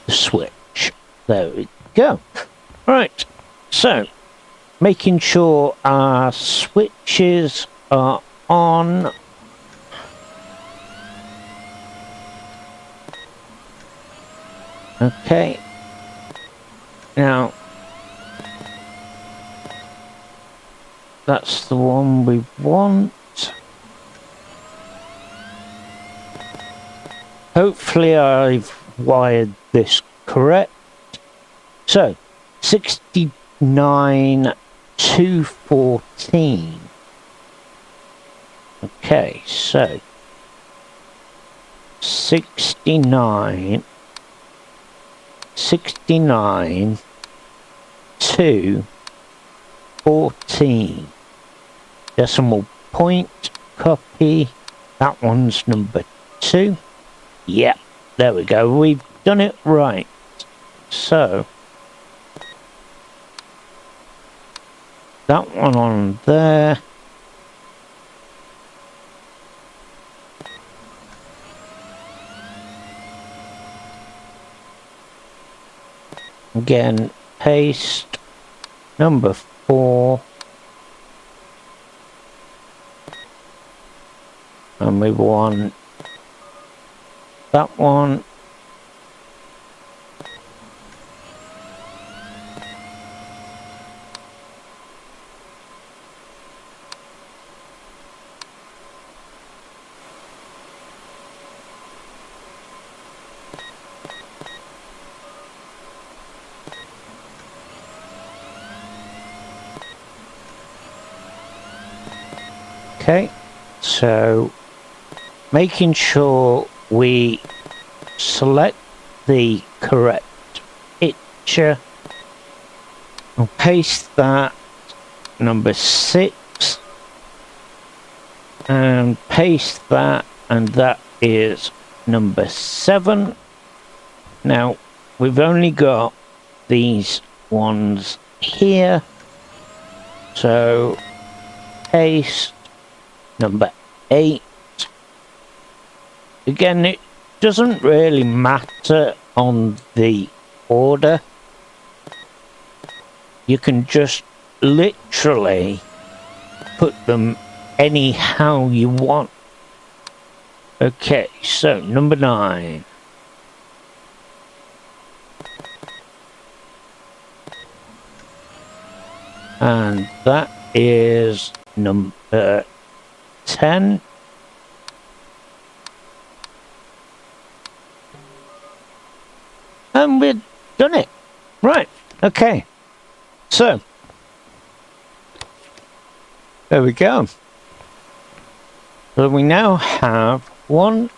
the switch. There we go. Right, so making sure our switches are on. Okay, now that's the one we want. Hopefully I've wired this correct. So 69 to 14. Okay, so 69 to 14. Decimal point, copy. That one's number 2. Yep, there we go. We've done it right. So, that one on there. Again, paste number 4, and we want that one. Okay, so making sure we select the correct picture, I'll paste that number 6 and paste that, and that is number 7. Now we've only got these ones here, so paste number 8. Again, it doesn't really matter on the order. You can just literally put them anyhow you want. Okay, so number 9. And that is number 10. And we've done it. Right, okay. So, there we go. So we now have 1,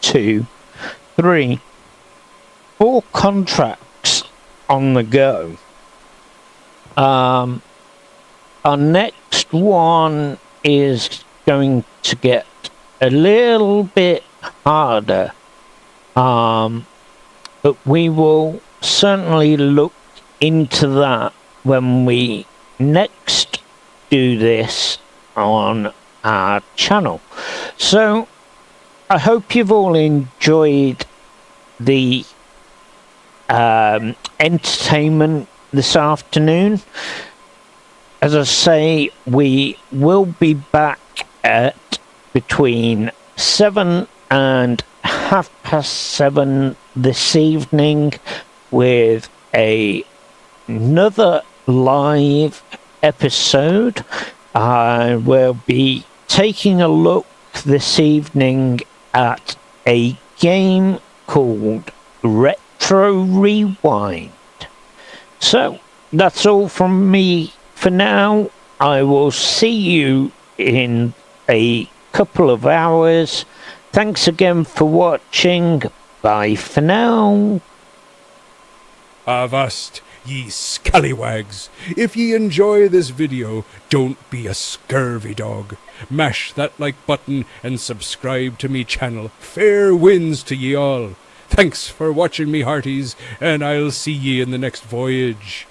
2, 3, 4 contracts on the go. Our next one is going to get a little bit harder. But we will certainly look into that when we next do this on our channel. So I hope you've all enjoyed the entertainment this afternoon. As I say, we will be back at between 7 and 7:30 this evening with another live episode. I will be taking a look this evening at a game called Retro Rewind. So that's all from me for now. I will see you in a couple of hours. Thanks again for watching. Bye for now. Avast, ye scallywags! If ye enjoy this video, don't be a scurvy dog. Mash that like button and subscribe to me channel. Fair winds to ye all. Thanks for watching me hearties, and I'll see ye in the next voyage.